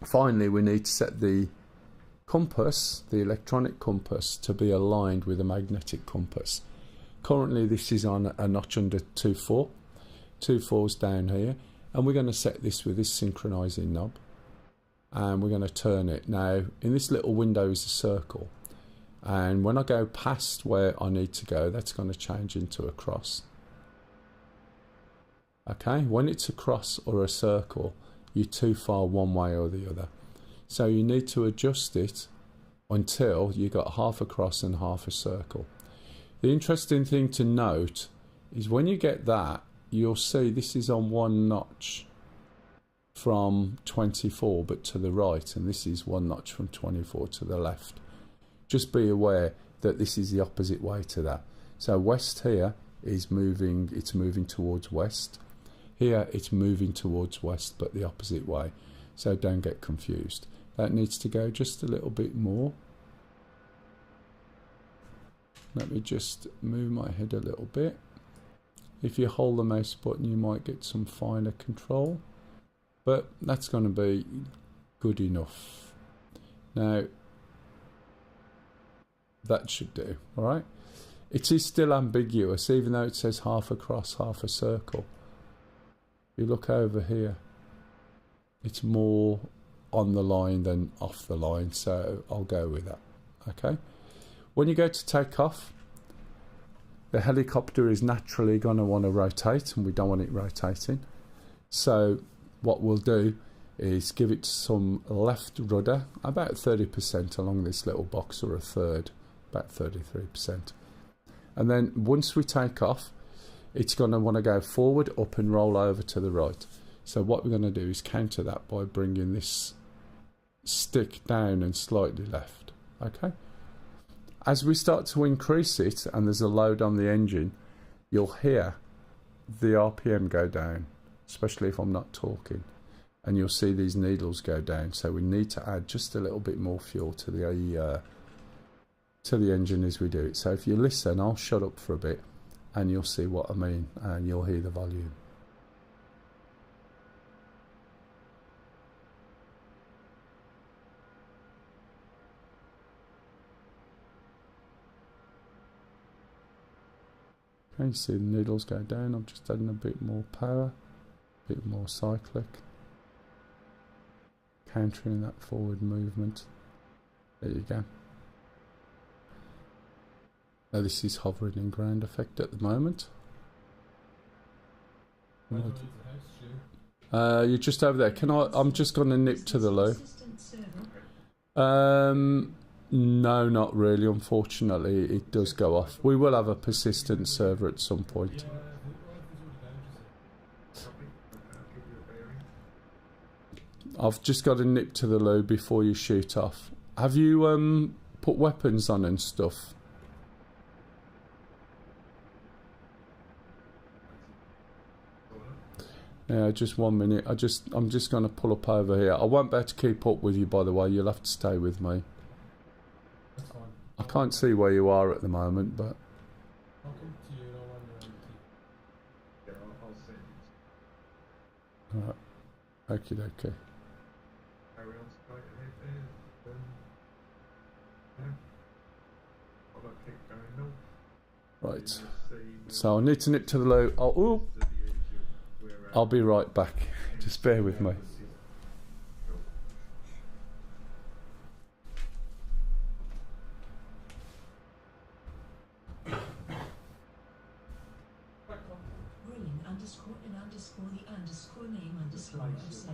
[SPEAKER 1] Finally, we need to set the compass, the electronic compass, to be aligned with a magnetic compass. Currently this is on a notch under 2.4. 2.4's down here, and we're going to set this with this synchronizing knob, and we're going to turn it. Now in this little window is a circle, and when I go past where I need to go, that's going to change into a cross. Okay, when it's a cross or a circle, you're too far one way or the other, so you need to adjust it until you got half a cross and half a circle. The interesting thing to note is when you get that, you'll see this is on 1 notch from 24 but to the right, and this is 1 notch from 24 to the left. Just be aware that this is the opposite way to that. So west here is moving, it's moving towards west. Here it's moving towards west but the opposite way, so don't get confused. That needs to go just a little bit more. Let me just move my head a little bit. If you hold the mouse button you might get some finer control, but that's going to be good enough. Now that should do. Alright, it is still ambiguous even though it says half a cross, half a circle. You look over here, it's more on the line than off the line, so I'll go with that. Okay, when you go to take off, the helicopter is naturally going to want to rotate, and we don't want it rotating. So what we'll do is give it some left rudder, about 30% along this little box, or a third, about 33%. And then once we take off, it's going to want to go forward, up and roll over to the right. So what we're going to do is counter that by bringing this stick down and slightly left. Okay. As we start to increase it and there's a load on the engine, you'll hear the RPM go down, especially if I'm not talking, and you'll see these needles go down. So we need to add just a little bit more fuel to the engine as we do it. So if you listen, I'll shut up for a bit and you'll see what I mean, and you'll hear the volume. Okay, you see the needles go down. I'm just adding a bit more power, a bit more cyclic, countering that forward movement. There you go. Now this is hovering in ground effect at the moment. You're just over there. I'm just going to nip to the loo. No, not really, unfortunately. It does go off. We will have a persistent server at some point. I've just got to nip to the loo before you shoot off. Have you put weapons on and stuff? Yeah, just 1 minute. I'm just going to pull up over here. I won't be able to keep up with you, by the way. You'll have to stay with me.
[SPEAKER 7] That's fine.
[SPEAKER 1] I can't see where you are at the moment, but
[SPEAKER 7] I'll come to you and I'll run around.
[SPEAKER 4] Yeah, I'll send it.
[SPEAKER 1] alright. Okie dokie.
[SPEAKER 4] Carry on straight ahead there. Yeah. I'll keep going north.
[SPEAKER 1] Right. So I need to nip to the loo. I'll be right back. Just bear with me.
[SPEAKER 5] Brilliant underscore and underscore the underscore name underscore of set.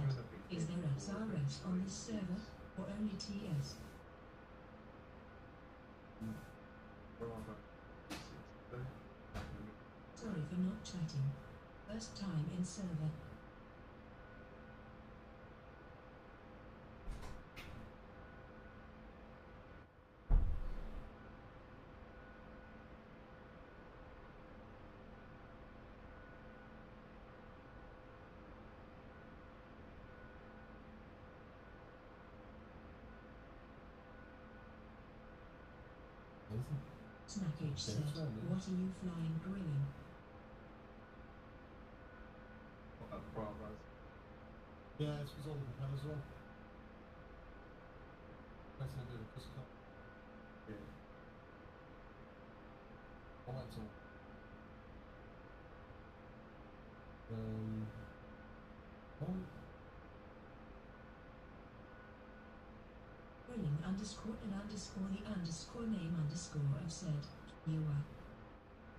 [SPEAKER 5] Is there SRS on this server or only TS? Sorry for not chatting. First time in server. Snackage said, what are you flying grilling?
[SPEAKER 6] Yeah, it was all the propellers as well. That's how I did it, just cut. Yeah. All that's all. Oh.
[SPEAKER 5] Grilling underscore and underscore the underscore name underscore of said. You are.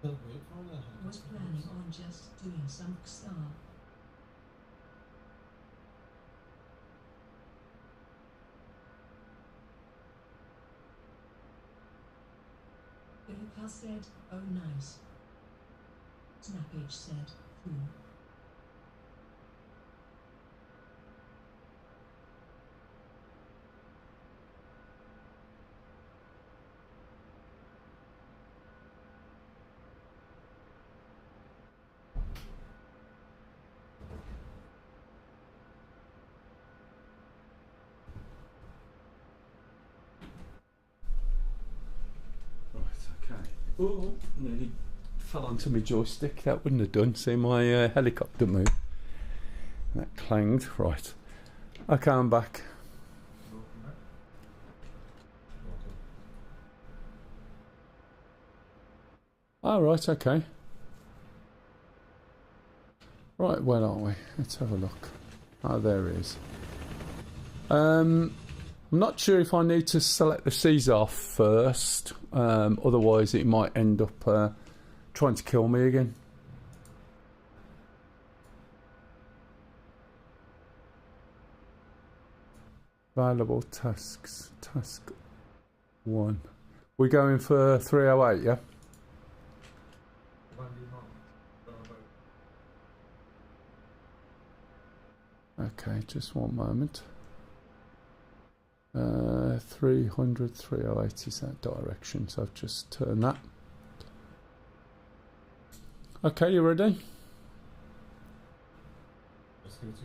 [SPEAKER 6] Don't wait for that.
[SPEAKER 5] Was planning on just doing some star. Ilka said, oh nice. Snappage said, fool.
[SPEAKER 1] Oh, nearly fell onto my joystick. That wouldn't have done. See my helicopter move. That clanged. Right. Okay, I'm back. Oh, right, okay. Right, where are we? Let's have a look. Oh, there it is. I'm not sure if I need to select the C's off first, otherwise it might end up trying to kill me again. Available tasks, task 1. We're going for 308, yeah? Okay, just one moment. 300, 308 is that direction, so I've just turned that. Okay, you ready?
[SPEAKER 6] Let's give it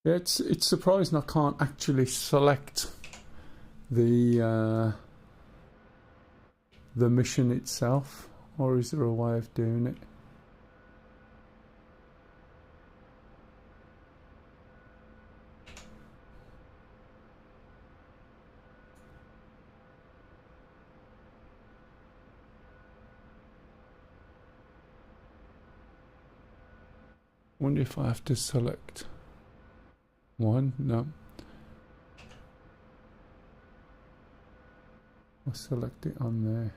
[SPEAKER 6] 2 seconds.
[SPEAKER 1] Yeah, it's surprising I can't actually select the mission itself, or is there a way of doing it? Wonder if I have to select one. No. I'll select it on there.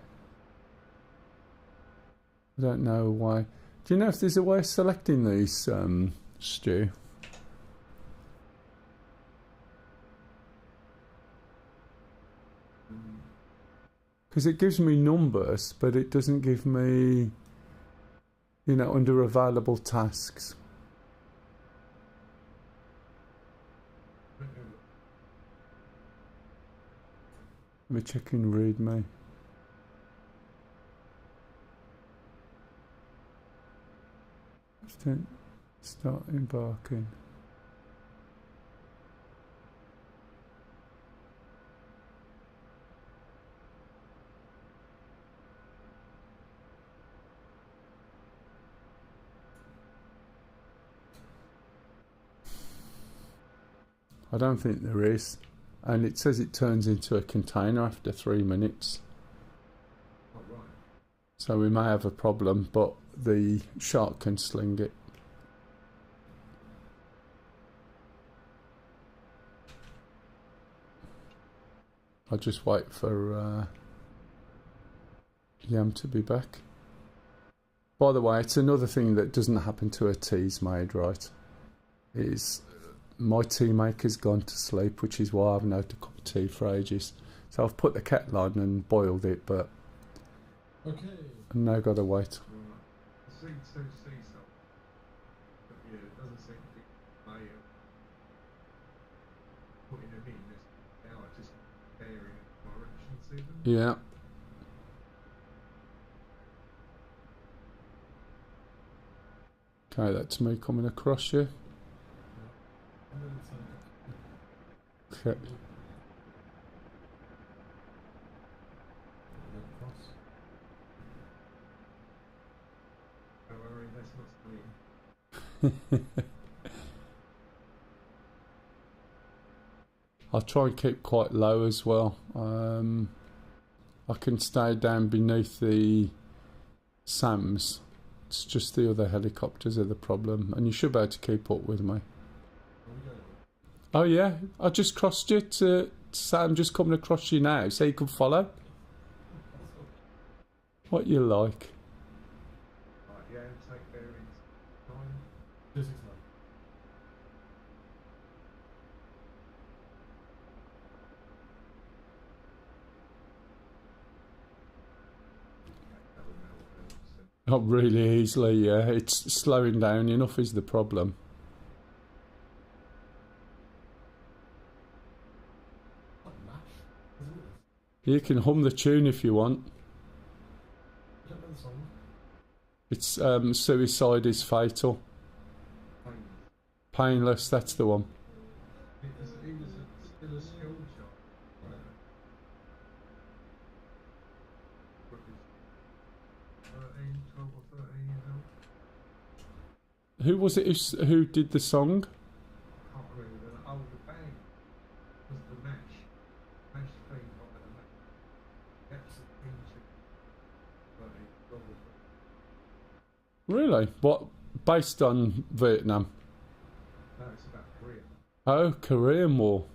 [SPEAKER 1] I don't know why. Do you know if there's a way of selecting these, Stu? Because it gives me numbers, but it doesn't give me, you know, under available tasks. Let me check in README. Start embarking. I don't think there is. And it says it turns into a container after 3 minutes. So we may have a problem, but the shark can sling it. I'll just wait for Yam to be back. By the way, it's another thing that doesn't happen to a tea's made, right? Is my tea maker's gone to sleep, which is why I haven't had a cup of tea for ages. So I've put the kettle on and boiled it, but
[SPEAKER 7] Okay.
[SPEAKER 1] I've now got to wait.
[SPEAKER 4] C2C stuff. But yeah, it doesn't seem to be my putting them in this now, I just varying direction to them.
[SPEAKER 1] Yeah. Okay, that's me coming across you. Okay.
[SPEAKER 4] Don't worry, that's not splitting.
[SPEAKER 1] I'll try and keep quite low as well. I can stay down beneath the SAMs. It's just the other helicopters are the problem, and you should be able to keep up with me. Oh yeah, I just crossed you to Sam, just coming across you now, so you can follow. What you like?
[SPEAKER 4] Right, yeah, take bearings. Time.
[SPEAKER 7] 269.
[SPEAKER 4] That would know what
[SPEAKER 1] Not really easily, yeah. It's slowing down enough is the problem.
[SPEAKER 7] Like MASH, isn't it?
[SPEAKER 1] You can hum the tune if you want.
[SPEAKER 7] I don't know the song.
[SPEAKER 1] It's Suicide is Fatal. Painless, that's the one.
[SPEAKER 4] He was still a school child. What is 13, 12 or 13 years old?
[SPEAKER 1] Who was it who did the song?
[SPEAKER 4] I can't remember the older band was the MASH. MASH theme by the MASH. That's the theme to 13, 12 or 13.
[SPEAKER 1] Really? What? Based on Vietnam?
[SPEAKER 4] No, it's about Korea.
[SPEAKER 1] Oh, Korean War.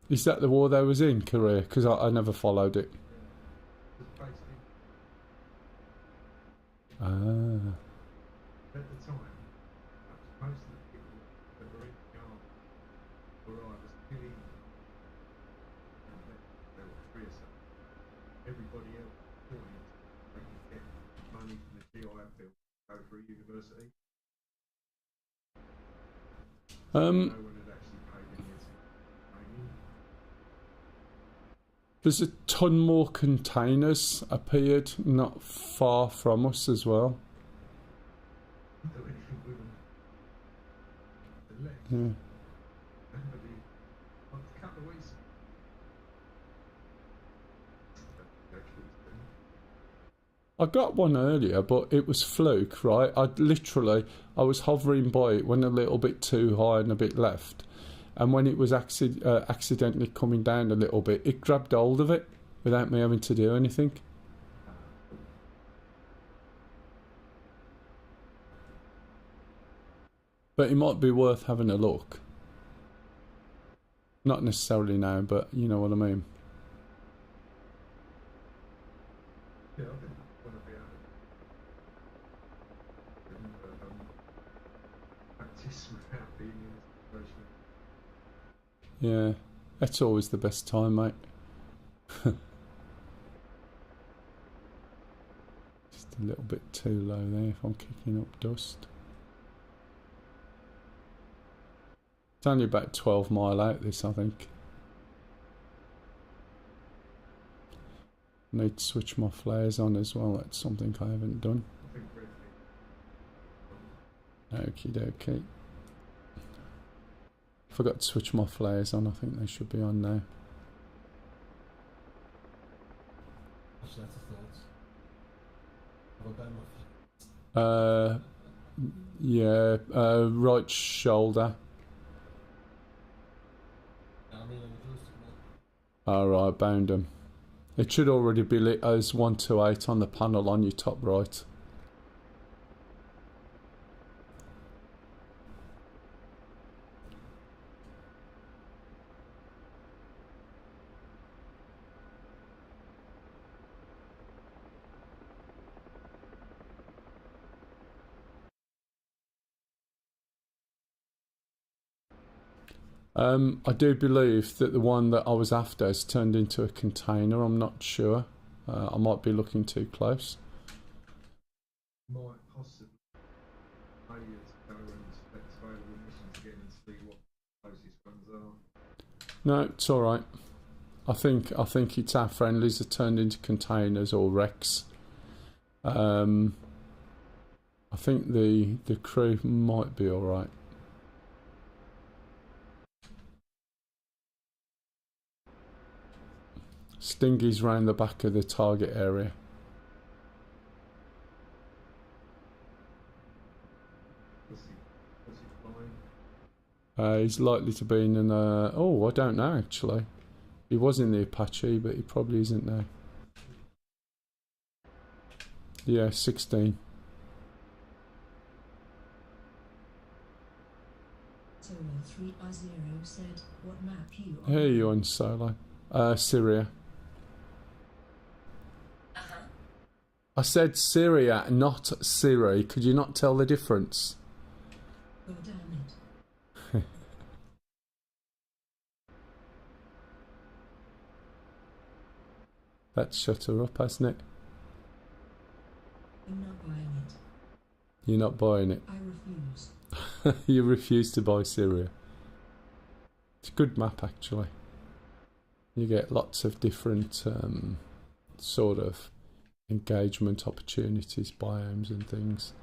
[SPEAKER 1] Is that the war they was in, Korea? Because I never followed it.
[SPEAKER 4] It's basically
[SPEAKER 1] Ah.
[SPEAKER 4] at the time, most of the people that were in the army were either still in, and they were free or something. Everybody else joined, they could get money from the GI Bill, go through university. No one had actually paid any attention to training.
[SPEAKER 1] There's a ton more containers appeared not far from us as well.
[SPEAKER 4] Do anything with them. The left.
[SPEAKER 1] Yeah.
[SPEAKER 4] Nobody. Like a couple of weeks.
[SPEAKER 1] I got one earlier, but it was fluke, right? I was hovering by it, went a little bit too high and a bit left. And when it was accidentally coming down a little bit, it grabbed hold of it without me having to do anything. But it might be worth having a look. Not necessarily now, but you know what I mean.
[SPEAKER 4] Yeah, I think I want to be able to practice without being in a situation.
[SPEAKER 1] Yeah, that's always the best time, mate. Just a little bit too low there if I'm kicking up dust. It's only about 12 mile out this, I think. Need to switch my flares on as well, that's something I haven't done.
[SPEAKER 4] I think briefly.
[SPEAKER 1] Okie dokie. Forgot to switch my flares on, I think they should be on now.
[SPEAKER 7] Actually, that's a thought. Have I been with
[SPEAKER 1] Yeah, right shoulder.
[SPEAKER 7] I mean, on the joystick, mate.
[SPEAKER 1] Alright, bound him. It should already be lit as 128 on the panel on your top right. I do believe that the one that I was after has turned into a container. I'm not sure. I might be looking too close.
[SPEAKER 4] Might possibly failure to go and inspect available missions again and see what the closest ones are.
[SPEAKER 1] No, it's all right. I think it's our friendlies that turned into containers or wrecks. I think the crew might be all right. Stingy's round the back of the target area.
[SPEAKER 4] What's he flying?
[SPEAKER 1] He's likely to be in an... oh, I don't know actually. He was in the Apache, but he probably isn't now. Yeah, 16.
[SPEAKER 5] 203 said, what map you on?
[SPEAKER 1] Here you on solo. Syria. I said Syria, not Siri. Could you not tell the difference?
[SPEAKER 5] God damn it.
[SPEAKER 1] That's shut her up, hasn't it?
[SPEAKER 5] I'm not buying it.
[SPEAKER 1] You're not buying it.
[SPEAKER 5] I refuse.
[SPEAKER 1] You refuse to buy Syria. It's a good map actually. You get lots of different sort of engagement opportunities, biomes and things.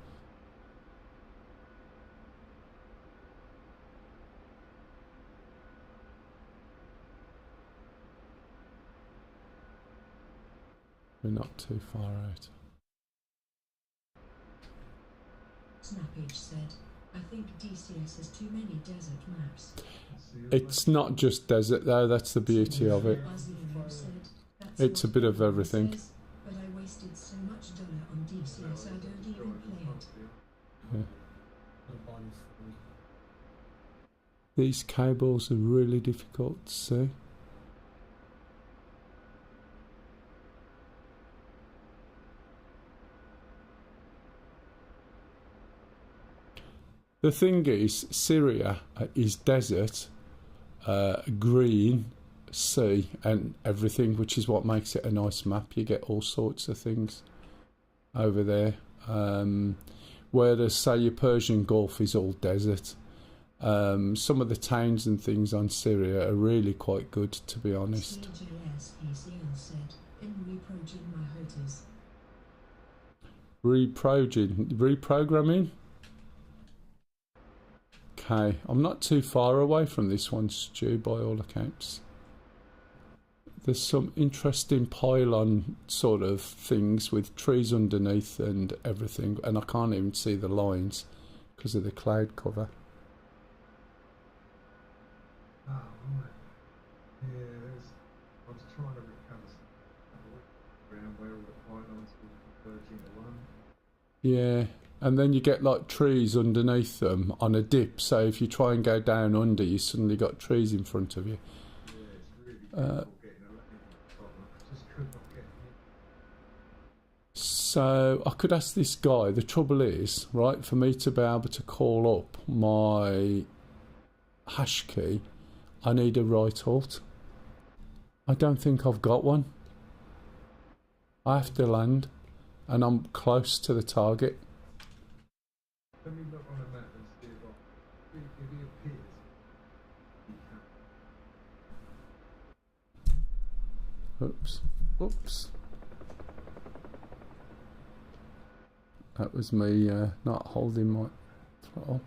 [SPEAKER 1] We're not too far out.
[SPEAKER 5] Snappage said, I think DCS has too many desert maps.
[SPEAKER 1] It's not just desert though, that's the beauty of it. It's a bit of everything.
[SPEAKER 5] But I wasted so much dollar on DCS I don't even play it.
[SPEAKER 1] Yeah. These cables are really difficult to see. The thing is, Syria is desert, green, sea and everything, which is what makes it a nice map. You get all sorts of things over there. Whereas, say, your Persian Gulf is all desert. Some of the towns and things on Syria are really quite good, to be honest.
[SPEAKER 5] CHSPCL said, in
[SPEAKER 1] Reprogramming? Okay, I'm not too far away from this one, Stu, by all accounts. There's some interesting pylon sort of things with trees underneath and everything, and I can't even see the lines because of the cloud cover.
[SPEAKER 4] Oh, right. Yeah, I was trying to recover some around where all the pylons were converging to one.
[SPEAKER 1] Yeah, and then you get like trees underneath them on a dip, so if you try and go down under, you suddenly got trees in front of you.
[SPEAKER 4] Yeah, it's really difficult getting a landing on the top. I just could not get it.
[SPEAKER 1] So I could ask this guy, the trouble is, right, for me to be able to call up my hash key, I need a right halt. I don't think I've got one. I have to land, and I'm close to the target.
[SPEAKER 4] Let me look on a map and see if he appears.
[SPEAKER 1] Oops. Oops. That was me not holding my throttle.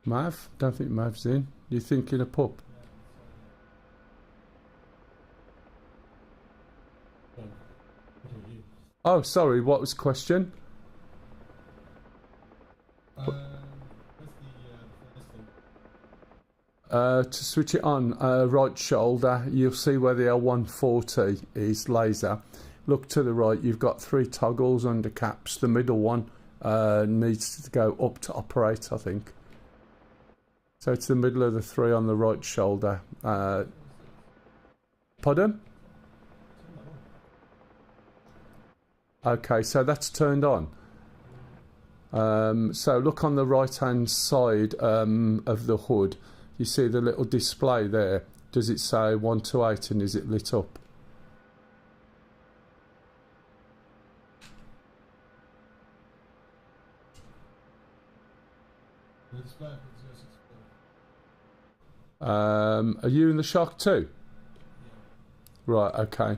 [SPEAKER 1] Mav? Don't think Mav's in. You thinking a pup? Oh, sorry, what was the question? To switch it on, right shoulder, you'll see where the L140 is laser. Look to the right, you've got 3 toggles under caps. The middle one needs to go up to operate, I think. So it's the middle of the 3 on the right shoulder. Pardon? Okay, so that's turned on. So look on the right hand side of the hood. You see the little display there. Does it say 128 and is it lit up?
[SPEAKER 7] The display of 064.
[SPEAKER 1] Are you in the Shark 2? Right, okay.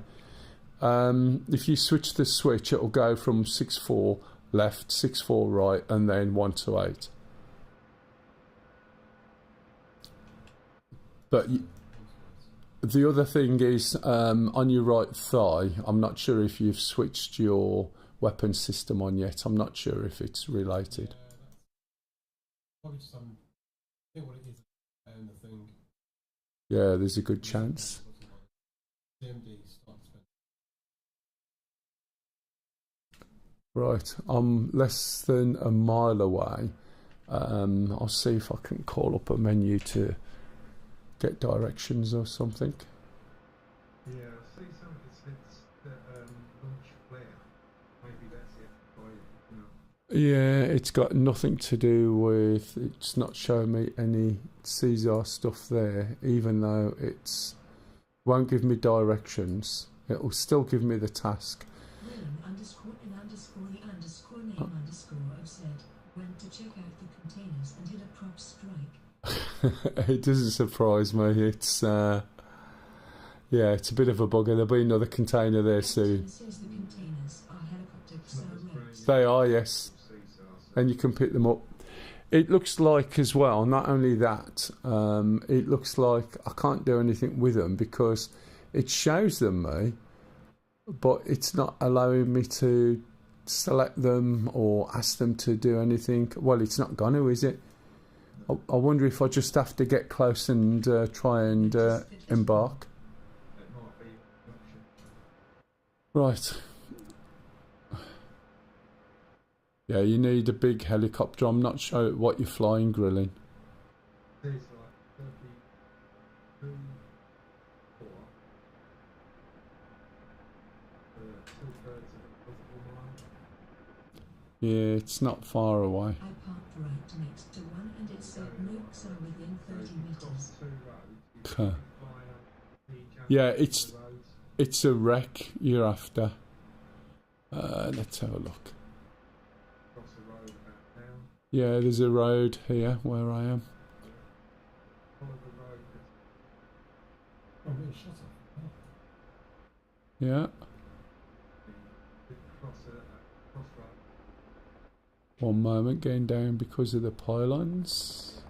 [SPEAKER 1] If you switch the switch, it'll go from 64 left, 64 right, and then 128. But the other thing is, on your right thigh, I'm not sure if you've switched your weapon system on yet. I'm not sure if it's related.
[SPEAKER 7] Probably just some. I think what it is, and the thing.
[SPEAKER 1] Yeah, there's a good chance.
[SPEAKER 7] CMD starts.
[SPEAKER 1] Right, I'm less than a mile away. I'll see if I can call up a menu to get directions or something.
[SPEAKER 4] Yeah, I see some. It's the launch flare. Maybe that's it. Or, you know.
[SPEAKER 1] Yeah, it's got nothing to do with. It's not showing me any Caesar stuff there, even though it's won't give me directions. It will still give me the task.
[SPEAKER 5] William underscore in underscore the underscore name underscore have said went to check out the containers and hit a prop strike.
[SPEAKER 1] It doesn't surprise me. It's yeah, it's a bit of a bugger. There'll be another container there soon.
[SPEAKER 5] Says the containers are helicopter Xerox.
[SPEAKER 1] They are, yes, and you can pick them up. It looks like as well. Not only that, it looks like I can't do anything with them because it shows them me, but it's not allowing me to select them or ask them to do anything. Well, it's not going to, is it? I wonder if I just have to get close and try and embark.
[SPEAKER 4] That might be an option.
[SPEAKER 1] Right. Yeah, you need a big helicopter. I'm not sure what you're flying, Grilling.
[SPEAKER 4] There's like 32, 4. 2/3 of a possible mile.
[SPEAKER 1] Yeah, it's not far away.
[SPEAKER 5] I parked right next to one and it said nukes are within 30 meters.
[SPEAKER 4] Cross 2 roads.
[SPEAKER 1] Okay.
[SPEAKER 4] Fly up each other
[SPEAKER 1] Yeah,
[SPEAKER 4] on
[SPEAKER 1] it's
[SPEAKER 4] the roads.
[SPEAKER 1] it's a wreck you're after. Let's have a look.
[SPEAKER 4] Cross the road about now.
[SPEAKER 1] Yeah, there's a road here where I am.
[SPEAKER 4] Follow the road.
[SPEAKER 7] Oh, really? Shut up.
[SPEAKER 1] Yeah.
[SPEAKER 4] Cross road.
[SPEAKER 1] One moment, going down because of the pylons.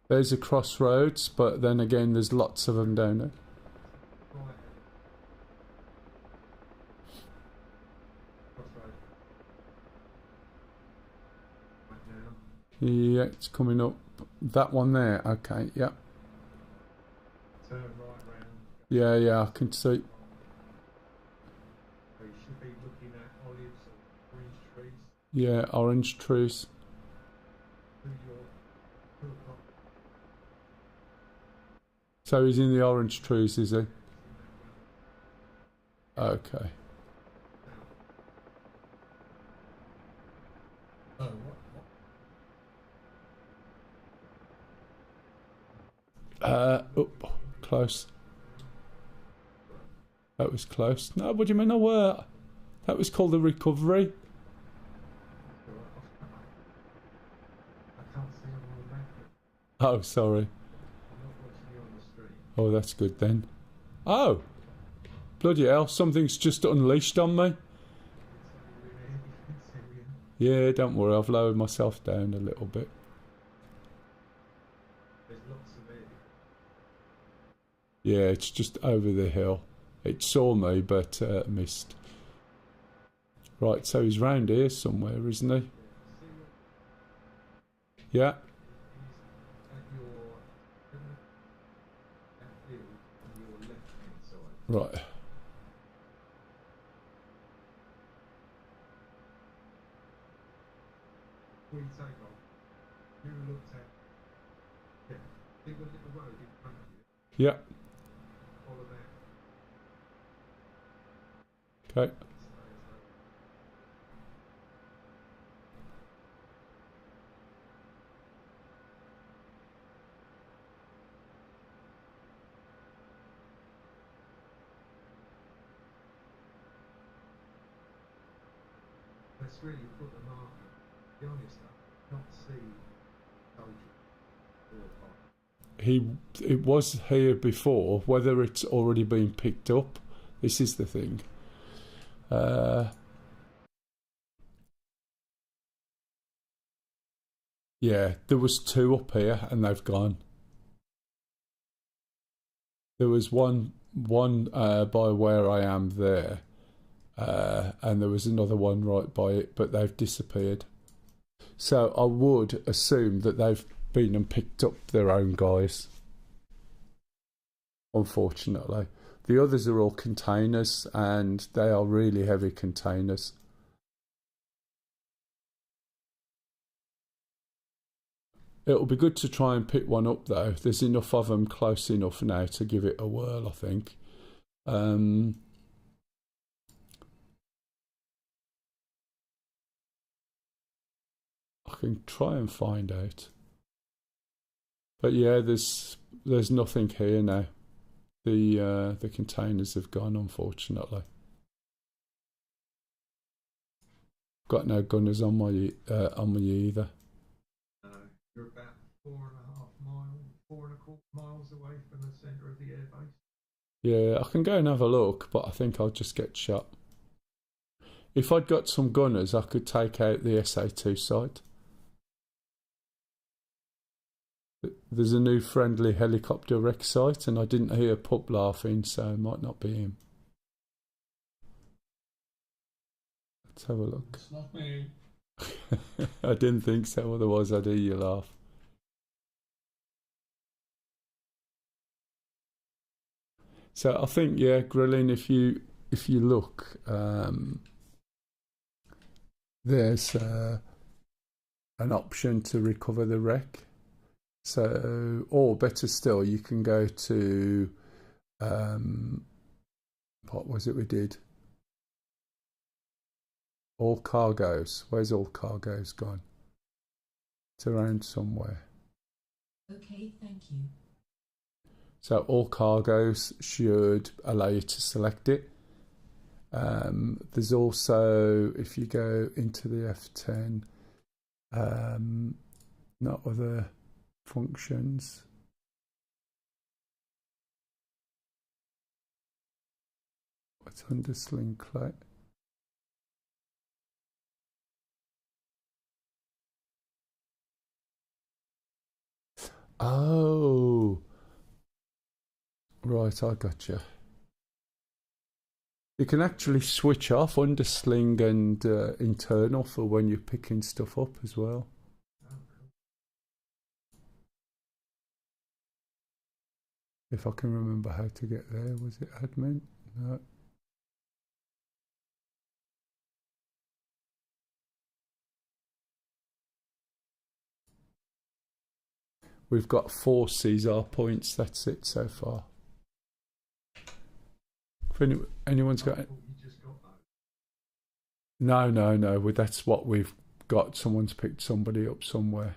[SPEAKER 1] There's a crossroads, but then again, there's lots of them down there.
[SPEAKER 4] Right. Cross road. Right now.
[SPEAKER 1] Yeah, it's coming up. That one there. Okay, yeah.
[SPEAKER 4] Turn right round.
[SPEAKER 1] Yeah, I can see.
[SPEAKER 4] So you should be looking at olives or orange trees.
[SPEAKER 1] Yeah, orange trees.
[SPEAKER 4] To your 2 o'clock.
[SPEAKER 1] So he's in the orange trees, is he? Okay.
[SPEAKER 7] Oh, what?
[SPEAKER 1] Close. That was close. No, what do you mean? No, where? That was called the recovery.
[SPEAKER 4] I can't see them on the map.
[SPEAKER 1] Oh, sorry.
[SPEAKER 4] I'm not watching you on the street.
[SPEAKER 1] Oh, that's good then. Oh, bloody hell! Something's just unleashed on me.
[SPEAKER 4] So you're in a defense area.
[SPEAKER 1] Yeah, don't worry. I've lowered myself down a little bit.
[SPEAKER 4] There's lots of it.
[SPEAKER 1] Yeah, it's just over the hill. It saw me, but missed. Right, so he's round here somewhere, isn't he?
[SPEAKER 4] See what
[SPEAKER 1] Yeah.
[SPEAKER 4] he's at your
[SPEAKER 3] Right.
[SPEAKER 4] Before you take off, you looked at, yeah, see the little road in front of you,
[SPEAKER 3] Yeah.
[SPEAKER 4] follow that.
[SPEAKER 3] Okay.
[SPEAKER 4] That's really put the marker. To be honest, I not see soldier or
[SPEAKER 3] It was here before. Whether it's already been picked up, this is the thing. Yeah, there was 2 up here and they've gone. There was one by where I am there, and there was another one right by it, but they've disappeared. So I would assume that they've been and picked up their own guys. Unfortunately, the others are all containers, and they are really heavy containers. It'll be good to try and pick one up though. There's enough of them close enough now to give it a whirl, I think. I can try and find out. But yeah, there's nothing here now. The containers have gone, unfortunately. Got no gunners on me either.
[SPEAKER 4] you're about 4.5 miles, 4.25 miles away from the centre of the airbase.
[SPEAKER 3] Yeah, I can go and have a look, but I think I'll just get shot. If I'd got some gunners, I could take out the SA2 site. There's a new friendly helicopter wreck site, and I didn't hear Pup laughing, so it might not be him. Let's have a look.
[SPEAKER 7] It's not me.
[SPEAKER 3] I didn't think so, otherwise I'd hear you laugh. So I think, yeah, Grilling, if you look, there's an option to recover the wreck. So, or better still, you can go to, what was it we did? All cargoes. Where's all cargoes gone? It's around somewhere.
[SPEAKER 5] Okay, thank you.
[SPEAKER 3] So all cargoes should allow you to select it. There's also, if you go into the F10, not other functions. What's under Slinklet? Oh, right, I got you. You can actually switch off undersling and internal for when you're picking stuff up as well. If I can remember how to get there. Was it admin? No. We've got 4 Caesar points, that's it so far. If anyone's got it. No, well, that's what we've got. Someone's picked somebody up somewhere.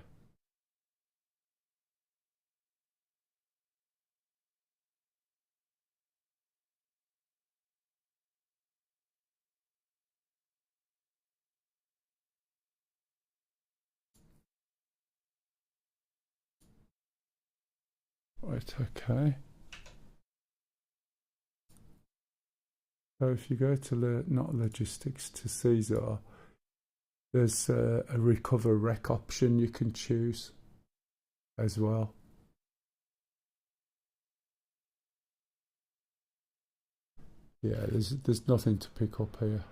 [SPEAKER 3] Right, okay. So if you go to not logistics, to Caesar, there's a recover wreck option you can choose as well. Yeah, there's nothing to pick up here.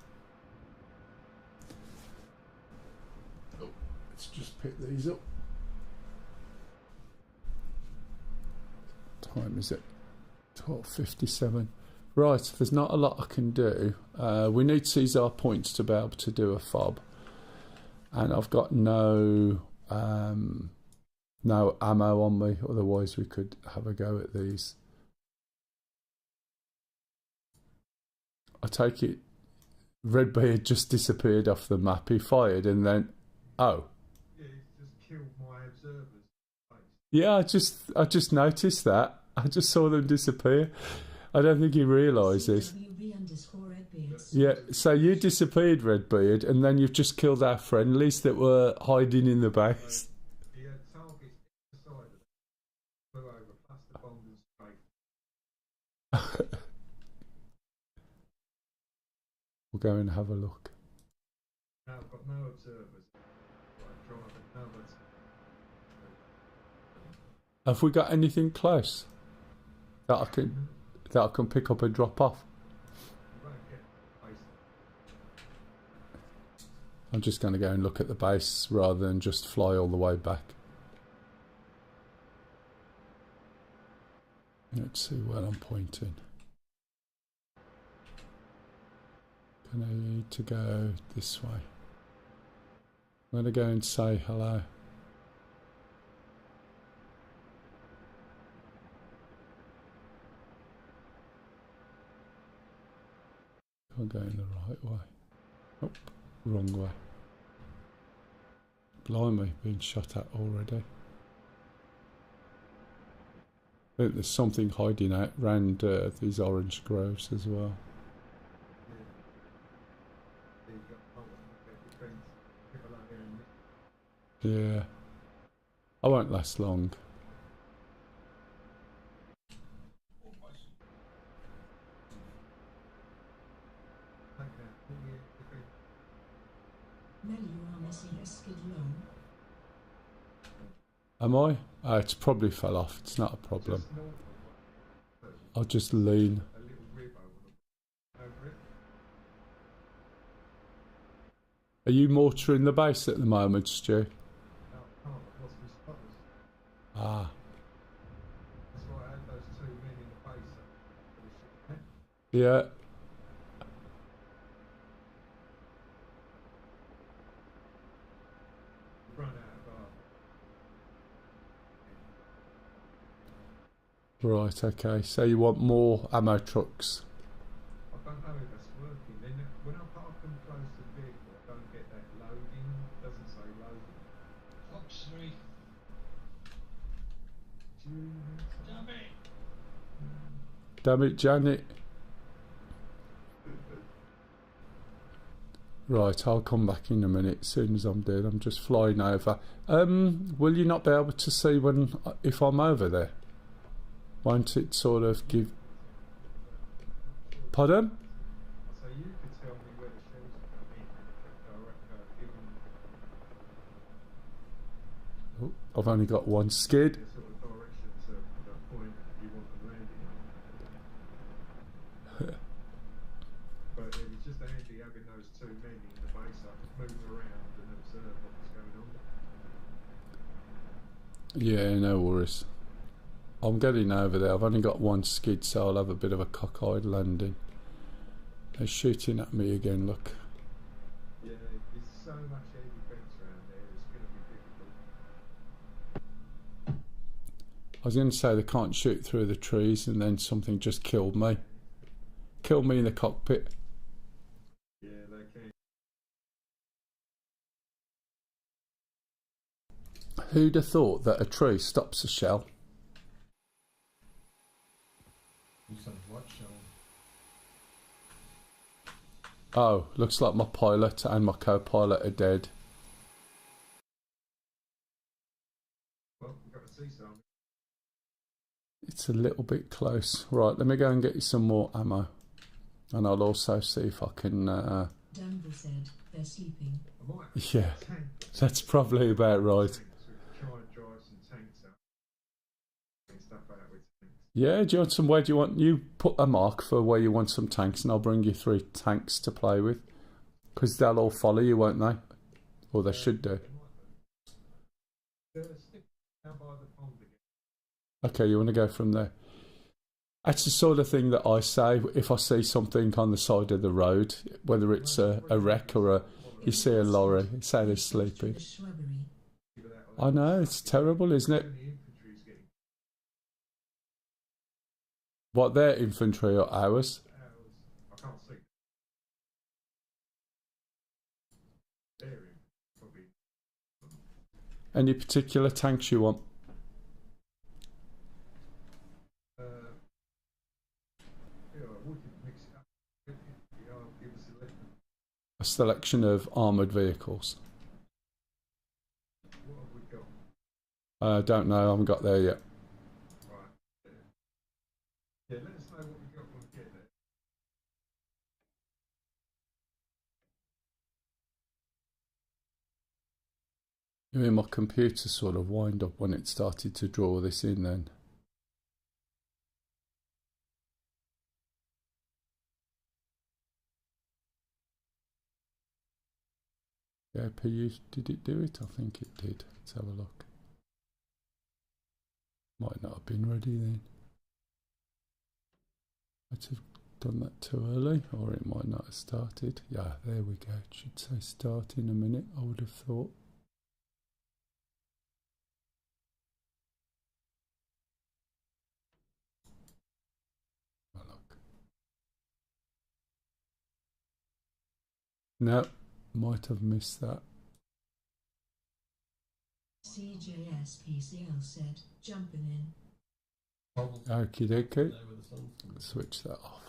[SPEAKER 3] Oh, let's just pick these up. Time is it? 12:57.
[SPEAKER 1] Right, there's not a lot I can do. We need Caesar points to be able to do a fob. And I've got no ammo on me, otherwise we could have a go at these. I take it Redbeard just disappeared off the map. He fired and then... Oh.
[SPEAKER 4] Yeah, he's just killed my observers.
[SPEAKER 1] Yeah, I just noticed that. I just saw them disappear. I don't think he realises. Yeah, so you disappeared, Redbeard, and then you've just killed our friendlies that were hiding in the base.
[SPEAKER 4] He had targets either side of it. Flew over, plus the bomb and straight.
[SPEAKER 1] We'll go and have a look.
[SPEAKER 4] Now I've got no observers. Right, drive another.
[SPEAKER 1] Have we got anything close that I can pick up and drop off? I'm just going to go and look at the base rather than just fly all the way back. Let's see where I'm pointing. I need to go this way. I'm going to go and say hello. I'm going the right way. Oh, wrong way. Blimey, being shot at already. I think there's something hiding out around these orange groves as well. Yeah. I won't last long.
[SPEAKER 5] Melly, you are missing a skid low.
[SPEAKER 1] Am I? It's probably fell off. It's not a problem. I'll just lean. Are you mortaring the base at the moment, Stu? Ah.
[SPEAKER 4] That's why I had those two men in the base.
[SPEAKER 1] Yeah.
[SPEAKER 4] Run out of
[SPEAKER 1] Right, okay. So you want more ammo trucks?
[SPEAKER 4] I don't know if that's working. Then when I park them close to the vehicle, I don't get that loading. It doesn't say loading. Fox 3. Damn it!
[SPEAKER 1] Damn it, Janet. Right, I'll come back in a minute as soon as I'm dead. I'm just flying over. Will you not be able to see if I'm over there? Won't it sort of give... Pardon?
[SPEAKER 4] So you could tell me where the shells are coming.
[SPEAKER 1] Oh, I've only got one skid.
[SPEAKER 4] The sort of directions of the point you want them landing on. But it was just handy having those two men in the base. I could move around and observe what was going on.
[SPEAKER 1] Yeah, no worries. I'm getting over there. I've only got one skid, so I'll have a bit of a cockeyed landing. They're shooting at me again, look.
[SPEAKER 4] Yeah, there's so much air defence around there, it's going to be difficult.
[SPEAKER 1] I was going to say they can't shoot through the trees, and then something just killed me. Killed me in the cockpit.
[SPEAKER 4] Yeah, they can.
[SPEAKER 1] Who'd have thought that a tree stops a shell? Oh, looks like my pilot and my co-pilot are dead.
[SPEAKER 4] Well, we've got to see some.
[SPEAKER 1] It's a little bit close. Right, let me go and get you some more ammo. And I'll also see if I can...
[SPEAKER 5] Danville said they're sleeping.
[SPEAKER 4] I might
[SPEAKER 1] Yeah, that's probably about right.
[SPEAKER 4] try and drive some tanks out. And stuff out with tanks.
[SPEAKER 1] Yeah, do you want some... Where do you want... You put a mark for where you want some tanks, and I'll bring you 3 tanks to play with. Because they'll all follow you, won't they? Or they should do.
[SPEAKER 4] They're stick down by the pond again.
[SPEAKER 1] Okay, you want to go from there. That's the sort of thing that I say if I see something on the side of the road, whether it's a wreck or you see a lorry, say they're sleeping.
[SPEAKER 5] The shrubbery.
[SPEAKER 1] I know, it's terrible, isn't it?
[SPEAKER 4] Only infantry's getting
[SPEAKER 1] What, their infantry or ours?
[SPEAKER 4] ours. I can't see. Their infantry probably.
[SPEAKER 1] Any particular tanks you want?
[SPEAKER 4] Yeah, we could mix it up. Yeah, give us a list.
[SPEAKER 1] A selection of armoured vehicles.
[SPEAKER 4] What have we got?
[SPEAKER 1] I don't know, I haven't got there yet.
[SPEAKER 4] Right. Yeah, let us know what we got when we get there.
[SPEAKER 1] You mean my computer sort of wind up when it started to draw this in then? Yeah, PU, did it do it? I think it did. Let's have a look. Might not have been ready then. Might have done that too early, or it might not have started. Yeah, there we go. It should say start in a minute, I would have thought. Oh, look. No, might have missed that.
[SPEAKER 5] CJSPCL said, jumping in.
[SPEAKER 7] Probably
[SPEAKER 1] Okie dokie.
[SPEAKER 7] there with the sun.
[SPEAKER 1] Switch that off.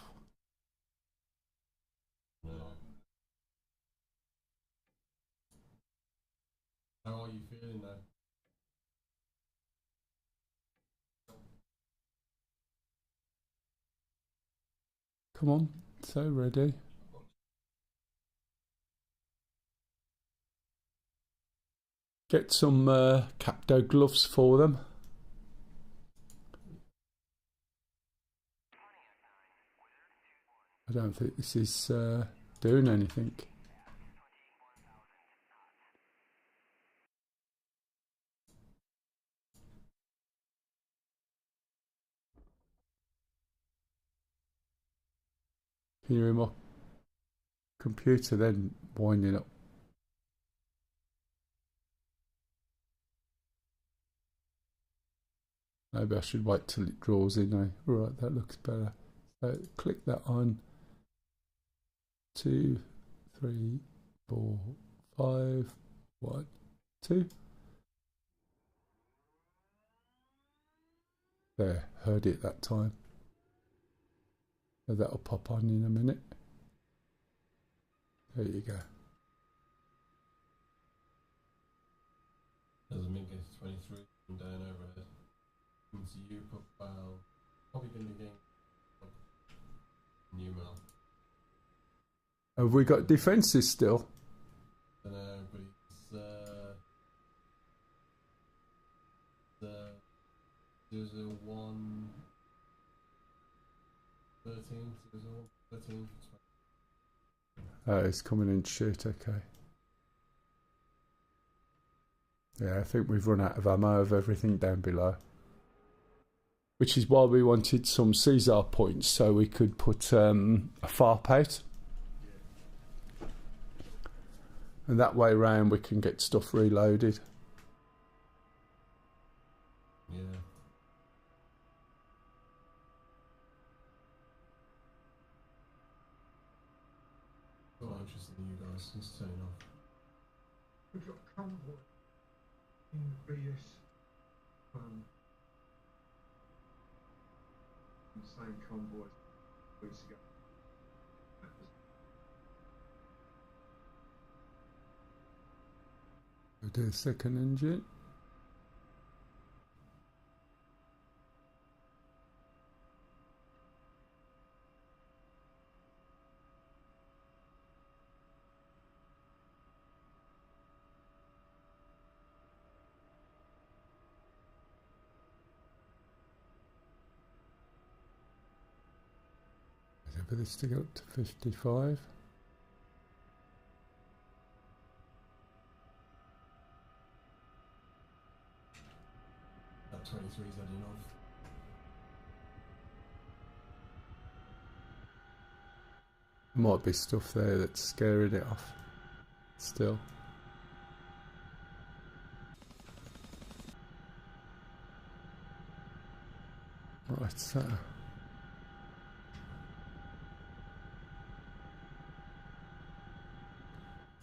[SPEAKER 7] No. How are you feeling now?
[SPEAKER 1] Come on, so ready. Get some Capto gloves for them. I don't think this is doing anything. Can you hear my computer then winding up? Maybe I should wait till it draws in now. Right, that looks better. So click that on. 2, 3, 4, 5, 1, 2. There, heard it that time. So that'll pop on in a minute. There you go.
[SPEAKER 7] There's a MiG 23 down overhead. Into you profile. Probably going to be getting new mail.
[SPEAKER 1] Have we got defences still?
[SPEAKER 7] Don't know, but there's a 1 13, there's a 1 13 for 20.
[SPEAKER 1] It's coming in shit, okay. Yeah, I think we've run out of ammo of everything down below. Which is why we wanted some Caesar points so we could put a FARP out. And that way round we can get stuff reloaded.
[SPEAKER 7] Yeah. Quite interesting, you guys. Just turning off.
[SPEAKER 4] We've got convoy in the BS. The same convoy weeks ago.
[SPEAKER 1] We'll do a second engine. For this to go up to 55.
[SPEAKER 7] That 23's heading off.
[SPEAKER 1] Might be stuff there that's scaring it off. Still. Right, so.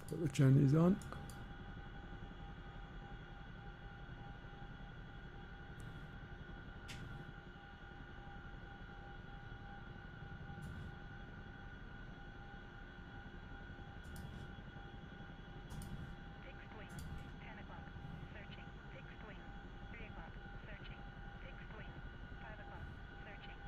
[SPEAKER 1] Put the journeys on.
[SPEAKER 9] Fixed wing. 10 o'clock. Searching. Fixed wing. 3 o'clock. Searching. Fixed wing. 5 o'clock. Searching.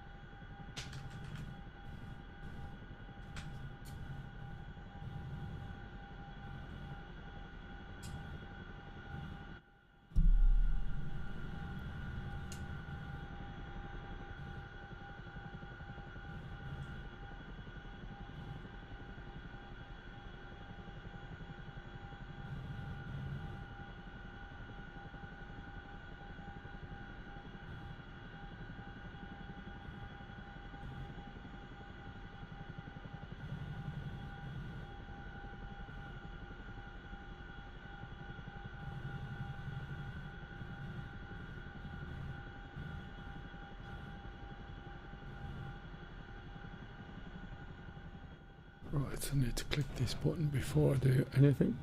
[SPEAKER 1] Right, I need to click this button before I do anything.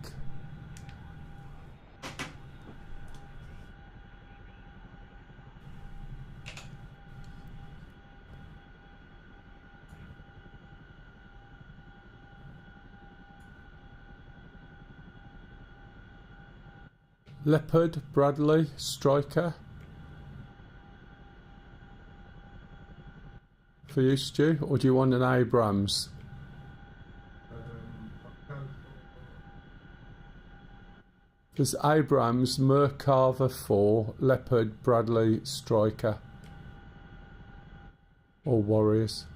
[SPEAKER 1] Leopard, Bradley, Striker. For you, Stu, or do you want an Abrams? There's Abrams, Merkava 4, Leopard, Bradley, Striker. Or Warriors.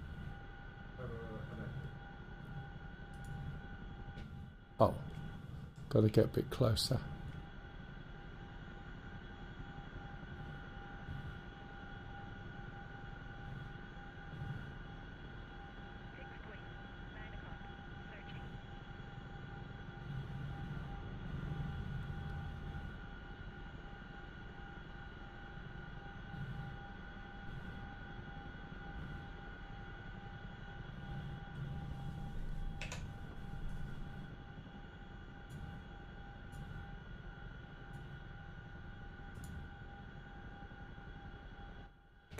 [SPEAKER 1] Oh, got to get a bit closer.
[SPEAKER 9] Fixed wing. 9 o'clock. Searching.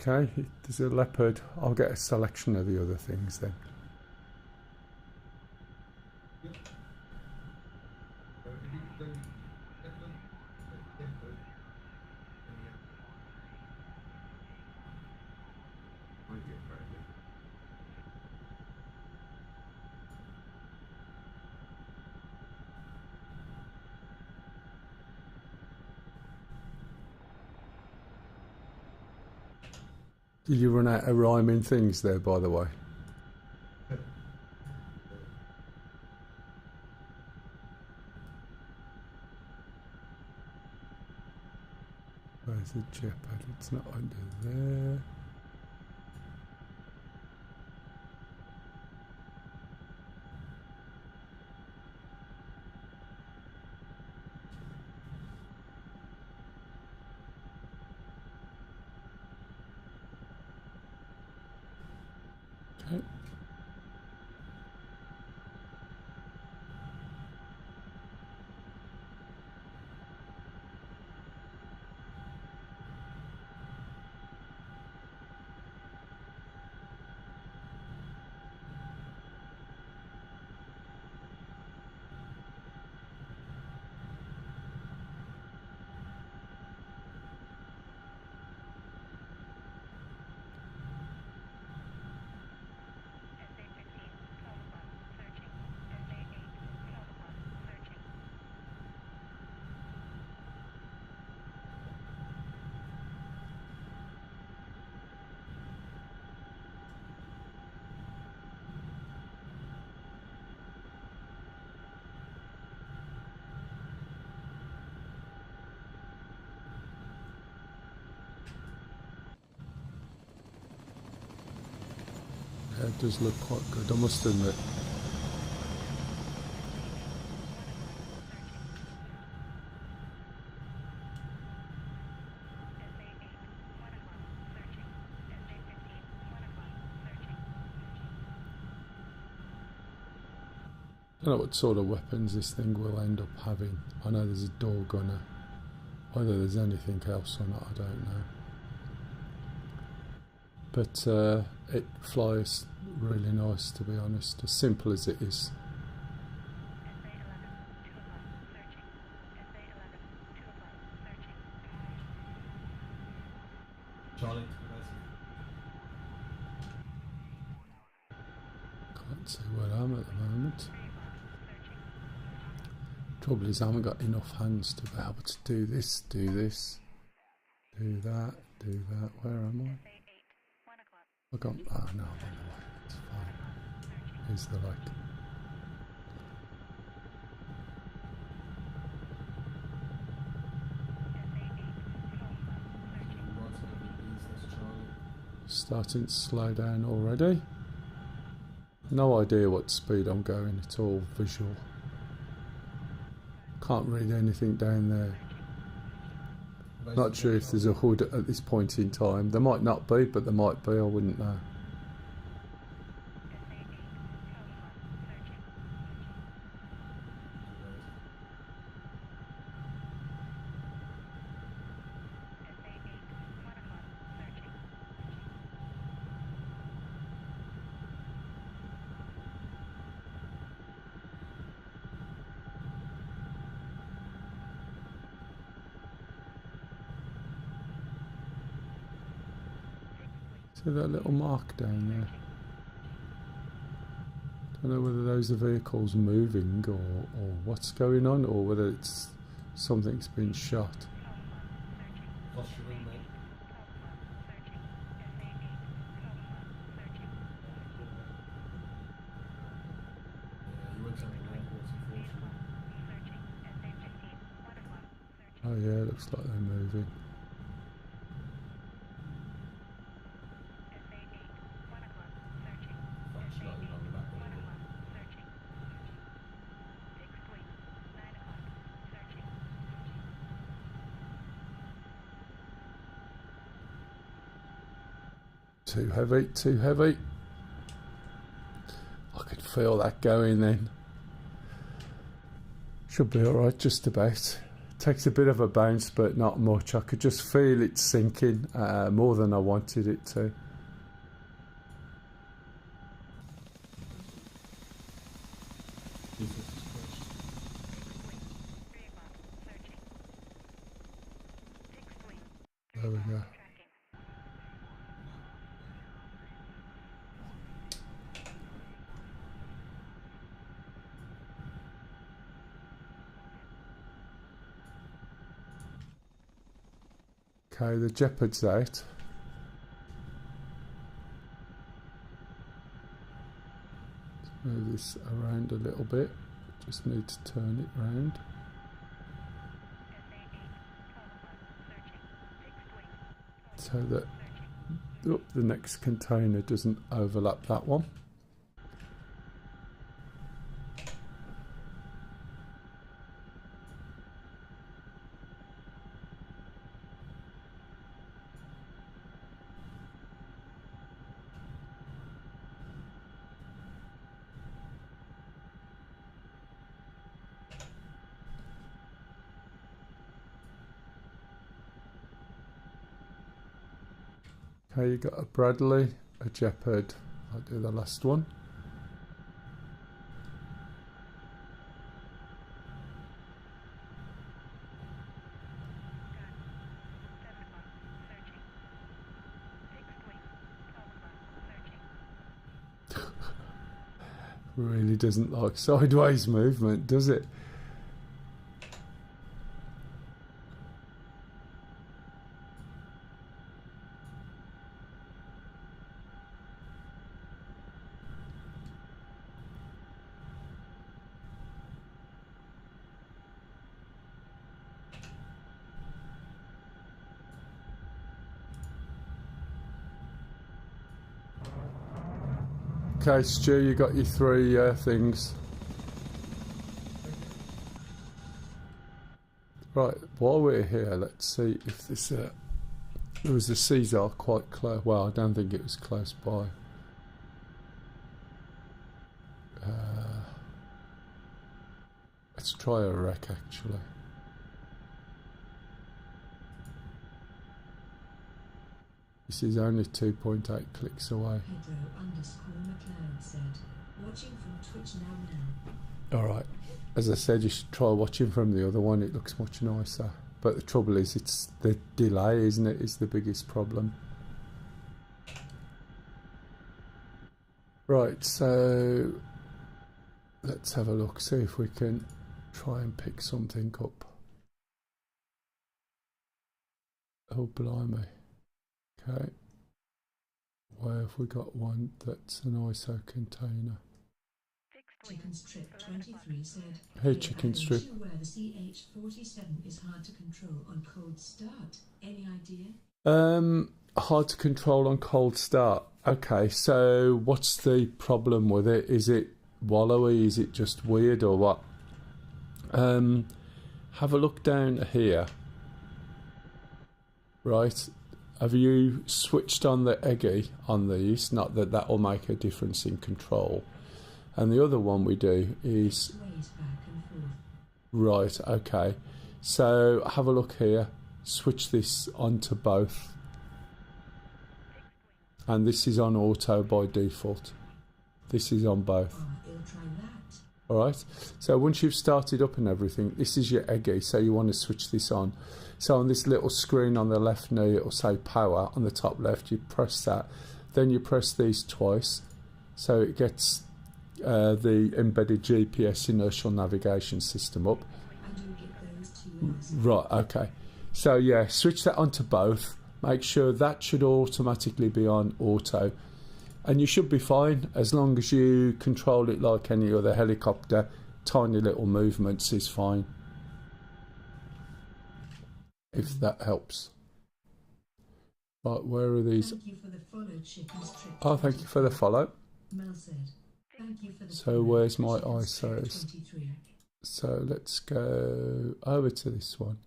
[SPEAKER 1] Okay, there's a Leopard. I'll get a selection of the other things then. Did you run out of rhyming things there, by the way? Where's the jetpad? It's not under there. Okay.
[SPEAKER 9] SA-15. 12 o'clock. Searching. SA-8. 12 o'clock. Searching.
[SPEAKER 1] Yeah, it does look quite good, I must admit. don't know what sort of weapons this thing will end up having. I know there's a door gunner. Whether there's anything else or not, I don't know. But it flies really nice, to be honest, as simple as it is.
[SPEAKER 6] Charlie,
[SPEAKER 1] Can't see where I'm at the moment. Trouble is I haven't got enough hands to be able to do this, do that. Where am I? I got, oh no, I'm on the way, it's fine. Here's the light. Starting to slow down already. No idea what speed I'm going, it's all visual. Can't read anything down there. Not sure if there's a hood at this point in time. There might not be, but there might be, I wouldn't know. See that little mark down there? Don't know whether those are vehicles moving or what's going on, or whether it's something's been shot.
[SPEAKER 6] what's your ring, mate? Yeah, you went on the airport, unfortunately.
[SPEAKER 1] Oh yeah, it looks like they're moving.
[SPEAKER 6] Slightly on the back a little.
[SPEAKER 1] 'Too heavy, too heavy. I could feel that going then. Should be alright, just about. Takes a bit of a bounce, but not much. I could just feel it sinking more than I wanted it to.
[SPEAKER 6] Jesus Christ.
[SPEAKER 1] There we go. Okay, the Jeopard's out. Let's move this around a little bit. Just need to turn it round. So that the next container doesn't overlap that one. Okay, you got a Bradley, a Jeopard. I'll do the last one. Really doesn't like sideways movement, does it? Okay, Stu, you got your three things. Right, while we're here, let's see if this... there was a Caesar quite close. Well, I don't think it was close by. Let's try a rec actually. This is only 2.8 clicks away.
[SPEAKER 5] Pedro_McLeod said, watching from Twitch now.
[SPEAKER 1] Alright. As I said, you should try watching from the other one, it looks much nicer. But the trouble is, it's the delay, isn't it, is the biggest problem. Right, so let's have a look, see if we can try and pick something up. Oh, blimey. Okay. Where have we got one that's an ISO container?
[SPEAKER 5] Chicken Strip 23 said,
[SPEAKER 1] Hey, Chicken Strip.
[SPEAKER 5] where the CH47 is hard to control on cold start. Any idea?
[SPEAKER 1] Hard to control on cold start. Okay, so what's the problem with it? Is it wallowy? Is it just weird or what? Have a look down here. Right. Have you switched on the EGI on these? Not that that will make a difference in control. And the other one we do is... Right, okay. So have a look here. Switch this onto both. And this is on auto by default. This is on both. Alright, so once you've started up and everything, this is your EGI, so you want to switch this on. So on this little screen on the left knee, it will say power. On the top left, you press that. Then you press these twice, so it gets the embedded GPS inertial navigation system up. Right, okay. So yeah, switch that onto both. Make sure that should automatically be on auto. And you should be fine as long as you control it like any other helicopter. Tiny little movements is fine. If that helps. Right, where are these?
[SPEAKER 5] Thank you for the follow, Chicken Strip.
[SPEAKER 1] Oh, thank you for the follow.
[SPEAKER 5] Mel said, thank you for the
[SPEAKER 1] So where's my
[SPEAKER 5] Chicken Strip
[SPEAKER 1] ISOs?
[SPEAKER 5] 23.
[SPEAKER 1] So let's go over to this one.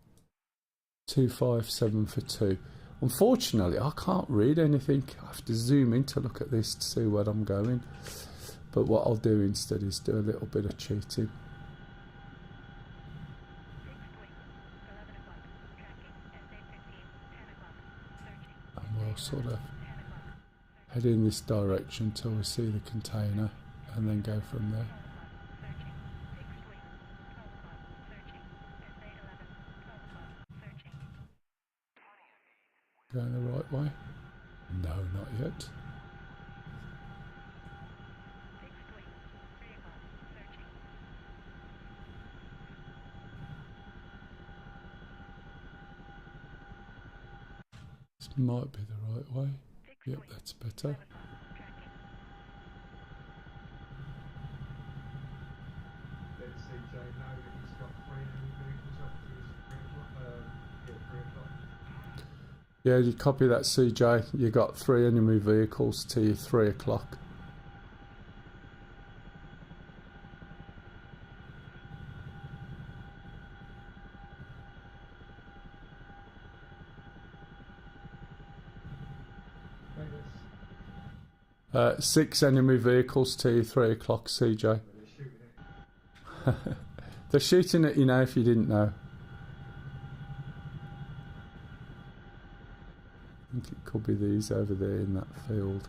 [SPEAKER 1] 257 for 2. Unfortunately, I can't read anything. I have to zoom in to look at this to see where I'm going. But what I'll do instead is do a little bit of cheating. And we'll sort of head in this direction till we see the container and then go from there. Going the right way? No, not yet. This might be the right way. Yep, that's better.
[SPEAKER 4] Let CJ know that he's got 3 enemy vehicles up to his 3 o'clock.
[SPEAKER 1] Yeah, you copy that, CJ. You got 3 enemy vehicles to your 3 o'clock.
[SPEAKER 4] Hey,
[SPEAKER 1] 6 enemy vehicles to your 3 o'clock, CJ. They're shooting at you now if you didn't know. I think it could be these over there in that field.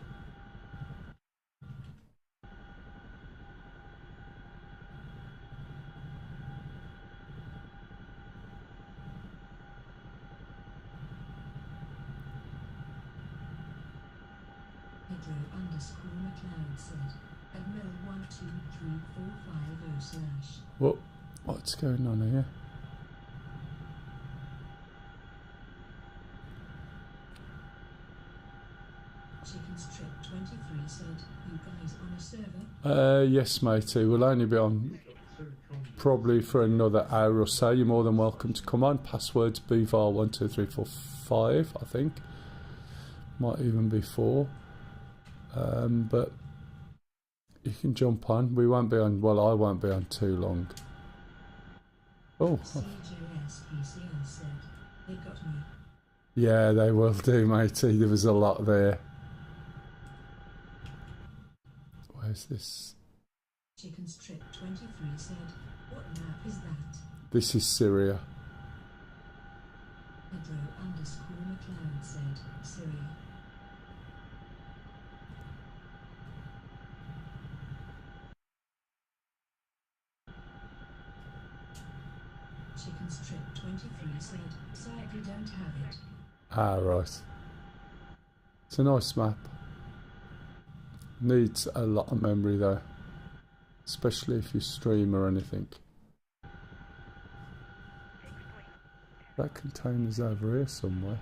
[SPEAKER 5] Pedro_McLeod said, Admiral 123450 /
[SPEAKER 1] What's going on here?
[SPEAKER 5] Chicken Strip 23 said, you guys on a server?
[SPEAKER 1] Yes, matey. We'll only be on probably for another hour or so. You're more than welcome to come on. Password's BVAR12345, I think. Might even be 4. But you can jump on. We won't be on, well, I won't be on too long. Oh.
[SPEAKER 5] CJSPCL said, they got me.
[SPEAKER 1] Yeah, they will do, matey. There was a lot there. Where's this?
[SPEAKER 5] Chicken Strip 23 said, What map is that?
[SPEAKER 1] This is Syria.
[SPEAKER 5] Pedro underscore McLeod said, Syria. Chicken Strip 23 said, sadly don't have it.
[SPEAKER 1] Ah, right. It's a nice map. Needs a lot of memory though, especially if you stream or anything. That container's over here somewhere.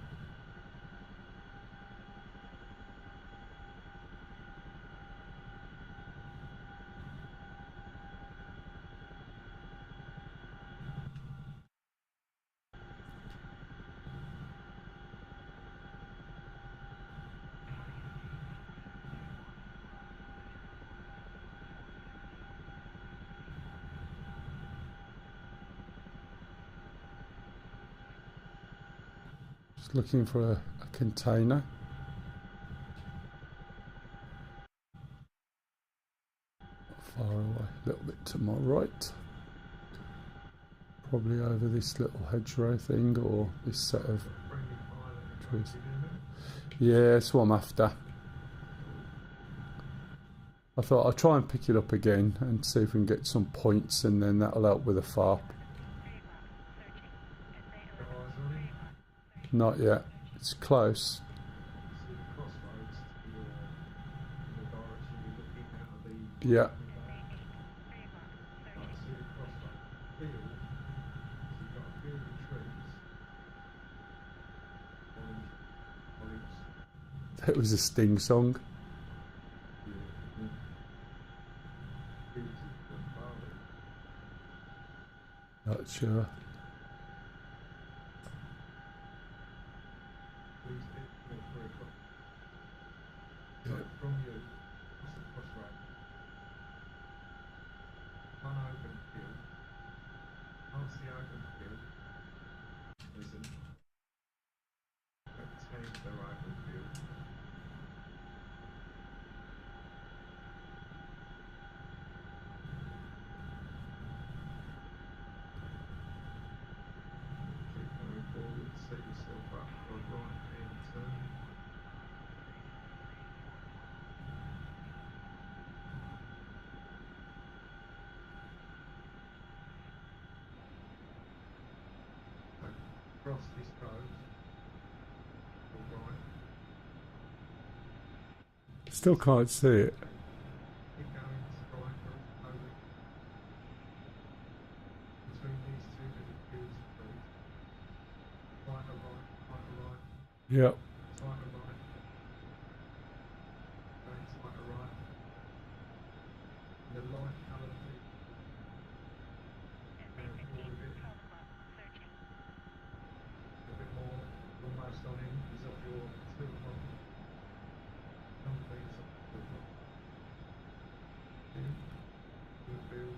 [SPEAKER 1] Just looking for a container. Far away, a little bit to my right. Probably over this little hedgerow thing or this set of trees. Yeah, that's what I'm after. I thought I'll try and pick it up again and see if we can get some points, and then that'll help with the FARP. Not yet. It's close. Yeah. That was a Sting song. Not sure.
[SPEAKER 4] So from you, what's the cross road? One open field. Past the open field, there's a rectangular open field. Keep going forward, set yourself up for a right hand turn. Cross this road, all right.
[SPEAKER 1] Still can't see it.
[SPEAKER 4] Keep going straight over between these two little fields of trees. Right or right, right or right,
[SPEAKER 1] Yep.
[SPEAKER 4] right or right. Going right or right. And the light coloured field. Going forward a bit. A bit more, almost on him. He's off your 2 o'clock. Something's off 2 o'clock. Good field.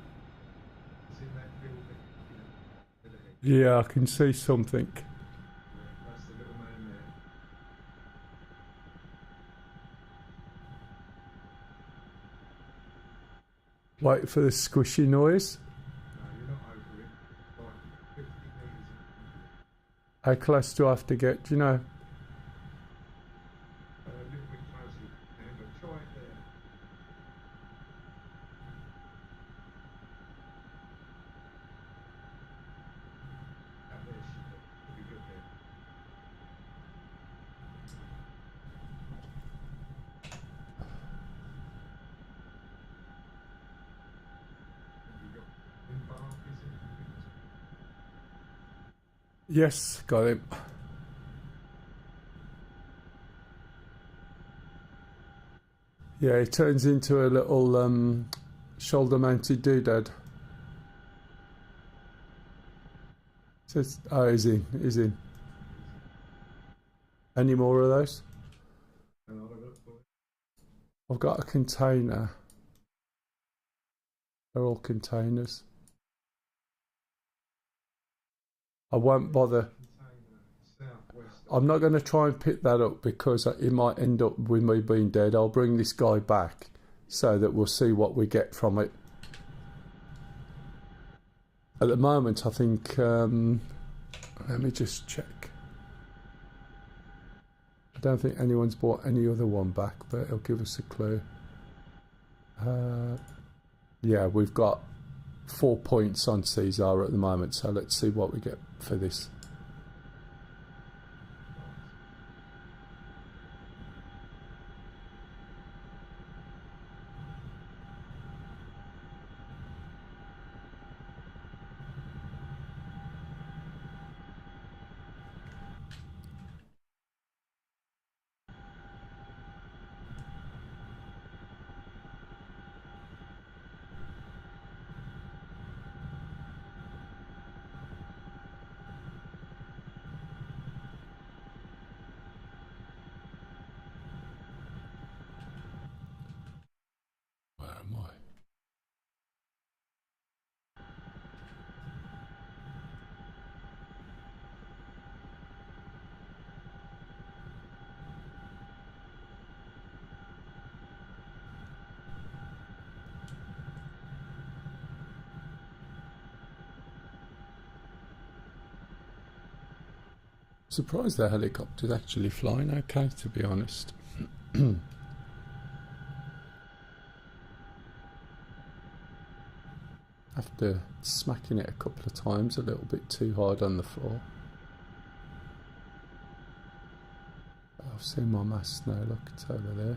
[SPEAKER 4] It's in that field that you know, with the head.
[SPEAKER 1] Yeah, I can see something.
[SPEAKER 4] Yeah, that's the little man there.
[SPEAKER 1] Wait for the squishy noise.
[SPEAKER 4] No, you're not over it. Like 50 metres in front of it.
[SPEAKER 1] How close do I have to get? Do you know?
[SPEAKER 4] A little bit closer if you can, but try it there. Out there should be good there. Have you got embark, is it?
[SPEAKER 1] Yes, got him. Yeah, it turns into a little shoulder-mounted doodad. Says, oh, he's in. He's in. Any more of those?
[SPEAKER 4] And I'll have a look for it.
[SPEAKER 1] I've got a container. They're all containers. I won't bother.
[SPEAKER 4] Container, southwest.
[SPEAKER 1] I'm not going to try and pick that up because it might end up with me being dead. I'll bring this guy back so that we'll see what we get from it. At the moment, I think, let me just check. I don't think anyone's bought any other one back, but it'll give us a clue. Yeah, we've got 4 points on Caesar at the moment, so let's see what we get for this. Where am I? Surprised the helicopter's actually flying okay, to be honest. After smacking it a couple of times, a little bit too hard on the floor. I've seen my mast now, look, it's over there.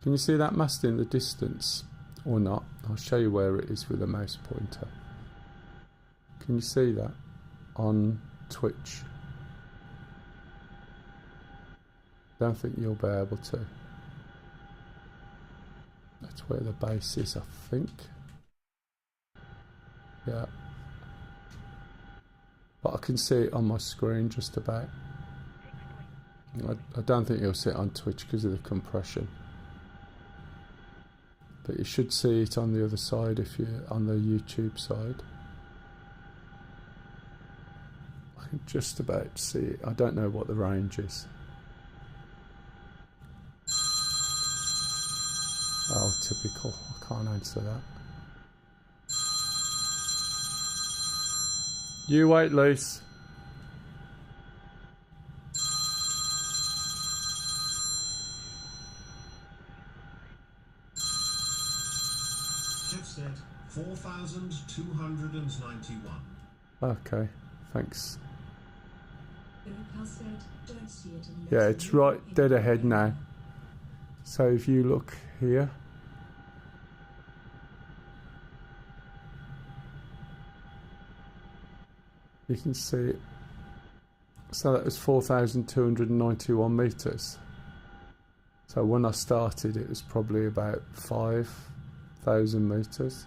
[SPEAKER 1] Can you see that mast in the distance or not? I'll show you where it is with a mouse pointer. Can you see that on Twitch? Don't think you'll be able to. That's where the base is, I think. Yeah. But I can see it on my screen just about. I don't think you'll see it on Twitch because of the compression. But you should see it on the other side if you're on the YouTube side. I can just about see it. I don't know what the range is. Oh, typical. I can't answer that. You wait, Luce.
[SPEAKER 2] Jeff said 4,291.
[SPEAKER 1] Okay, thanks.
[SPEAKER 5] Eric said, don't see it unless
[SPEAKER 1] Yeah, it's right dead ahead now. So if you look here, you can see it. So that was 4,291 metres. So when I started, it was probably about 5,000 metres.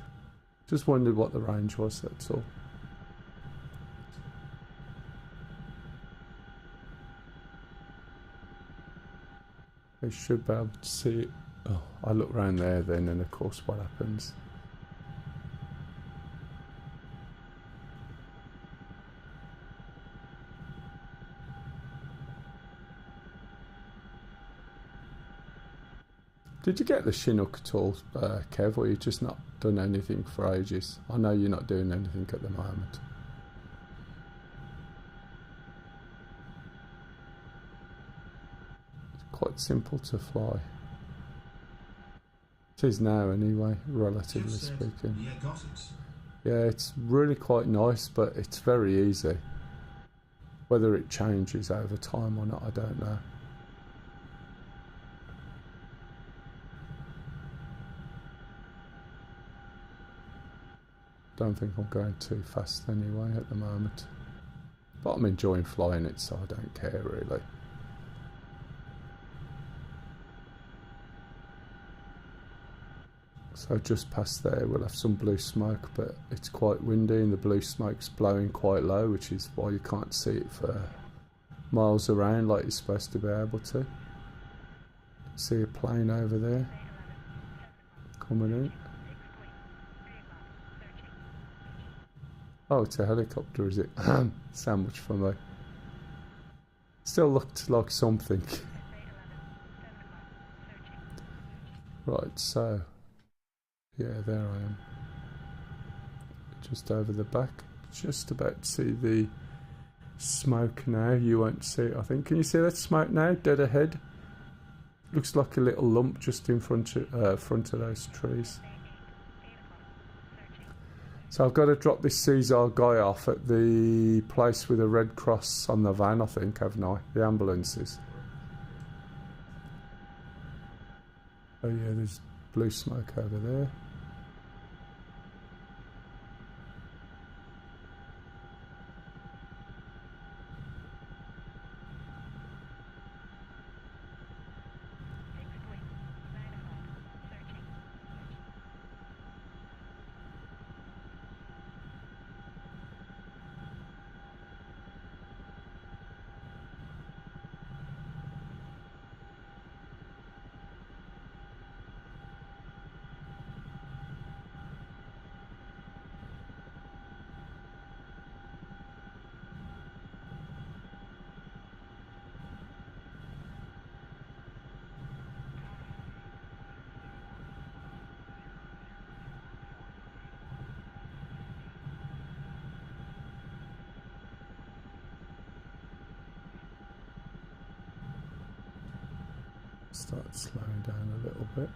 [SPEAKER 1] Just wondered what the range was, that's all. I should be able to see it. Oh, I look around there then, and of course what happens? Did you get the Chinook at all, Kev, or you just not done anything for ages? I know you're not doing anything at the moment. It's quite simple to fly. It is now anyway, relatively speaking.
[SPEAKER 2] Yeah, got it.
[SPEAKER 1] Yeah, it's really quite nice, but it's very easy. Whether it changes over time or not, I don't know. Don't think I'm going too fast anyway at the moment. But I'm enjoying flying it, so I don't care really. So just past there we'll have some blue smoke, but it's quite windy and the blue smoke's blowing quite low, which is why you can't see it for miles around like you're supposed to be able to. See a plane over there coming in. Oh, it's a helicopter, is it? So much for me. Still looked like something. Right, so yeah, there I am. just over the back. Just about to see the smoke now. You won't see it, I think. Can you see that smoke now? Dead ahead. Looks like a little lump just in front of those trees. So I've got to drop this Caesar guy off at the place with a red cross on the van, I think, haven't I? The ambulances. Oh yeah, there's blue smoke over there. Start slowing down a little bit.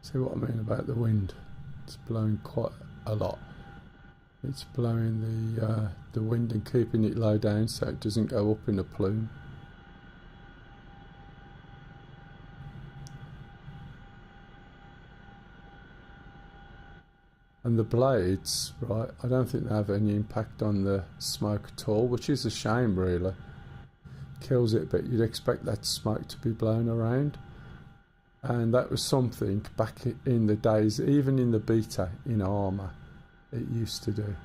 [SPEAKER 1] See what I mean about the wind? It's blowing quite a lot. It's blowing the wind and keeping it low down so it doesn't go up in a plume. And the blades, right, I don't think they have any impact on the smoke at all, which is a shame really. Kills it a bit. You'd expect that smoke to be blown around. And that was something back in the days, even in the beta in Armour, it used to do.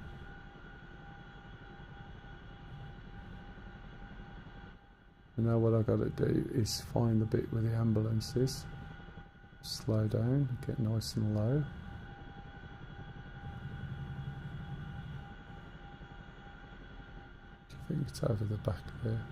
[SPEAKER 1] You know what I've got to do is find the bit with the ambulances. Slow down, get nice and low. I think it's over the back there.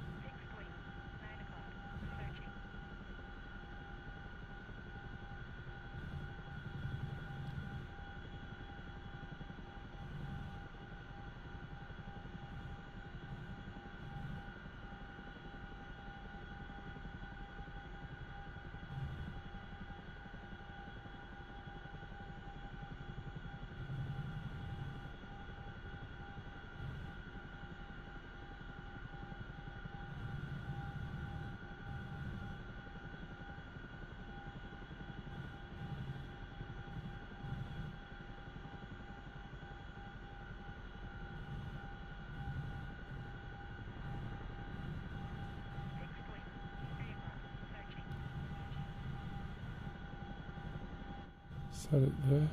[SPEAKER 1] Is that it there?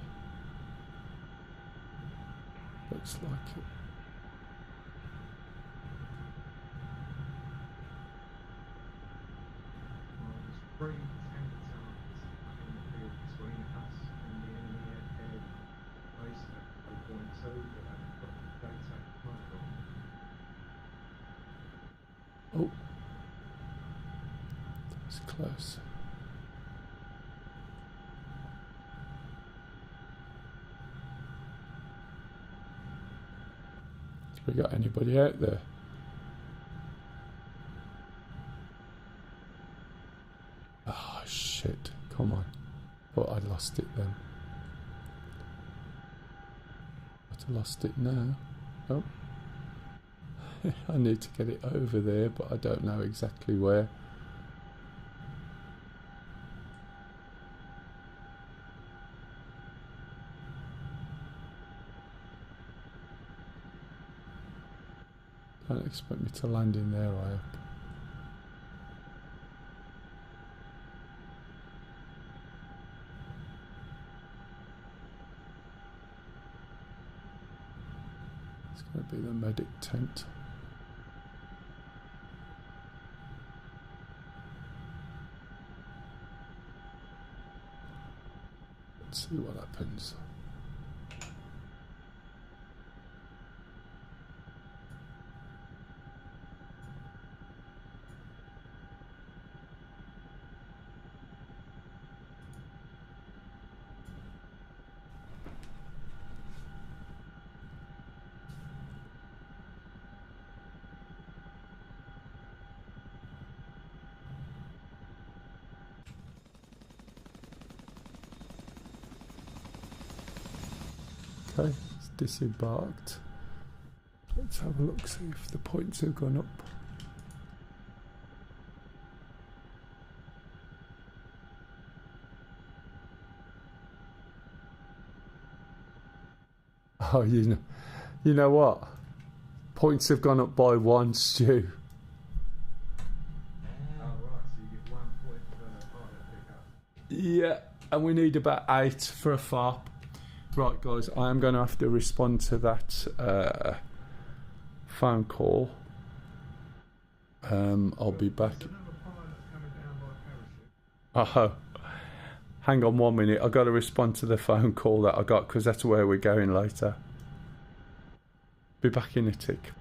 [SPEAKER 1] Looks like it.
[SPEAKER 4] Well, there's 3 tank towers in the field between us and the enemy air base at 0.2, but they've got the attack micro.
[SPEAKER 1] Oh, that's close. Have we got anybody out there? Oh shit, come on. Thought I'd lost it then. But I lost it now. Oh. I need to get it over there, but I don't know exactly where. Don't expect me to land in there, I hope. It's going to be the medic tent. Let's see what happens. Okay, it's disembarked. Let's have a look, see if the points have gone up. Oh, you know what? Points have gone up by 1, Stu.
[SPEAKER 4] Oh, right, so you get 1 point per pilot pickup.
[SPEAKER 1] Yeah, and we need about 8 for a FARP. Right, guys, I am going to have to respond to that phone call. I'll be back.
[SPEAKER 4] There's another pilot coming down by parachute.
[SPEAKER 1] Oh, hang on 1 minute. I've got to respond to the phone call that I got because that's where we're going later. Be back in a tick.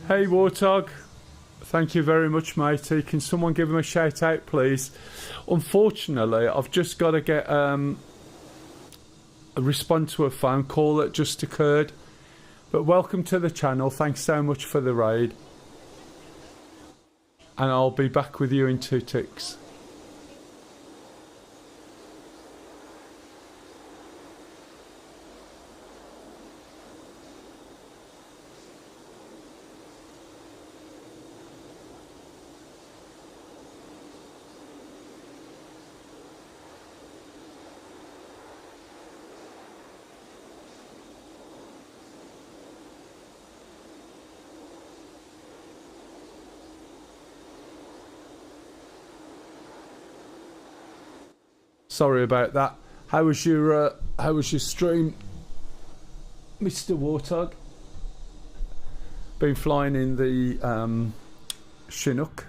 [SPEAKER 1] Hey Warthog, thank you very much, matey. Can someone give him a shout out, please? Unfortunately, I've just got to get a response to a phone call that just occurred. But welcome to the channel. Thanks so much for the raid. And I'll be back with you in 2 ticks. Sorry about that. How was your stream, Mr. Warthog? Been flying in the Chinook,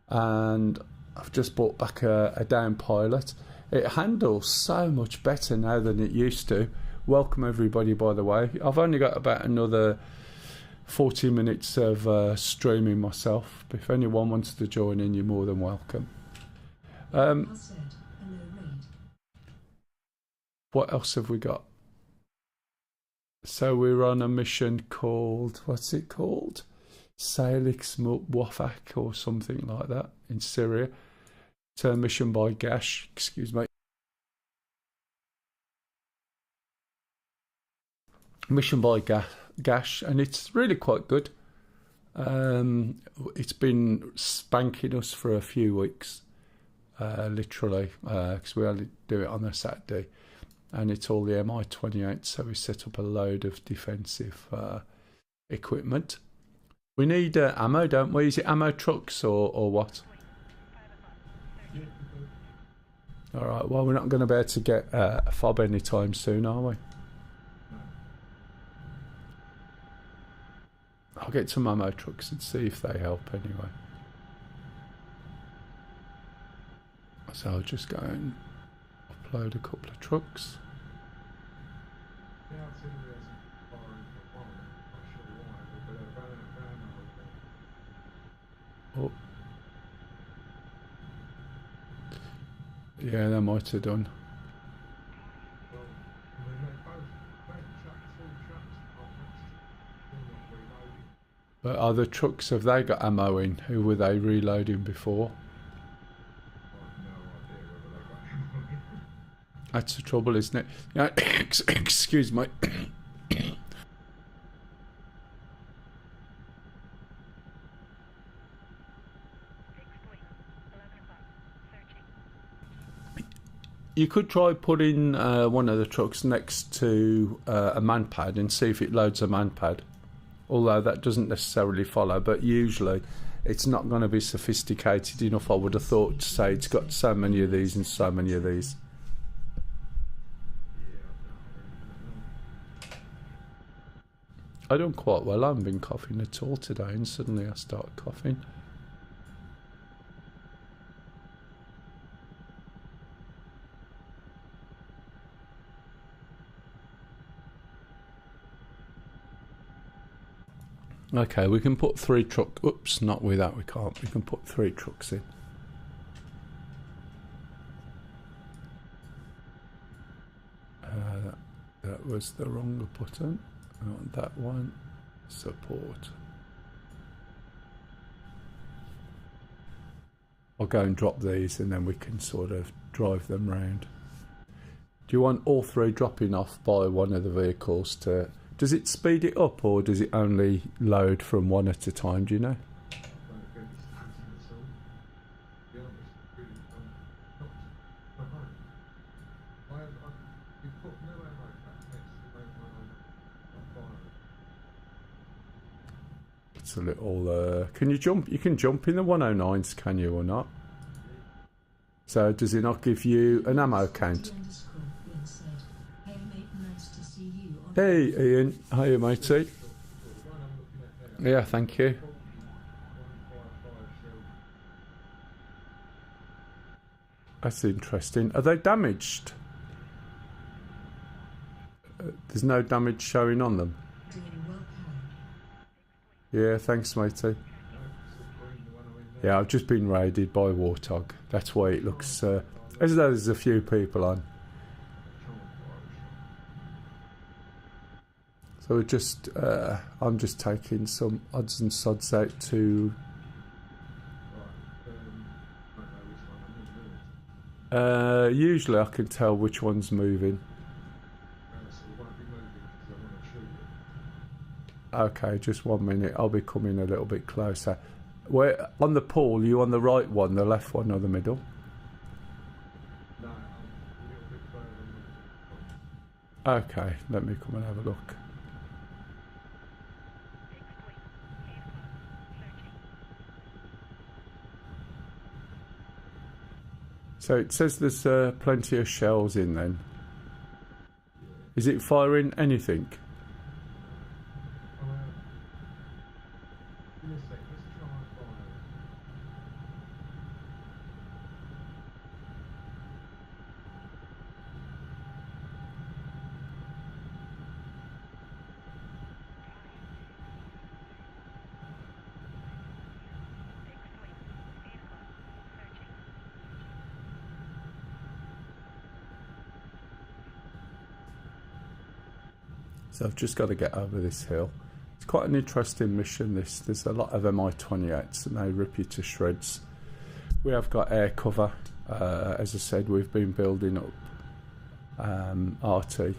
[SPEAKER 1] and I've just bought back a down pilot. It handles so much better now than it used to. Welcome everybody, by the way. I've only got about another 40 minutes of streaming myself. But if anyone wants to join in, you're more than welcome. What else have we got? So we're on a mission called, what's it called? Salix Wafak or something like that in Syria. It's a mission by Gash, excuse me. Mission by Gash, and it's really quite good. It's been spanking us for a few weeks, literally, because we only do it on a Saturday. And it's all the Mi-28, so we set up a load of defensive equipment. We need ammo, don't we? Is it ammo trucks or what? Alright, well, we're not going to be able to get a fob anytime soon, are we? I'll get some ammo trucks and see if they help anyway. So I'll just go and upload a couple of trucks.
[SPEAKER 4] The artillery hasn't fired for a while, not sure why, but they're running a van over
[SPEAKER 1] Oh. Yeah, they might have done.
[SPEAKER 4] Well, I mean, they both trucks, full trucks, are still not reloading.
[SPEAKER 1] But other trucks, have they got ammo in? Who were they reloading before?
[SPEAKER 4] I've no idea whether they've got ammo in.
[SPEAKER 1] That's the trouble, isn't it? Yeah, excuse me.
[SPEAKER 9] Fixed wing. 11 o'clock. Searching.
[SPEAKER 1] You could try putting one of the trucks next to a man pad and see if it loads a man pad. Although that doesn't necessarily follow, but usually it's not going to be sophisticated enough, I would have thought, to say it's got so many of these and so many of these. I done quite well. I haven't been coughing at all today, and suddenly I start coughing. Okay, we can put 3 trucks. Oops, not with that we can't. We can put 3 trucks in. That was the wrong button. I want that one. Support. I'll go and drop these and then we can sort of drive them round. Do you want all 3 dropping off by one of the vehicles to... Does it speed it up or does it only load from one at a time, do you know? It's a little... can you jump? You can jump in the 109s, can you, or not? So does it not give you an ammo count? Hey Ian, hiya matey. Yeah, thank you. That's interesting. Are they damaged? There's no damage showing on them. Yeah, thanks matey. Yeah, I've just been raided by Warthog. That's why it looks as though there's a few people on. So we're just, I'm just taking some odds and sods out to... usually I can tell which one's moving. Okay, just 1 minute. I'll be coming a little bit closer. Where on the pool? You on the right one, the left one, or the middle?
[SPEAKER 4] No, I'm a little bit further.
[SPEAKER 1] Okay, let me come and have a look. So it says there's plenty of shells in then. Is it firing anything?
[SPEAKER 4] Give me a sec, let's try and find it.
[SPEAKER 1] So I've just got to get over this hill. It's quite an interesting mission this. There's a lot of Mi-28s and they rip you to shreds. We have got air cover. As I said, we've been building up RT,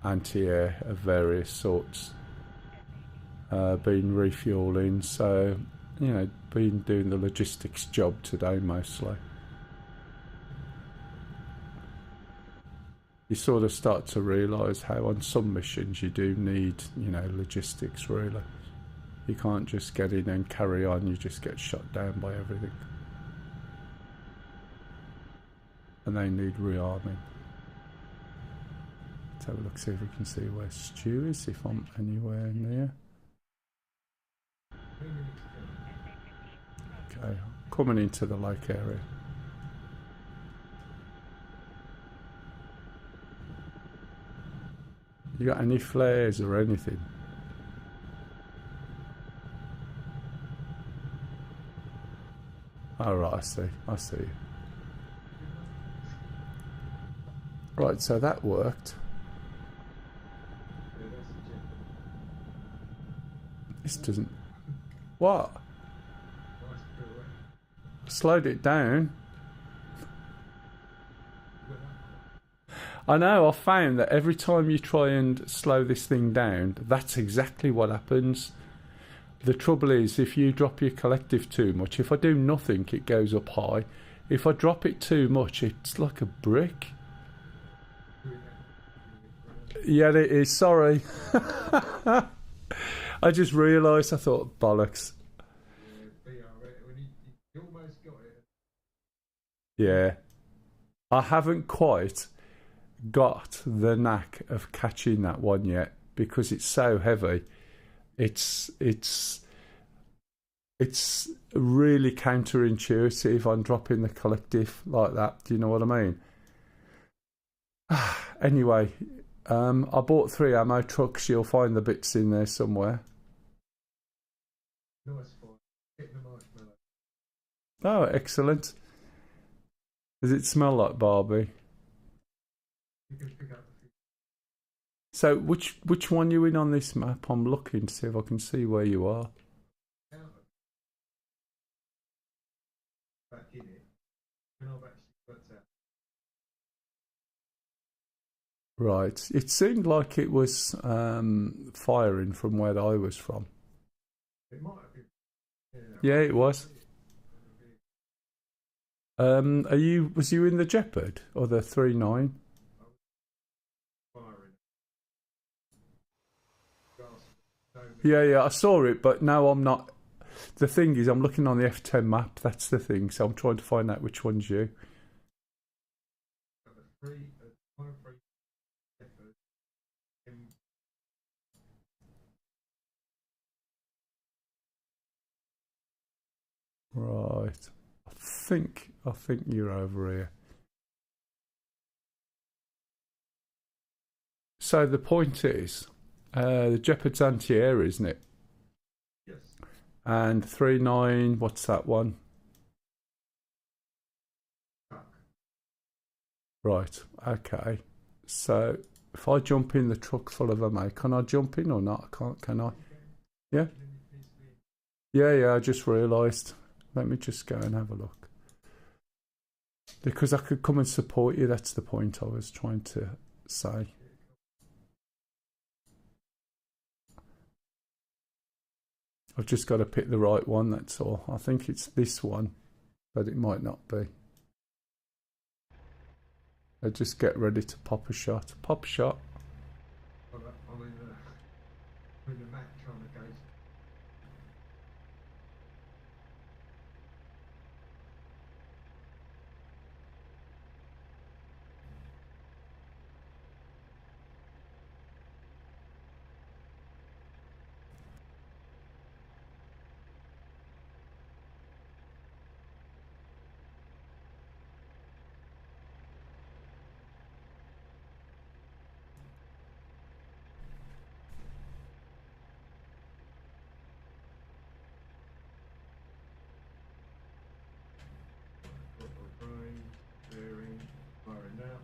[SPEAKER 1] anti-air of various sorts. Been refueling, so, you know, been doing the logistics job today mostly. You sort of start to realise how on some missions you do need, you know, logistics really. You can't just get in and carry on, you just get shot down by everything. And they need rearming. Let's have a look, see if we can see where Stu is, if I'm anywhere near. Okay, coming into the lake area. You got any flares or anything? All right, I see. I see. Right, so that worked.
[SPEAKER 4] Yeah, that's the jet.
[SPEAKER 1] This doesn't. What?
[SPEAKER 4] Nice pirouette.
[SPEAKER 1] Slowed it down.
[SPEAKER 4] Went up.
[SPEAKER 1] I know, I found that every time you try and slow this thing down, that's exactly what happens. The trouble is, if you drop your collective too much, if I do nothing, it goes up high. If I drop it too much, it's like a brick. Yeah, it is, sorry. I just realised, I thought, bollocks.
[SPEAKER 4] Yeah, BR, when you almost got it.
[SPEAKER 1] Yeah. I haven't quite got the knack of catching that one yet because it's so heavy. It's really counterintuitive on dropping the collective like that. Do you know what I mean? Anyway, I bought 3 ammo trucks. You'll find the bits in there somewhere.
[SPEAKER 4] Nice fight. Getting the marshmallow.
[SPEAKER 1] Oh, excellent. Does it smell like Barbie?
[SPEAKER 4] You can pick up the few.
[SPEAKER 1] So which one you in on this map? I'm looking to see if I can see where you are.
[SPEAKER 4] Back in it. When I've actually worked out.
[SPEAKER 1] Right. It seemed like it was firing from where I was from.
[SPEAKER 4] It might have been.
[SPEAKER 1] Yeah, it was. Was you in the Jeopard or the 3.9?
[SPEAKER 4] Firing.
[SPEAKER 1] Yeah, I saw it, but no, I'm not. The thing is, I'm looking on the F10 map. That's the thing. So I'm trying to find out which one's you. Right. I think you're over here. So the point is, the Jeopard's anti-air, isn't it?
[SPEAKER 4] Yes.
[SPEAKER 1] And 3.9, what's that one? Right, okay. So if I jump in the truck full of ammo, can I jump in or not? I can't, can I? Yeah? Yeah, I just realised. Let me just go and have a look. Because I could come and support you, that's the point I was trying to say. I've just got to pick the right one, that's all. I think it's this one, but it might not be. I just get ready to pop a shot. Pop a shot.
[SPEAKER 4] I'm in the Mac trying to go. Firing now.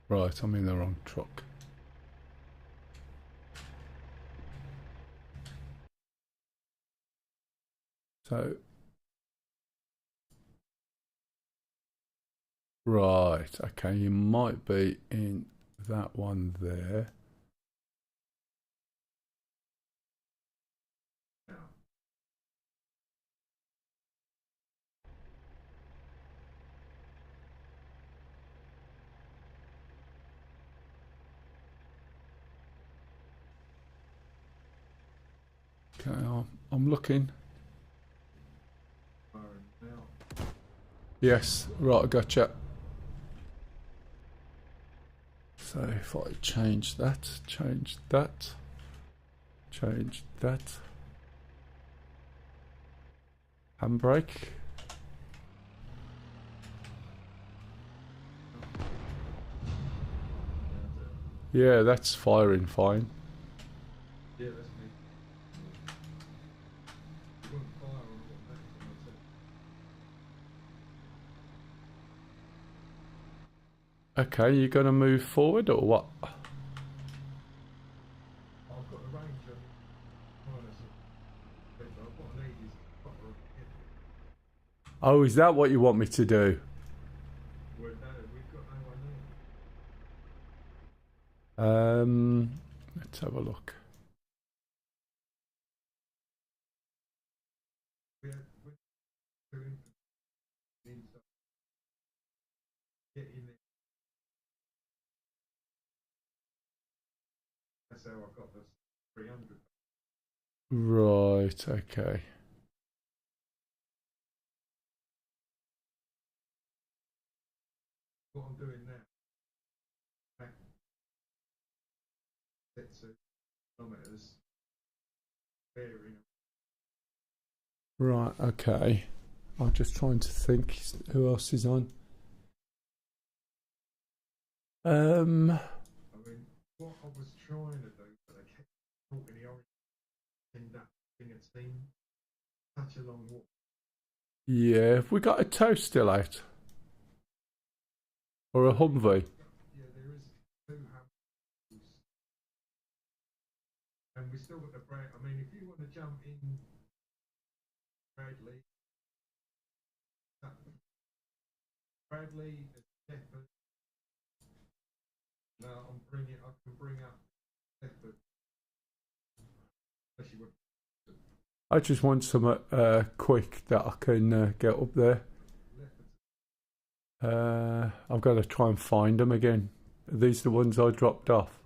[SPEAKER 1] Right, I'm in the wrong truck. So, right, okay, you might be in that one there. Okay, I'm looking.
[SPEAKER 4] Firing now.
[SPEAKER 1] Yes, right, I gotcha. So if I change that, change that, change that. Handbrake. Yeah, that's firing fine.
[SPEAKER 4] Yeah, that's me. You won't fire on
[SPEAKER 1] Okay, you gonna move forward or what?
[SPEAKER 4] I've got the range on minus it. But what I need is proper hit.
[SPEAKER 1] Oh, is that what you want me to do?
[SPEAKER 4] Well, no, we've got no one there.
[SPEAKER 1] Let's have a look.
[SPEAKER 4] We're doing inside. Get in there. That's how I got this 300.
[SPEAKER 1] Right, okay.
[SPEAKER 4] What I'm doing now, back sets of kilometres, bearing.
[SPEAKER 1] Right, okay. I'm just trying to think who else is on.
[SPEAKER 4] I mean, what I was trying to do, but they kept talking the orange, end up being a team. Such a long walk.
[SPEAKER 1] Yeah, have we got a tow still out? Or a Humvee?
[SPEAKER 4] Yeah, there is 2 Humvees. And we still got the Brad. I mean, if you want to jump in Bradley, Bradley, Shepherd. No, I can bring up Shepherd. Unless you would.
[SPEAKER 1] I just want some quick that I can get up there. I've got to try and find them again. Are these the ones I dropped off?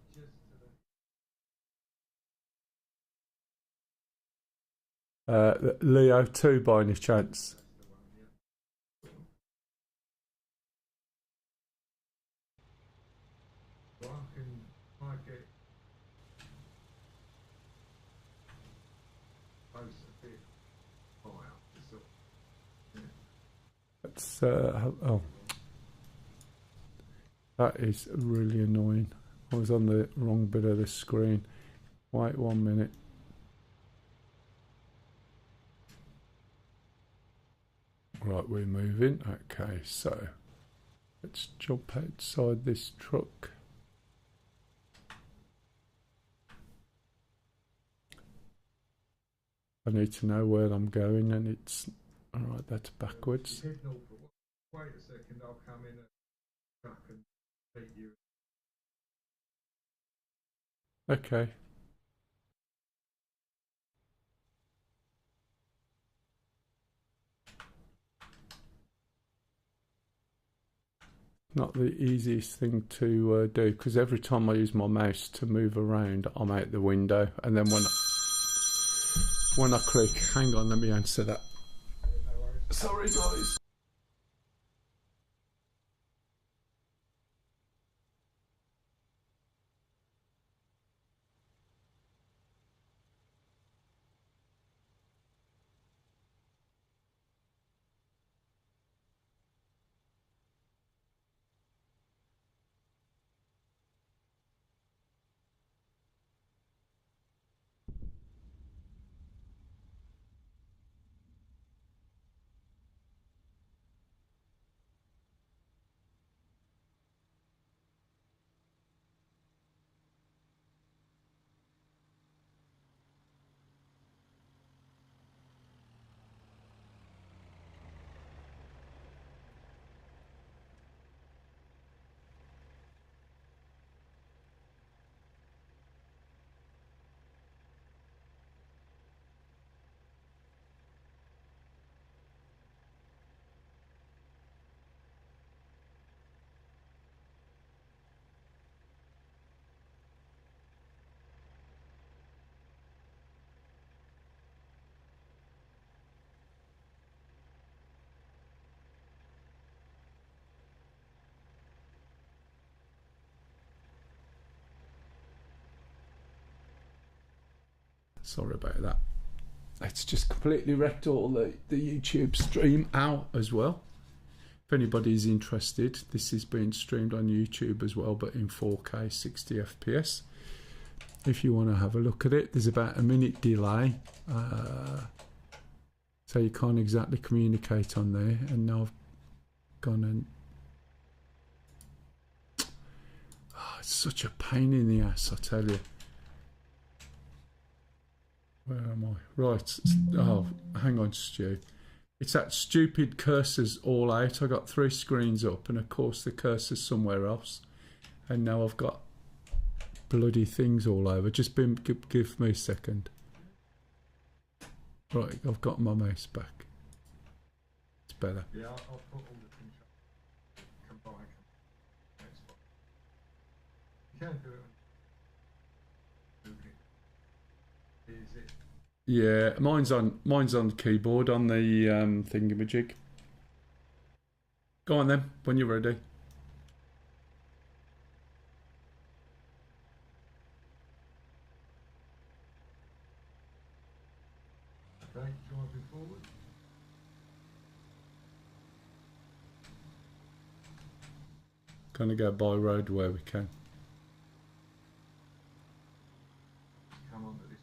[SPEAKER 1] Leo 2 by any chance?
[SPEAKER 4] Well, I get close a bit higher.
[SPEAKER 1] That's oh, that is really annoying. I was on the wrong bit of the screen. Wait 1 minute. Right, we're moving. Okay, so let's jump outside this truck. I need to know where I'm going, and it's alright, that's backwards.
[SPEAKER 4] Wait a second, I'll come in a truck and beat you.
[SPEAKER 1] Okay. Not the easiest thing to do, because every time I use my mouse to move around, I'm out the window, and then when I click, hang on, let me answer that. Sorry guys. Sorry about that. It's just completely wrecked all the YouTube stream out as well. If anybody's interested, this is being streamed on YouTube as well, but in 4K 60 FPS. If you want to have a look at it, there's about a minute delay, so you can't exactly communicate on there. And now I've gone and it's such a pain in the ass, I tell you. Where am I? Right. Oh, hang on, Stu. It's that stupid cursor's all out. I got 3 screens up, and of course the cursor's somewhere else. And now I've got bloody things all over. Just give me a second. Right, I've got my mouse back. It's better.
[SPEAKER 4] Yeah, I'll put all the controls combined. You can do it. Is it?
[SPEAKER 1] Yeah, mine's on the keyboard on the thingamajig. Go on then, when you're ready.
[SPEAKER 4] Okay, driving forward.
[SPEAKER 1] Gonna go by road where we can.
[SPEAKER 4] Come on to this.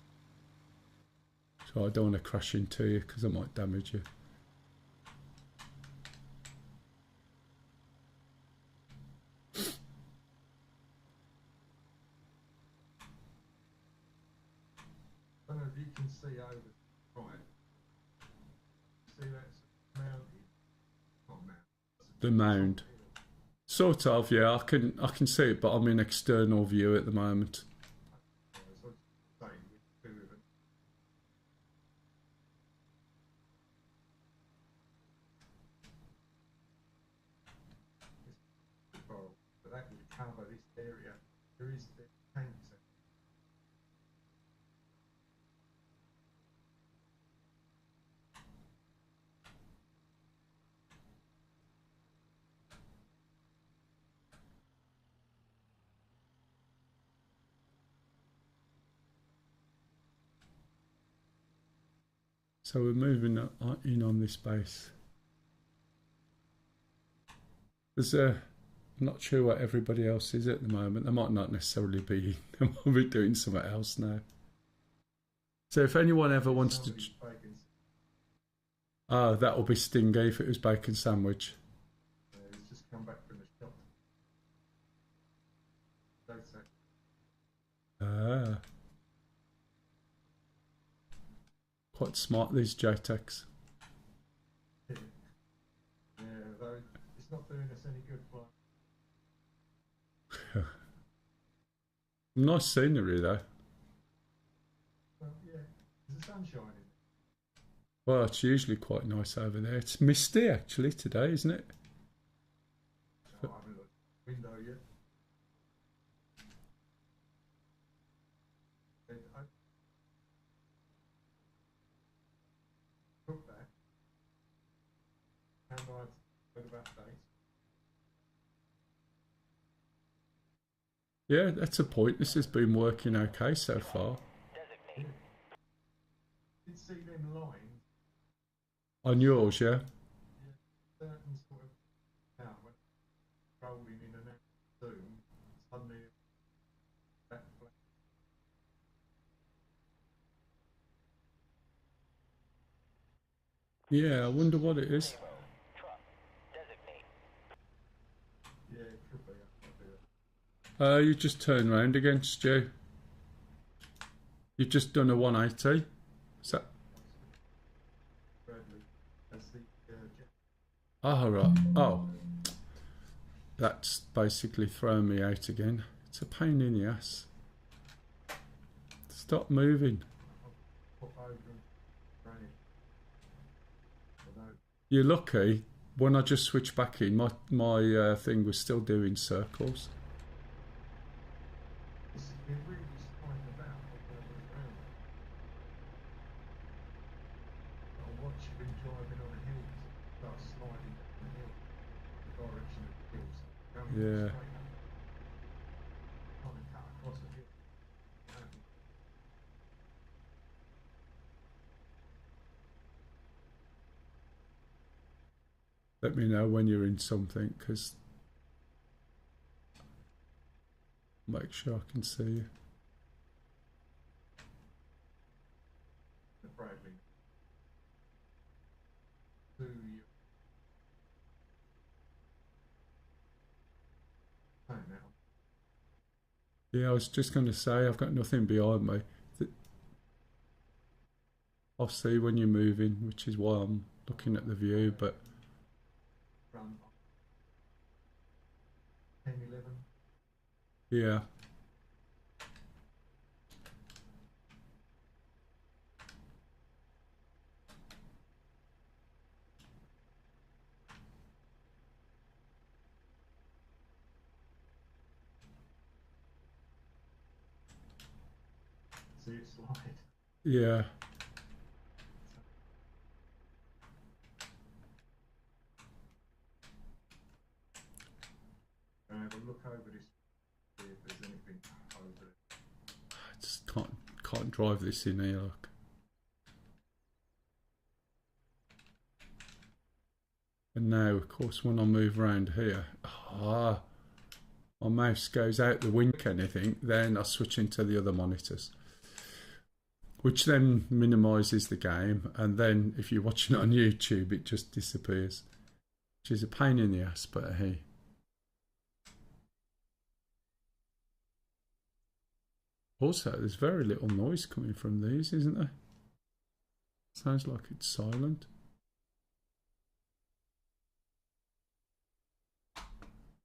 [SPEAKER 1] So I don't want to crash into you because I might damage you.
[SPEAKER 4] I don't know if you can see over right. See that's mounted. Not mounted.
[SPEAKER 1] The mound. Sort of, yeah. I can see it, but I'm in external view at the moment.
[SPEAKER 4] So it's the same with 2 of them. But that would cover this area. There is the tanks.
[SPEAKER 1] So we're moving in on this base. There's I'm not sure what everybody else is at the moment. They might not necessarily be. They might be doing something else now. So if anyone ever wants to... Ah, that will be stingy if it was bacon sandwich.
[SPEAKER 4] He's just come back from the shop. That's it.
[SPEAKER 1] Ah. Quite smart, these JTECs.
[SPEAKER 4] Yeah, though it's not doing us any good flying.
[SPEAKER 1] Nice scenery though.
[SPEAKER 4] Well, yeah, there's the sun shining.
[SPEAKER 1] Well, it's usually quite nice over there. It's misty actually today, isn't it?
[SPEAKER 4] Oh, I haven't looked at the window yet. And I took that. How do I go about dates?
[SPEAKER 1] Yeah, that's a point. This has been working okay so far.
[SPEAKER 4] Yeah. Did see them lines.
[SPEAKER 1] On yours, yeah?
[SPEAKER 4] Yeah, certain sort of now when rolling in and out of Zoom, suddenly that flat.
[SPEAKER 1] Yeah, I wonder what it is.
[SPEAKER 4] Yeah, it could be. I can't do it.
[SPEAKER 1] You just turn round again, Stu. You've just done a 180. Is that...
[SPEAKER 4] Bradley, that's the jet.
[SPEAKER 1] Oh, right. Oh. That's basically thrown me out again. It's a pain in the ass. Stop moving.
[SPEAKER 4] Pop over and run it. Although,
[SPEAKER 1] You're lucky. When I just switched back in, my thing was still doing circles.
[SPEAKER 4] it's been really spying about around. I watch you been driving on a hill, start sliding down the hill, the direction of the hills. Going
[SPEAKER 1] Yeah.
[SPEAKER 4] straight up. Trying to cut across the hill.
[SPEAKER 1] Let me know when you're in something, because make sure I can see you.
[SPEAKER 4] The Bradley. To you. Saying that,
[SPEAKER 1] Yeah, I was just going to say, I've got nothing behind me. I'll see when you're moving, which is why I'm looking at the view, but
[SPEAKER 4] Run 10, 11.
[SPEAKER 1] yeah.
[SPEAKER 4] See it slide.
[SPEAKER 1] Yeah.
[SPEAKER 4] Have a look over this, see if there's anything over it.
[SPEAKER 1] I just can't drive this in here, look. And now, of course, when I move around here, my mouse goes out the wink anything, then I switch into the other monitors, which then minimises the game, and then if you're watching it on YouTube, it just disappears, which is a pain in the ass, but hey. Also, there's very little noise coming from these, isn't there? Sounds like it's silent.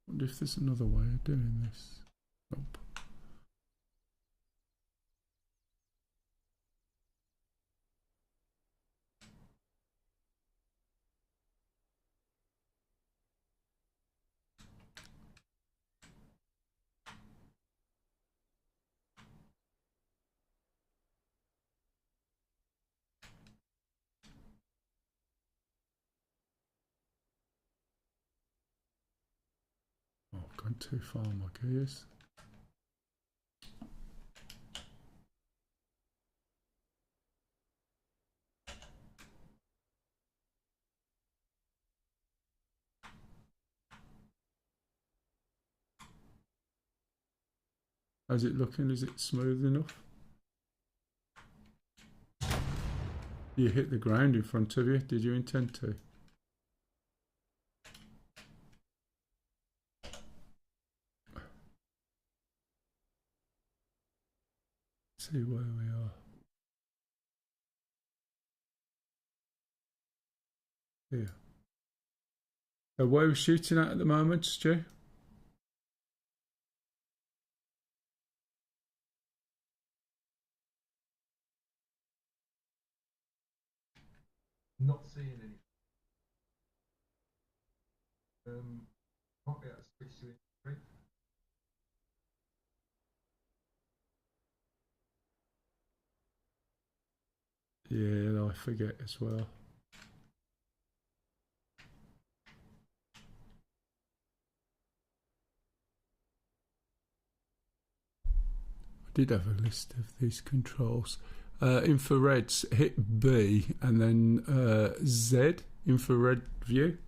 [SPEAKER 1] Wonder if there's another way of doing this. Nope. Oh, I've gone too far, my gears. How's it looking? Is it smooth enough? You hit the ground in front of you. Did you intend to? See where we are. Here. So where are we shooting at the moment, Stu?
[SPEAKER 4] Not seeing anything. Might be able to switch to infrared.
[SPEAKER 1] Yeah, I forget as well. I did have a list of these controls. Infrareds, hit B and then Z, infrared view.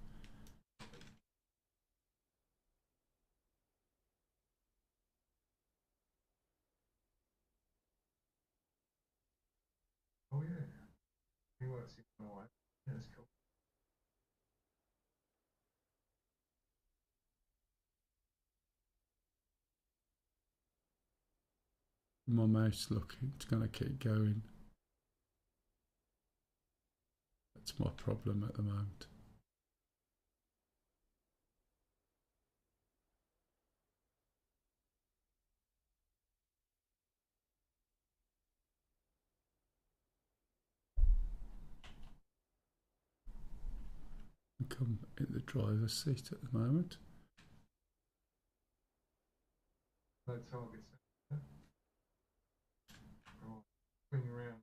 [SPEAKER 4] Oh yeah. He works in my way. Yeah, that's cool.
[SPEAKER 1] My mouse, look, it's going to keep going. That's my problem at the moment. I think I'm in the driver's seat at the moment.
[SPEAKER 4] No targets. Right. Swing around.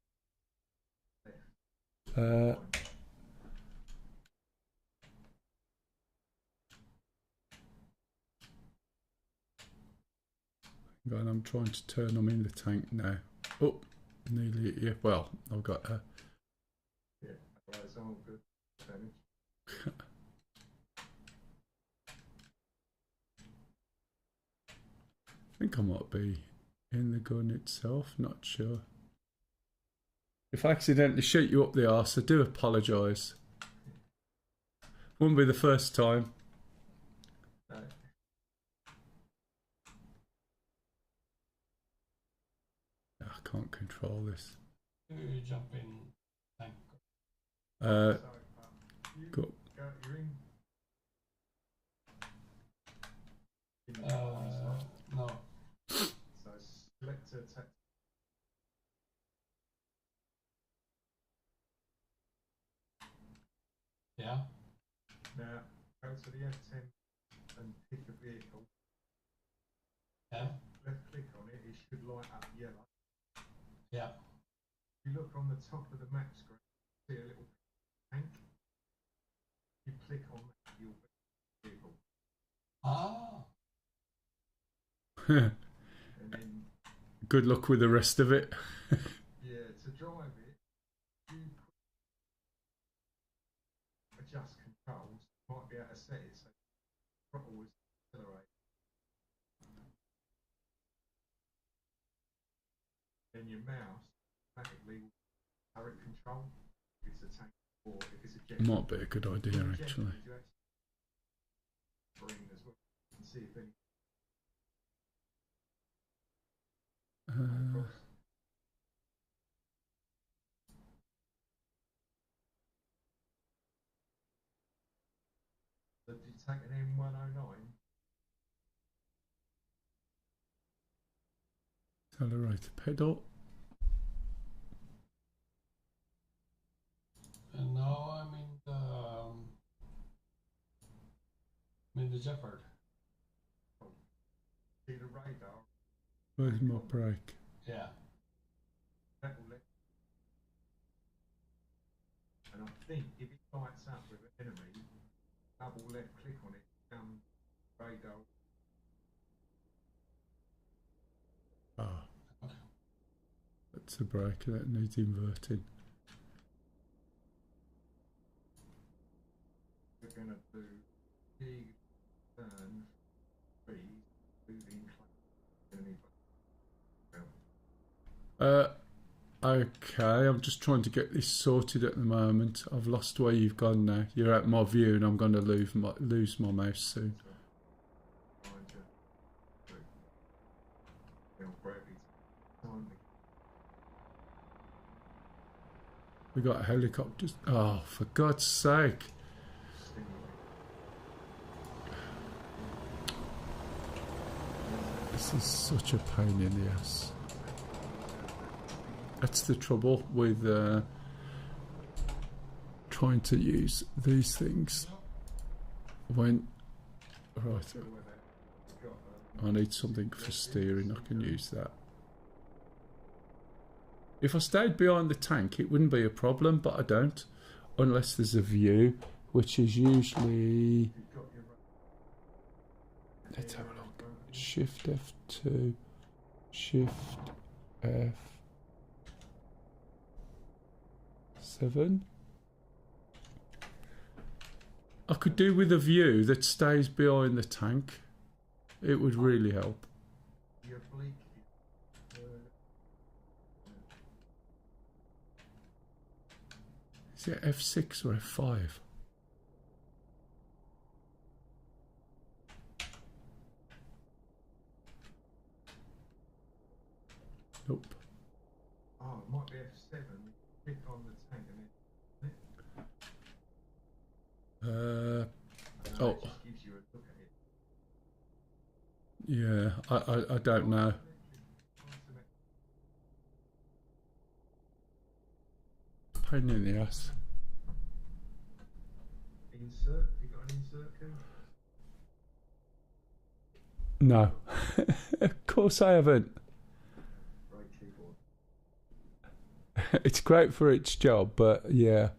[SPEAKER 1] And I'm trying to turn them in the tank now. Oh, nearly at you. Well, I've got a...
[SPEAKER 4] Yeah, right, it's all good. Damage.
[SPEAKER 1] I think I might be in the gun itself, not sure. If I accidentally shoot you up the arse, I do apologise. Wouldn't be the first time.
[SPEAKER 4] No.
[SPEAKER 1] I can't control this.
[SPEAKER 7] You jump in tank.
[SPEAKER 1] Uh,
[SPEAKER 4] So, you
[SPEAKER 1] go.
[SPEAKER 4] you're in the party slot.
[SPEAKER 7] No.
[SPEAKER 4] So select a text.
[SPEAKER 7] Yeah.
[SPEAKER 4] Now go to the F10 and pick a vehicle.
[SPEAKER 7] Yeah.
[SPEAKER 4] Left click on it, it should light up yellow.
[SPEAKER 7] Yeah.
[SPEAKER 4] If you look on the top of the map screen, see a little tank. You click on that, you'll be vehicle.
[SPEAKER 7] Ah.
[SPEAKER 4] And then,
[SPEAKER 1] Good luck with the rest of it.
[SPEAKER 4] yeah, to drive it, you adjust controls. You might be able to set it so throttle is accelerate. Then your mouse automatically will turret control if it's a tank or if it's a jet.
[SPEAKER 1] Might be a good idea, actually.
[SPEAKER 4] Bring as well and see if any. So did you take an M109?
[SPEAKER 1] Accelerator pedal.
[SPEAKER 7] And now I'm in the Jeopard.
[SPEAKER 4] See the radar?
[SPEAKER 1] Where's my brake?
[SPEAKER 7] Yeah.
[SPEAKER 4] That will let. And I think if it lights up with an enemy, double left click on it, down radar.
[SPEAKER 1] Ah. That's a brake that needs inverting.
[SPEAKER 4] We're going to do big turn, freeze, moving enemy.
[SPEAKER 1] Okay, I'm just trying to get this sorted at the moment. I've lost where you've gone now. You're at my view and I'm going to lose my mouse soon. We got helicopters. Oh, for God's sake. This is such a pain in the ass. That's the trouble with trying to use these things. When right, I need something for steering. I can use that. If I stayed behind the tank, it wouldn't be a problem, but I don't, unless there's a view, which is usually. Let's have a look. Shift F2, Shift F7. I could do with a view that stays behind the tank. It would really help. Is it F6 or F5? Nope.
[SPEAKER 4] Oh, it might be F7. Click on the tank and then.
[SPEAKER 1] Oh.
[SPEAKER 4] It just gives you a look at it.
[SPEAKER 1] Yeah, I don't know. Pain in the ass.
[SPEAKER 4] Insert? You got an insert key?
[SPEAKER 1] No. Of course I haven't.
[SPEAKER 4] Right keyboard.
[SPEAKER 1] It's great for its job, but yeah.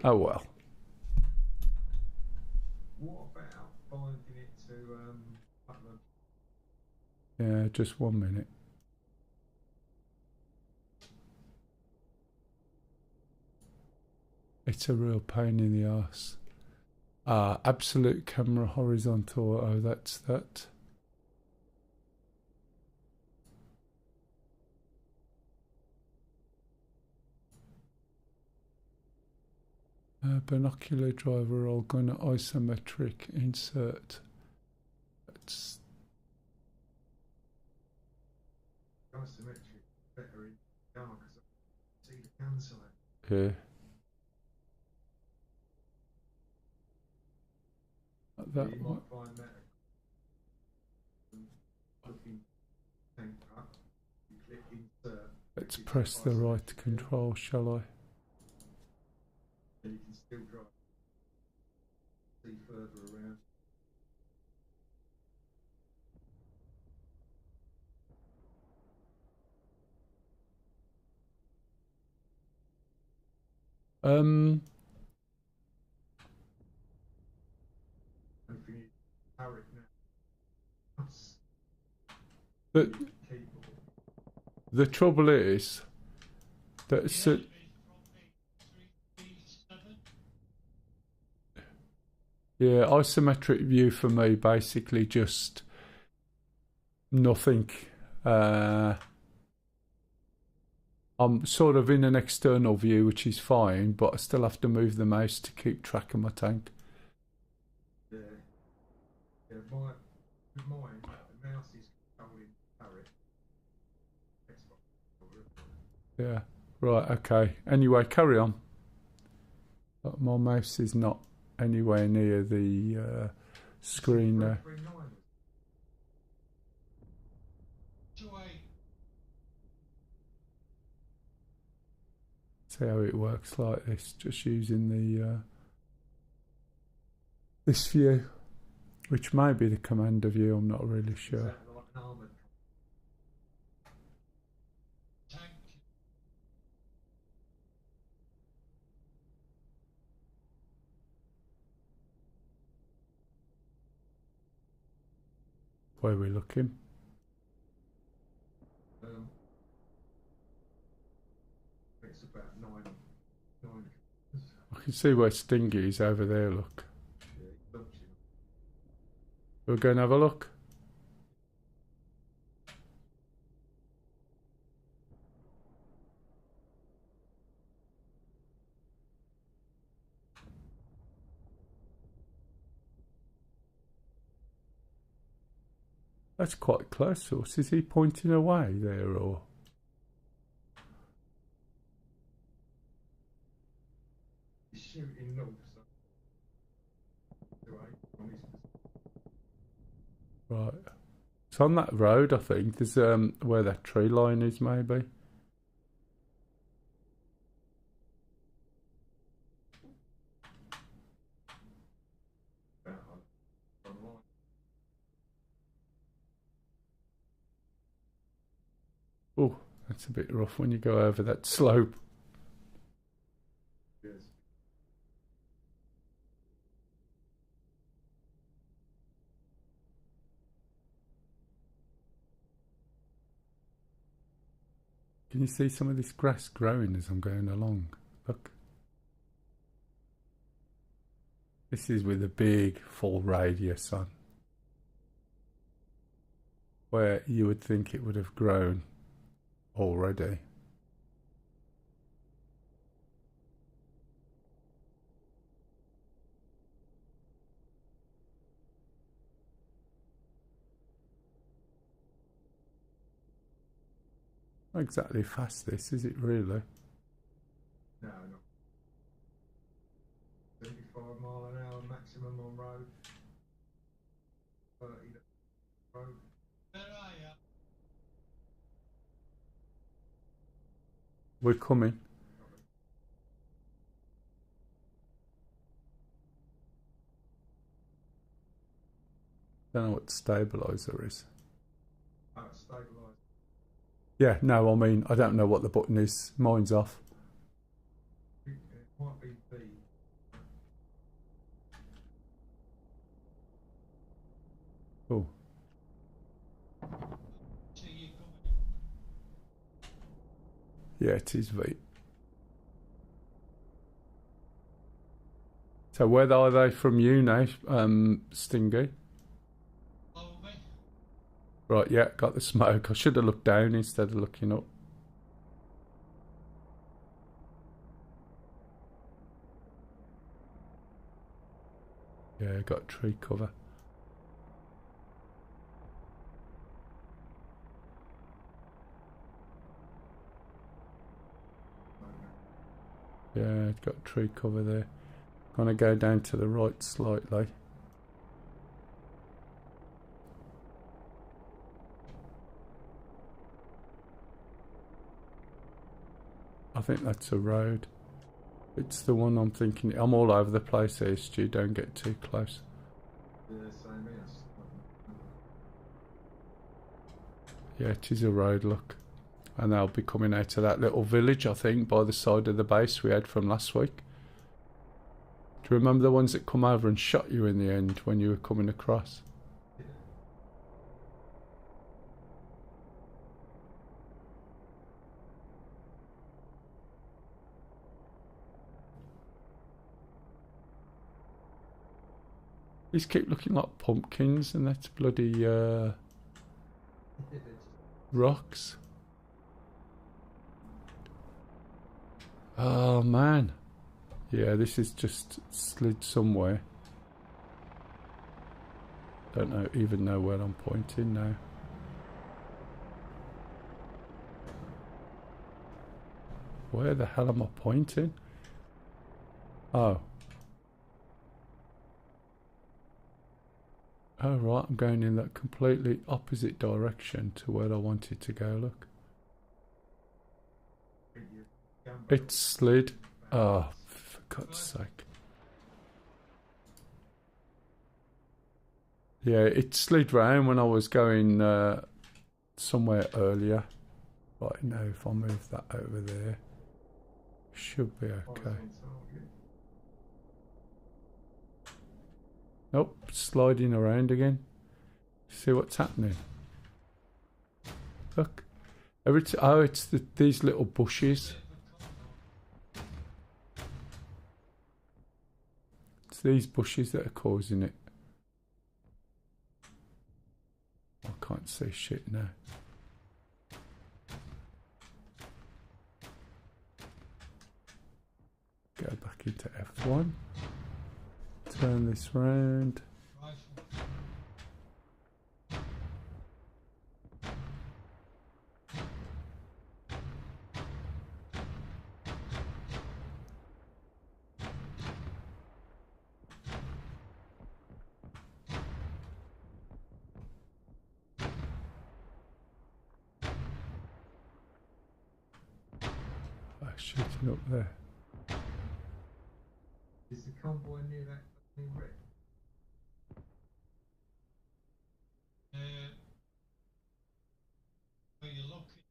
[SPEAKER 1] Oh well.
[SPEAKER 4] What about binding it to button?
[SPEAKER 1] Yeah, just 1 minute. It's a real pain in the arse. Absolute camera horizontal. Oh, that's that. Binocular driver roll gun isometric insert. That's
[SPEAKER 4] Isometric. better in the dark because I can see the can side.
[SPEAKER 1] Yeah. That
[SPEAKER 4] You
[SPEAKER 1] one.
[SPEAKER 4] might find that looking tank up, you click insert.
[SPEAKER 1] Let's
[SPEAKER 4] which is
[SPEAKER 1] press the
[SPEAKER 4] isolate
[SPEAKER 1] right control, shall I?
[SPEAKER 4] and you can still drive. See further around. And if you need power it now, that's
[SPEAKER 1] the
[SPEAKER 4] keyboard.
[SPEAKER 1] the trouble is that yeah, isometric view for me basically just nothing. I'm sort of in an external view, which is fine, but I still have to move the mouse to keep track of my tank.
[SPEAKER 4] Yeah. Yeah, mine, the mouse is controlling turret. Xbox controller.
[SPEAKER 1] Yeah, right, okay. Anyway, carry on. But my mouse is not anywhere near the screen now. See how it works like this, just using the this view, which may be the commander view, I'm not really sure.
[SPEAKER 4] Is that like an armoured tank?
[SPEAKER 1] Where are we looking?
[SPEAKER 4] It's about nine.
[SPEAKER 1] I can see where Stingy is over there, look.
[SPEAKER 4] Yeah, he's launching.
[SPEAKER 1] We'll go and have a look. That's quite close, Horse. Is he pointing away there, or...?
[SPEAKER 4] He's shooting north, so.
[SPEAKER 1] Right. It's on that road, I think. There's where that tree line is, maybe. Oh, that's a bit rough when you go over that slope.
[SPEAKER 4] Yes.
[SPEAKER 1] Can you see some of this grass growing as I'm going along? Look. This is with a big full radius on, where you would think it would have grown already. Not exactly fast, this, is it really?
[SPEAKER 4] No, not. 75 mile an hour maximum on road. 30 road. Where are you?
[SPEAKER 1] We're coming. Don't know what stabiliser is.
[SPEAKER 4] Oh, it's stabilised.
[SPEAKER 1] Yeah, no, I mean, I don't know what the button is. Mine's off.
[SPEAKER 4] It might be B.
[SPEAKER 1] Oh. Yeah, it is V. So where are they from you now, Stingy? Right, yeah, got the smoke. I should have looked down instead of looking up. Yeah, got tree cover. Yeah, it's got tree cover there. Gonna go down to the right slightly. I think that's a road. It's the one I'm thinking. I'm all over the place here, Stu. Don't get too close.
[SPEAKER 4] Yeah, same as.
[SPEAKER 1] Yeah, it is a road, look. And they'll be coming out of that little village, I think, by the side of the base we had from last week. Do you remember the ones that come over and shot you in the end when you were coming across? These keep looking like pumpkins, and that's bloody rocks. Oh man. Yeah, this is just slid somewhere. Don't even know where I'm pointing now. Where the hell am I pointing? Oh. Oh right, I'm going in that completely opposite direction to where I wanted to go, look. It slid. Oh, for God's sake. Yeah, it slid round when I was going somewhere earlier. Right, now if I move that over there, should be okay. Nope, sliding around again. See what's happening? Look. Oh, it's these little bushes. It's these bushes that are causing it. I can't see shit now. Go back into F1. Turn this round. Shooting up there.
[SPEAKER 4] Is the convoy near that fucking wreck?
[SPEAKER 7] Where you're looking.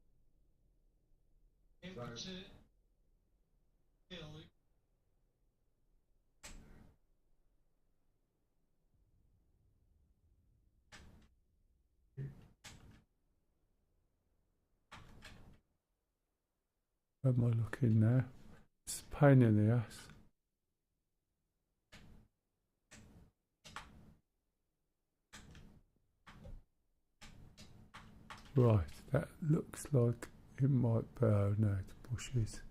[SPEAKER 7] Able to kill it.
[SPEAKER 1] Where am I looking now? It's a pain in the ass. Right, that looks like it might be. Oh no, it's bushes.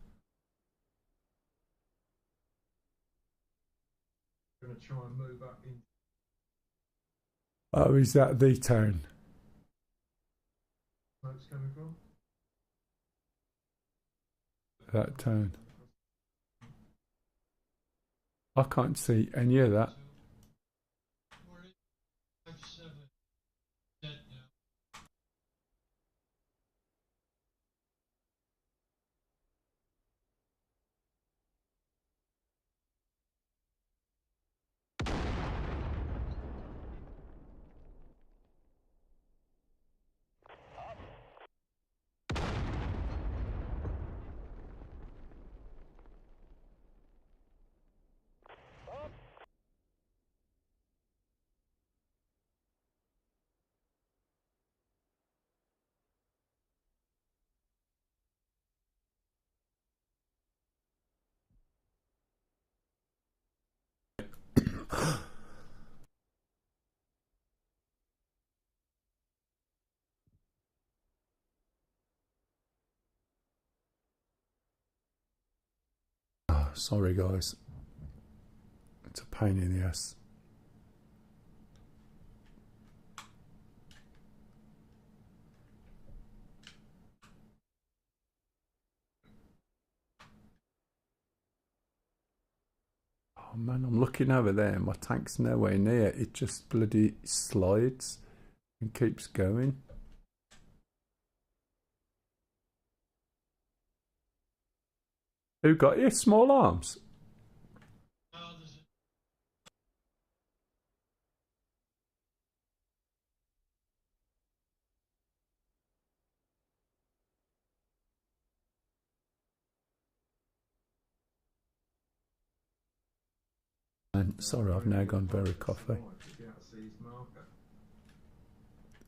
[SPEAKER 4] I'm gonna try and move up in.
[SPEAKER 1] Oh, is that the town?
[SPEAKER 4] Smoke's coming from?
[SPEAKER 1] That town. I can't see any of that.
[SPEAKER 7] We're in 57. Dead now.
[SPEAKER 1] Oh, sorry guys. It's a pain in the ass. man, I'm looking over there. My tank's nowhere near. It just bloody slides and keeps going. Who got you? Small arms?
[SPEAKER 7] No, there's a
[SPEAKER 1] And sorry, I've now gone very coffee.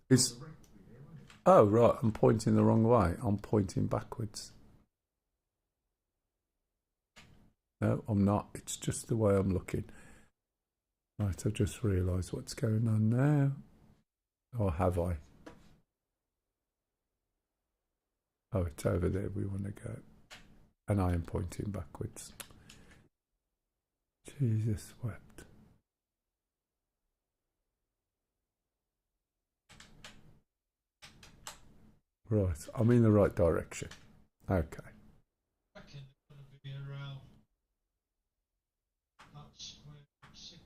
[SPEAKER 1] Is oh right, I'm pointing the wrong way. I'm pointing backwards. No, I'm not. It's just the way I'm looking. Right, I've just realised what's going on now. Or have I? Oh, it's over there we want to go. And I am pointing backwards. Jesus wept. Right, I'm in the right direction. Okay.
[SPEAKER 7] I reckon it's going to be around that square 6.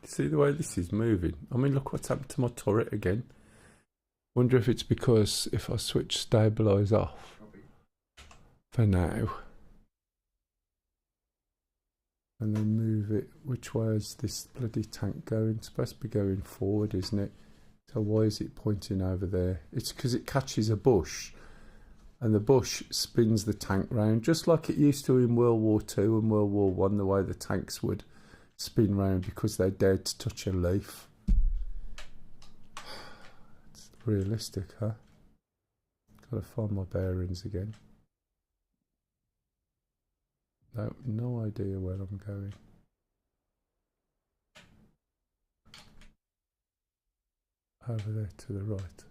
[SPEAKER 1] See the way this is moving? I mean, look what's happened to my turret again. Wonder if it's because if I switch stabilise off for now and then move it, which way is this bloody tank going? It's supposed to be going forward, isn't it? So why is it pointing over there? It's because it catches a bush and the bush spins the tank round, just like it used to in World War II and World War One, the way the tanks would spin round because they dared to touch a leaf. It's realistic, huh? Gotta find my bearings again. No idea where I'm going. Over there to the right.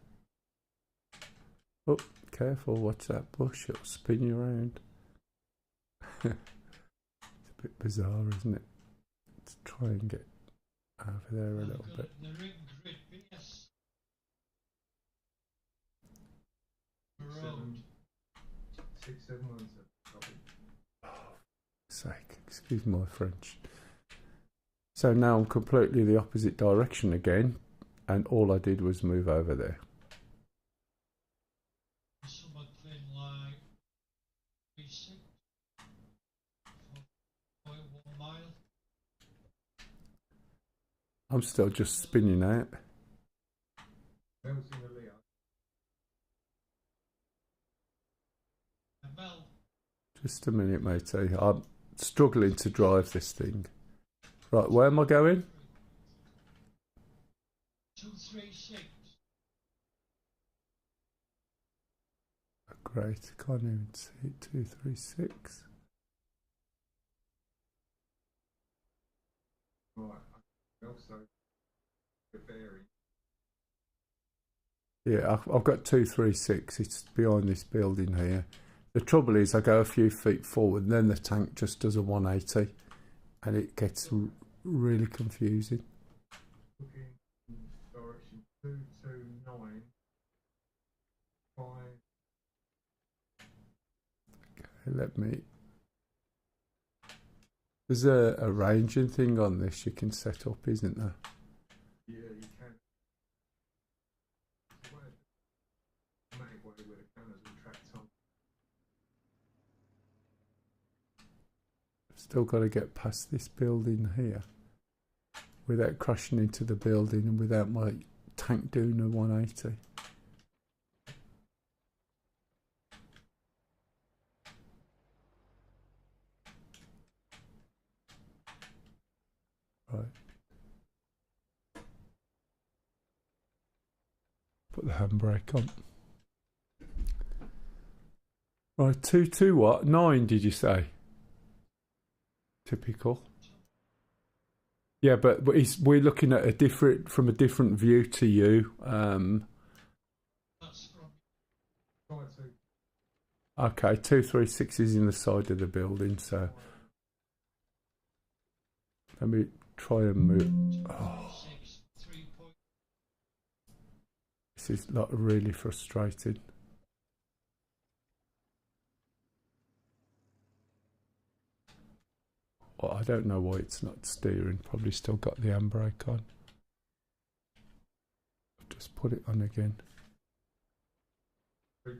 [SPEAKER 1] Oh, careful, watch that bush, it'll spin you around. It's a bit bizarre, isn't it? Let's try and get over there a little bit.
[SPEAKER 7] The ring grid, yes. Road.
[SPEAKER 6] 671. Copy.
[SPEAKER 1] Sake, excuse my French. So now I'm completely the opposite direction again, and all I did was move over there.
[SPEAKER 7] Something like 36 for 1 mile.
[SPEAKER 1] I'm still just spinning out.
[SPEAKER 6] Bells in the Leo.
[SPEAKER 7] Mel,
[SPEAKER 1] Just a minute, matey. I'm struggling to drive this thing. Right, where am I going?
[SPEAKER 7] 236.
[SPEAKER 1] Great, can't even see it. 236.
[SPEAKER 6] Right. Also, the bearing.
[SPEAKER 1] Yeah, I've got 236. It's behind this building here. The trouble is I go a few feet forward and then the tank just does a 180 and it gets really confusing.
[SPEAKER 6] Looking in direction 229. 5.
[SPEAKER 1] Okay, let me... There's a ranging thing on this you can set up, isn't there?
[SPEAKER 6] Yeah, you can. Automatic way where the cameras will track time.
[SPEAKER 1] Still got to get past this building here without crashing into the building and without my tank doing a 180. Right. Put the handbrake on. Right, 2 what? 9 did you say? Typical. Yeah, but we're looking at from a different view to you.
[SPEAKER 7] That's from
[SPEAKER 6] Try to.
[SPEAKER 1] Okay, 236 is in the side of the building, so let me try and move. Oh,
[SPEAKER 7] 236, 3 point.
[SPEAKER 1] this is like really frustrating. Well, I don't know why it's not steering. Probably still got the handbrake on. Just put it on again.
[SPEAKER 4] 3.2.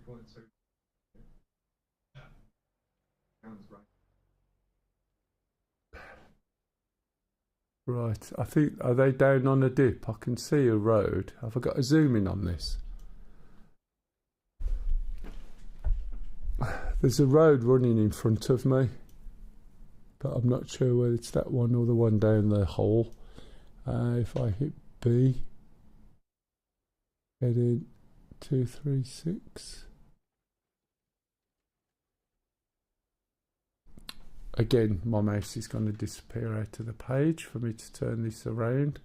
[SPEAKER 4] Yeah. Sounds right.
[SPEAKER 1] Right, I think, are they down on a dip? I can see a road. Have I got a zoom in on this? There's a road running in front of me, but I'm not sure whether it's that one or the one down the hole. If I hit B, heading 236. Again, my mouse is going to disappear out of the page for me to turn this around,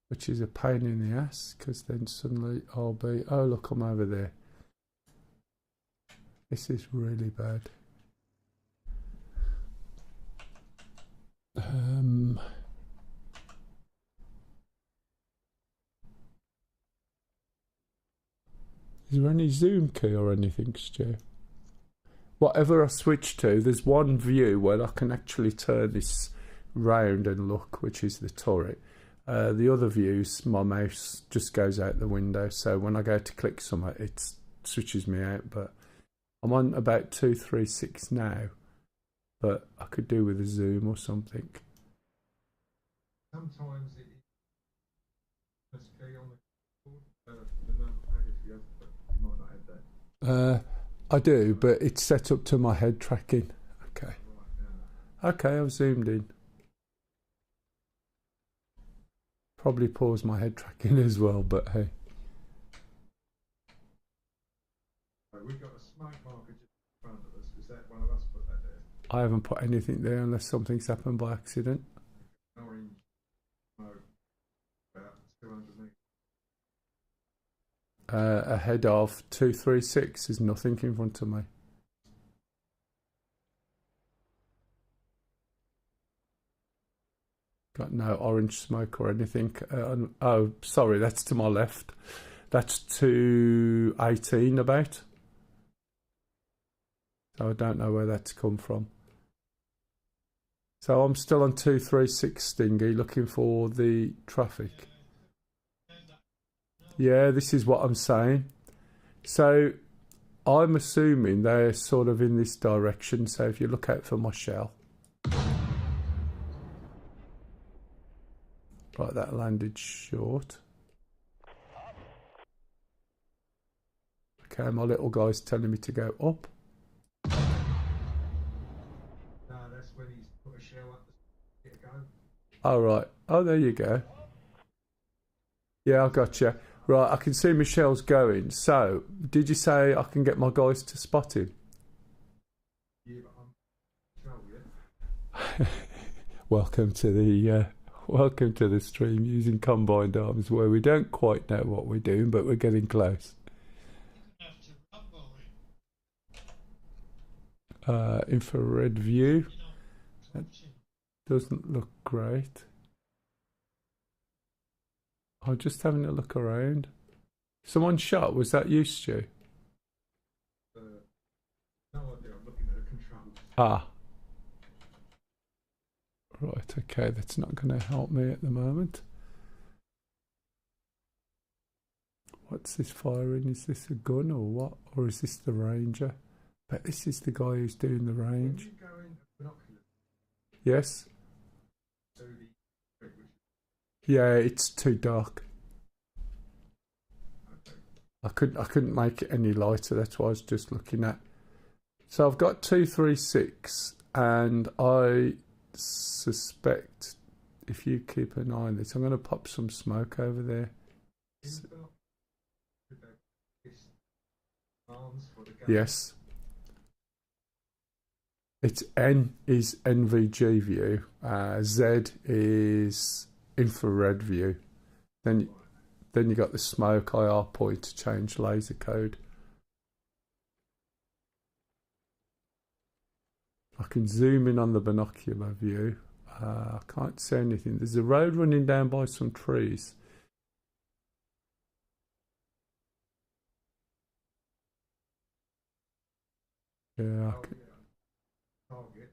[SPEAKER 1] which is a pain in the ass, because then suddenly I'll be, oh look, I'm over there. This is really bad. Is there any zoom key or anything, Stu? Whatever I switch to, there's one view where I can actually turn this round and look, which is the turret. The other views, my mouse just goes out the window, so when I go to click something, it switches me out. But I'm on about 236 now, but I could do with a zoom or something.
[SPEAKER 4] Sometimes it is key on the keyboard, the numpad if you have, but you might not have that.
[SPEAKER 1] I do, but it's set up to my head tracking. Okay. Okay, I've zoomed in. Probably pause my head tracking as well, but hey.
[SPEAKER 4] We've got a smoke marker just in front of us. Is that one of us put that there?
[SPEAKER 1] I haven't put anything there unless something's happened by accident.
[SPEAKER 4] Orange smoke, about 200 metres.
[SPEAKER 1] Ahead of 236, there's nothing in front of me. Got no orange smoke or anything. Oh, sorry, that's to my left. That's 218 about. So I don't know where that's come from. So I'm still on 236 Stingy, looking for the traffic. Yeah, this is what I'm saying. So I'm assuming they're sort of in this direction. So if you look out for my shell. Right, that landed short. Okay, my little guy's telling me to go up.
[SPEAKER 4] No, that's when he's put a shell up to get a go.
[SPEAKER 1] Oh, right. Oh, there you go. Yeah, I gotcha. Right, I can see Michelle's going. So, did you say I can get my guys to spot him?
[SPEAKER 4] Yeah, but I'm control, yeah.
[SPEAKER 1] Welcome to the stream using combined arms, where we don't quite know what we're doing, but we're getting close. Infrared view. That doesn't look great. I'm just having a look around. Someone shot. Was that you, Stu?
[SPEAKER 4] No idea. I'm looking at the controls.
[SPEAKER 1] Ah. Right, okay, that's not going to help me at the moment. What's this firing? Is this a gun or what? Or is this the ranger? But this is the guy who's doing the range.
[SPEAKER 4] When you go in binoculars,
[SPEAKER 1] Yes?
[SPEAKER 4] so the
[SPEAKER 1] Yeah, it's too dark.
[SPEAKER 4] okay.
[SPEAKER 1] I couldn't make it any lighter, that's what I was just looking at. So I've got 236, and I suspect if you keep an eye on this, I'm going to pop some smoke over there. Yes. It's N is NVG view, Z is infrared view. Then you got the smoke IR point to change laser code. I can zoom in on the binocular view. I can't see anything. There's a road running down by some trees. Yeah,
[SPEAKER 4] Target.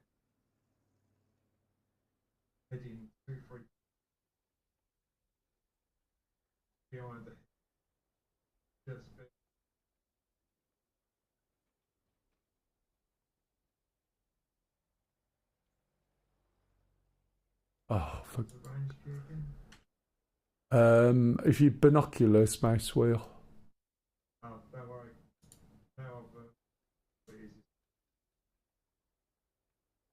[SPEAKER 4] heading 23 behind the just
[SPEAKER 1] Oh, for,
[SPEAKER 4] the range again.
[SPEAKER 1] if you binoculars, mouse wheel.
[SPEAKER 4] Oh, don't worry. Now what is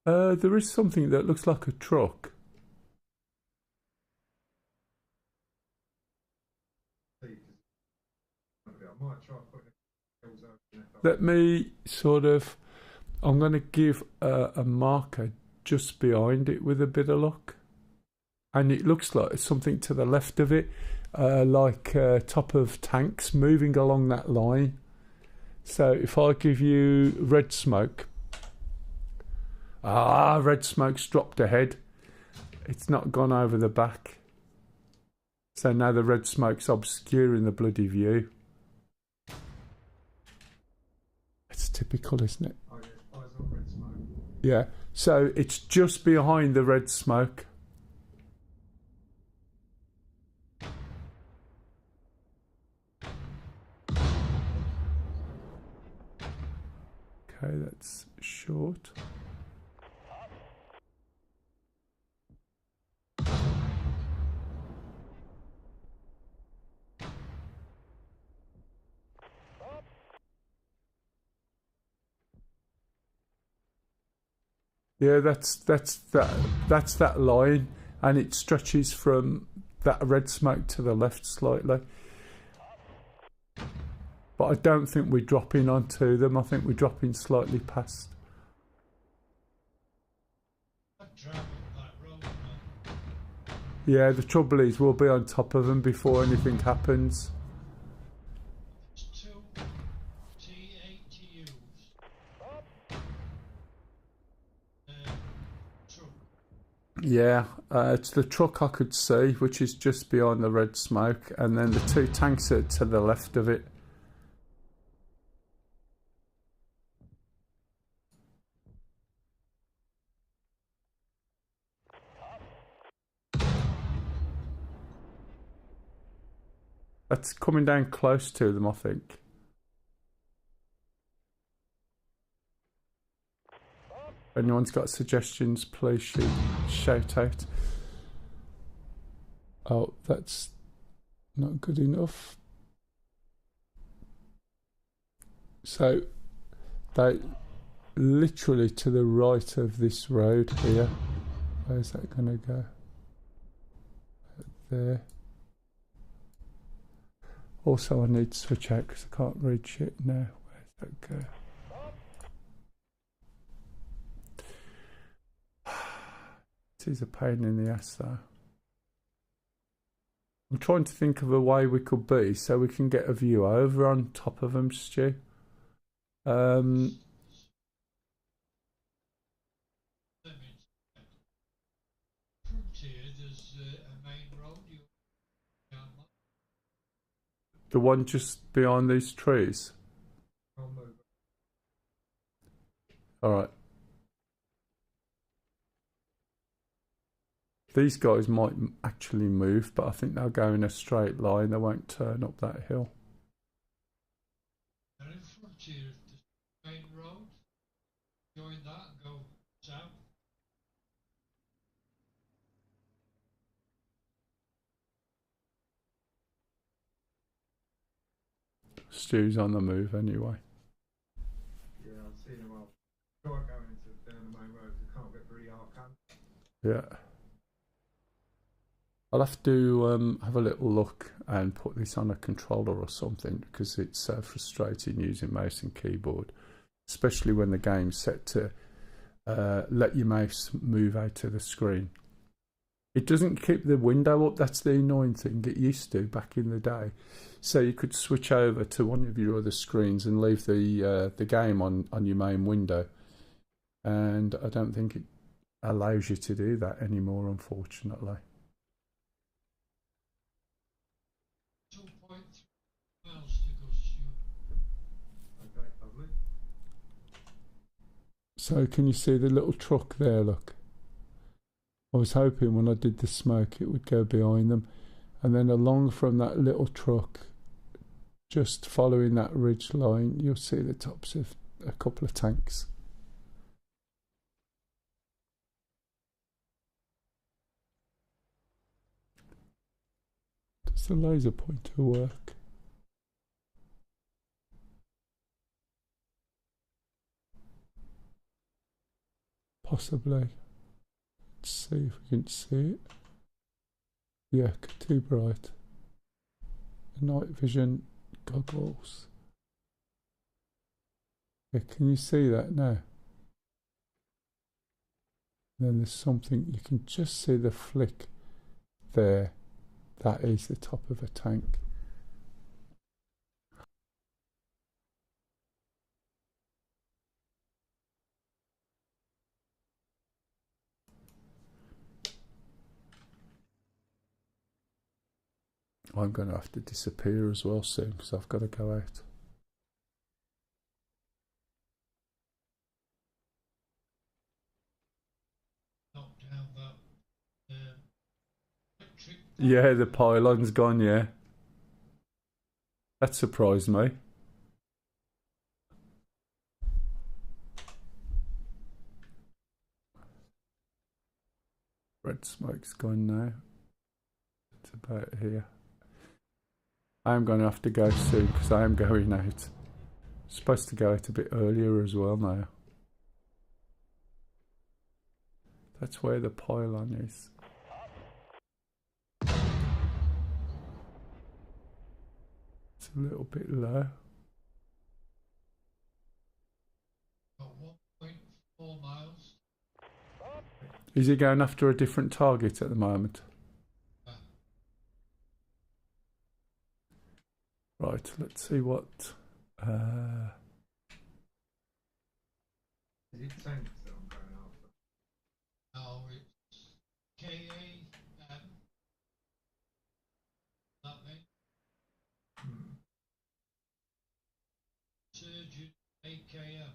[SPEAKER 4] it?
[SPEAKER 1] There is something that looks like a truck.
[SPEAKER 4] See, 'cause I might try putting the hills over in that.
[SPEAKER 1] Let me sort of. I'm going to give a marker just behind it with a bit of luck. And it looks like something to the left of it, like top of tanks moving along that line. So if I give you red smoke. Red smoke's dropped ahead. It's not gone over the back. So now the red smoke's obscuring the bloody view. It's typical, isn't it?
[SPEAKER 4] Oh, yeah, eyes on red smoke.
[SPEAKER 1] Yeah. So it's just behind the red smoke. Okay, that's short. Yeah, that's that line, and it stretches from that red smoke to the left slightly. But I don't think we're dropping onto them. I think we're dropping slightly past. Yeah, the trouble is we'll be on top of them before anything happens. Yeah, it's the truck I could see, which is just behind the red smoke, and then the two tanks are to the left of it. That's coming down close to them, I think. If anyone's got suggestions, please shout out. Oh, that's not good enough. So, they literally to the right of this road here. Where's that going to go? There. Also, I need to switch out because I can't read shit now. Where's that go? It is a pain in the ass, though. I'm trying to think of a way we could be so we can get a view over on top of them, Stu. The one just behind these trees. All right. These guys might actually move, but I think they'll go in a straight line. They won't turn up that hill.
[SPEAKER 7] And in front here, the main road, join that and go south.
[SPEAKER 1] Stu's on the move anyway.
[SPEAKER 4] Yeah, I've seen them all. Try going into down the main road. You can't get very hard, can
[SPEAKER 1] Yeah. I'll have to have a little look and put this on a controller or something because it's so frustrating using mouse and keyboard, especially when the game's set to let your mouse move out of the screen. It doesn't keep the window up. That's the annoying thing. It used to back in the day. So you could switch over to one of your other screens and leave the game on your main window. And I don't think it allows you to do that anymore, unfortunately.
[SPEAKER 7] 2.3 miles to go, Stu.
[SPEAKER 4] Okay, lovely.
[SPEAKER 1] So can you see the little truck there, look? I was hoping when I did the smoke it would go behind them, and then along from that little truck, just following that ridge line, you'll see the tops of a couple of tanks. Does the laser pointer work? Possibly. Let's see if we can see it. Yeah, too bright. Night vision goggles. Yeah, can you see that now? Then there's something, you can just see the flick there. That is the top of a tank. I'm going to have to disappear as well soon because I've got to go out.
[SPEAKER 7] Knock down that electric.
[SPEAKER 1] Yeah, the pylon's gone, yeah. That surprised me. Red smoke's gone now. It's about here. I'm going to have to go soon because I am going out. Supposed to go out a bit earlier as well now. That's where the pylon is. It's a little bit low.
[SPEAKER 7] Got 1.4 miles.
[SPEAKER 1] Is he going after a different target at the moment? Right, let's see what...
[SPEAKER 4] Is it tanks that I'm going after?
[SPEAKER 7] Now it's KA that name. Surgeon AKM.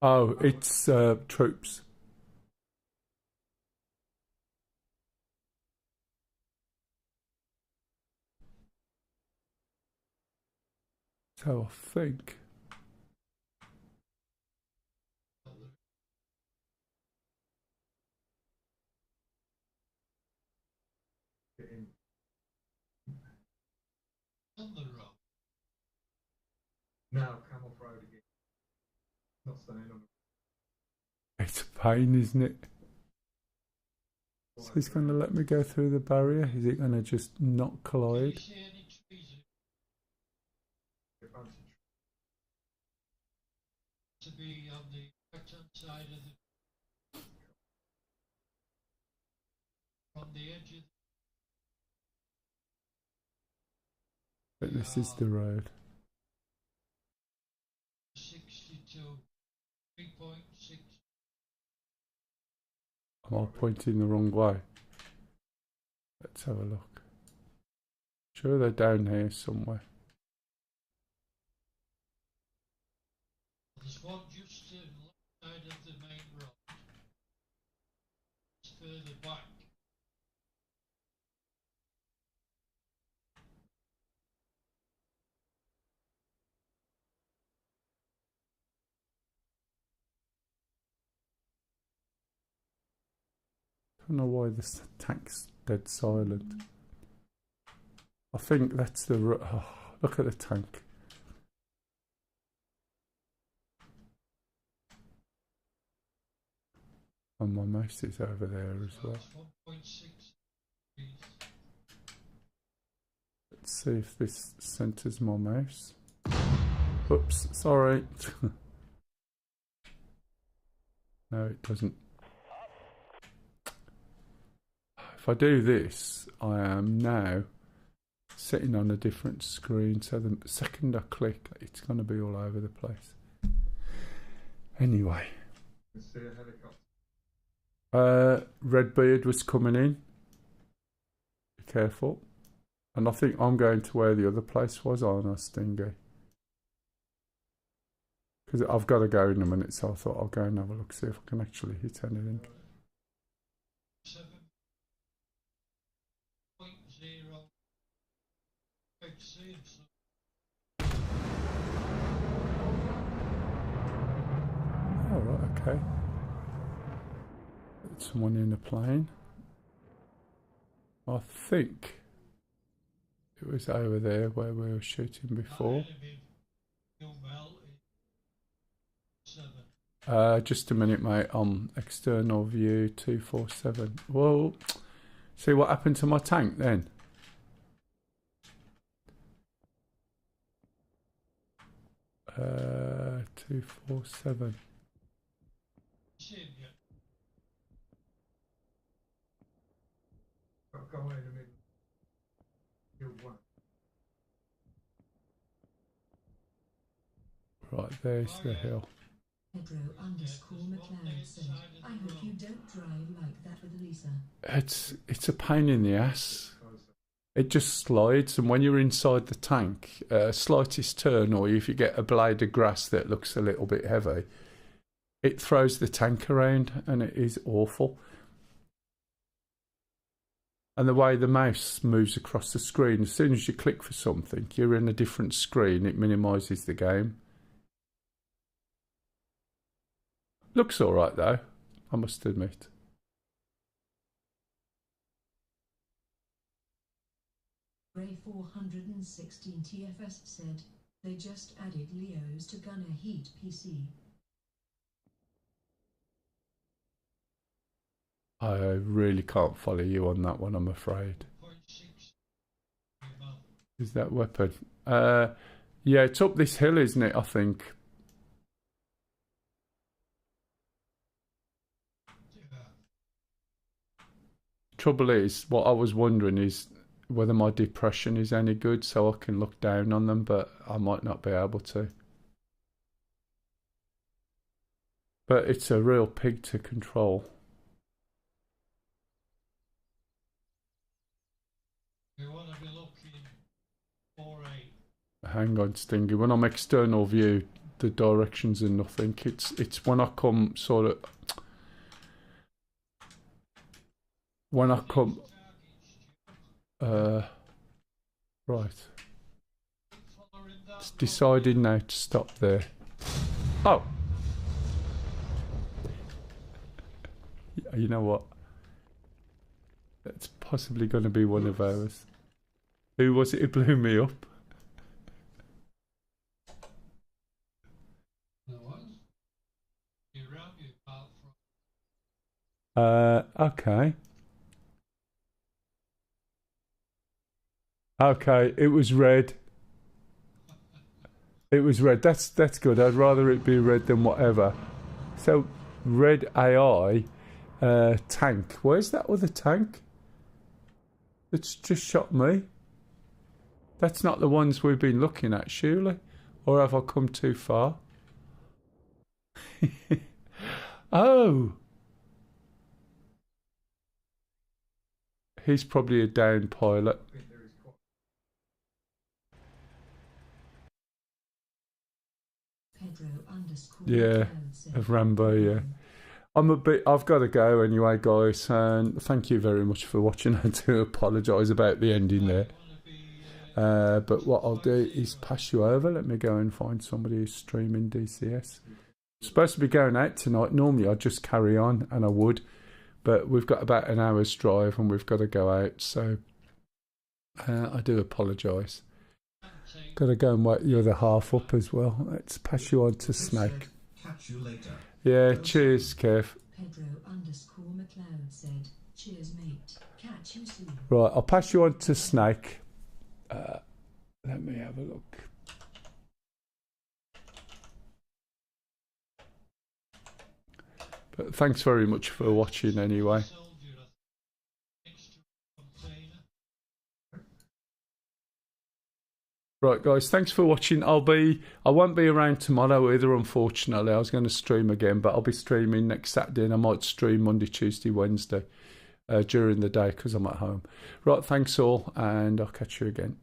[SPEAKER 1] Oh, it's troops. So I think...
[SPEAKER 7] On the road.
[SPEAKER 4] Now, come off road again. Not staying on
[SPEAKER 1] It's a pain, isn't it?
[SPEAKER 4] the
[SPEAKER 1] So he's going to let me go through the barrier? Is it going to just not
[SPEAKER 7] Can you
[SPEAKER 1] collide?
[SPEAKER 7] see any trees
[SPEAKER 4] a bunch of
[SPEAKER 7] to be on the right hand side of the from the edge of
[SPEAKER 1] But this is the road.
[SPEAKER 7] 62 3.6.
[SPEAKER 1] Am I pointing the wrong way? Let's have a look. Sure, they're down here somewhere.
[SPEAKER 7] There's one just to the left side of the main road. It's further back.
[SPEAKER 1] I don't know why this tank's dead silent. I think that's the... Oh, look at the tank. And my mouse is over there as well.
[SPEAKER 7] It's 1.6 degrees.
[SPEAKER 1] Let's see if this centres my mouse. Oops, sorry. No, it doesn't. If I do this, I am now sitting on a different screen, so the second I click, it's going to be all over the place. Anyway.
[SPEAKER 4] You see a helicopter.
[SPEAKER 1] Redbeard was coming in. Be careful. And I think I'm going to where the other place was, aren't I, Stingy? Because I've got to go in a minute, so I thought I'll go and have a look, see if I can actually hit anything.
[SPEAKER 7] 7 zero. Great to see him, so
[SPEAKER 1] Oh, right, okay. Someone in a plane. I think it was over there where we were shooting before. Just a minute, mate. External view 247. Whoa. See what happened to my tank then? Uh, 247.
[SPEAKER 4] Go in a minute. You're one.
[SPEAKER 1] Right, there's the hill.
[SPEAKER 5] Pedro_McLeod said, I hope you don't drive like that with Lisa.
[SPEAKER 1] It's a pain in the ass. It just slides, and when you're inside the tank, slightest turn, or if you get a blade of grass that looks a little bit heavy, it throws the tank around, and it is awful. And the way the mouse moves across the screen, as soon as you click for something, you're in a different screen. It minimises the game. Looks all right though, I must admit.
[SPEAKER 5] Ray 416 TFS said, they just added Leos to Gunner Heat PC.
[SPEAKER 1] I really can't follow you on that one, I'm afraid. Is that weapon? Yeah, it's up this hill, isn't it, I think? Trouble is, what I was wondering is whether my depression is any good so I can look down on them, but I might not be able to. But it's a real pig to control.
[SPEAKER 7] you want to be looking 4-8.
[SPEAKER 1] Hang on, Stingy. When I'm external view, the directions are nothing. It's when I come sort of... When I come... right. It's decided now to stop there. Oh! You know what? That's possibly going to be one of ours. Who was it who blew me up?
[SPEAKER 7] No one. You round you apart from.
[SPEAKER 1] Okay. Okay, it was red. It was red. That's good. I'd rather it be red than whatever. So, red AI tank. Where's that other tank? It's just shot me. That's not the ones we've been looking at, surely? Or have I come too far? Oh! He's probably a down pilot. Yeah, of Rambo, yeah. I've got to go anyway, guys, and thank you very much for watching. I do apologise about the ending there. But what I'll do is pass you over. Let me go and find somebody who's streaming DCS. I'm supposed to be going out tonight. Normally I'd just carry on, and I would. But we've got about an hour's drive and we've got to go out, so I do apologise. Got to go and wake the other half up as well. Let's pass you on to Snake.
[SPEAKER 2] Catch you later.
[SPEAKER 1] Yeah, cheers, Kev.
[SPEAKER 5] Pedro_McLeod said, cheers, mate. Catch you soon.
[SPEAKER 1] Right, I'll pass you on to Snake. Let me have a look. But thanks very much for watching anyway. Right, guys, thanks for watching. I won't be around tomorrow either, unfortunately. I was going to stream again, but I'll be streaming next Saturday, and I might stream Monday, Tuesday, Wednesday during the day because I'm at home. Right, thanks all, and I'll catch you again.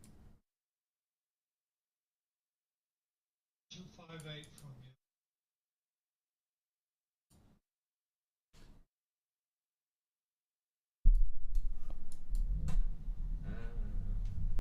[SPEAKER 7] 258 from you.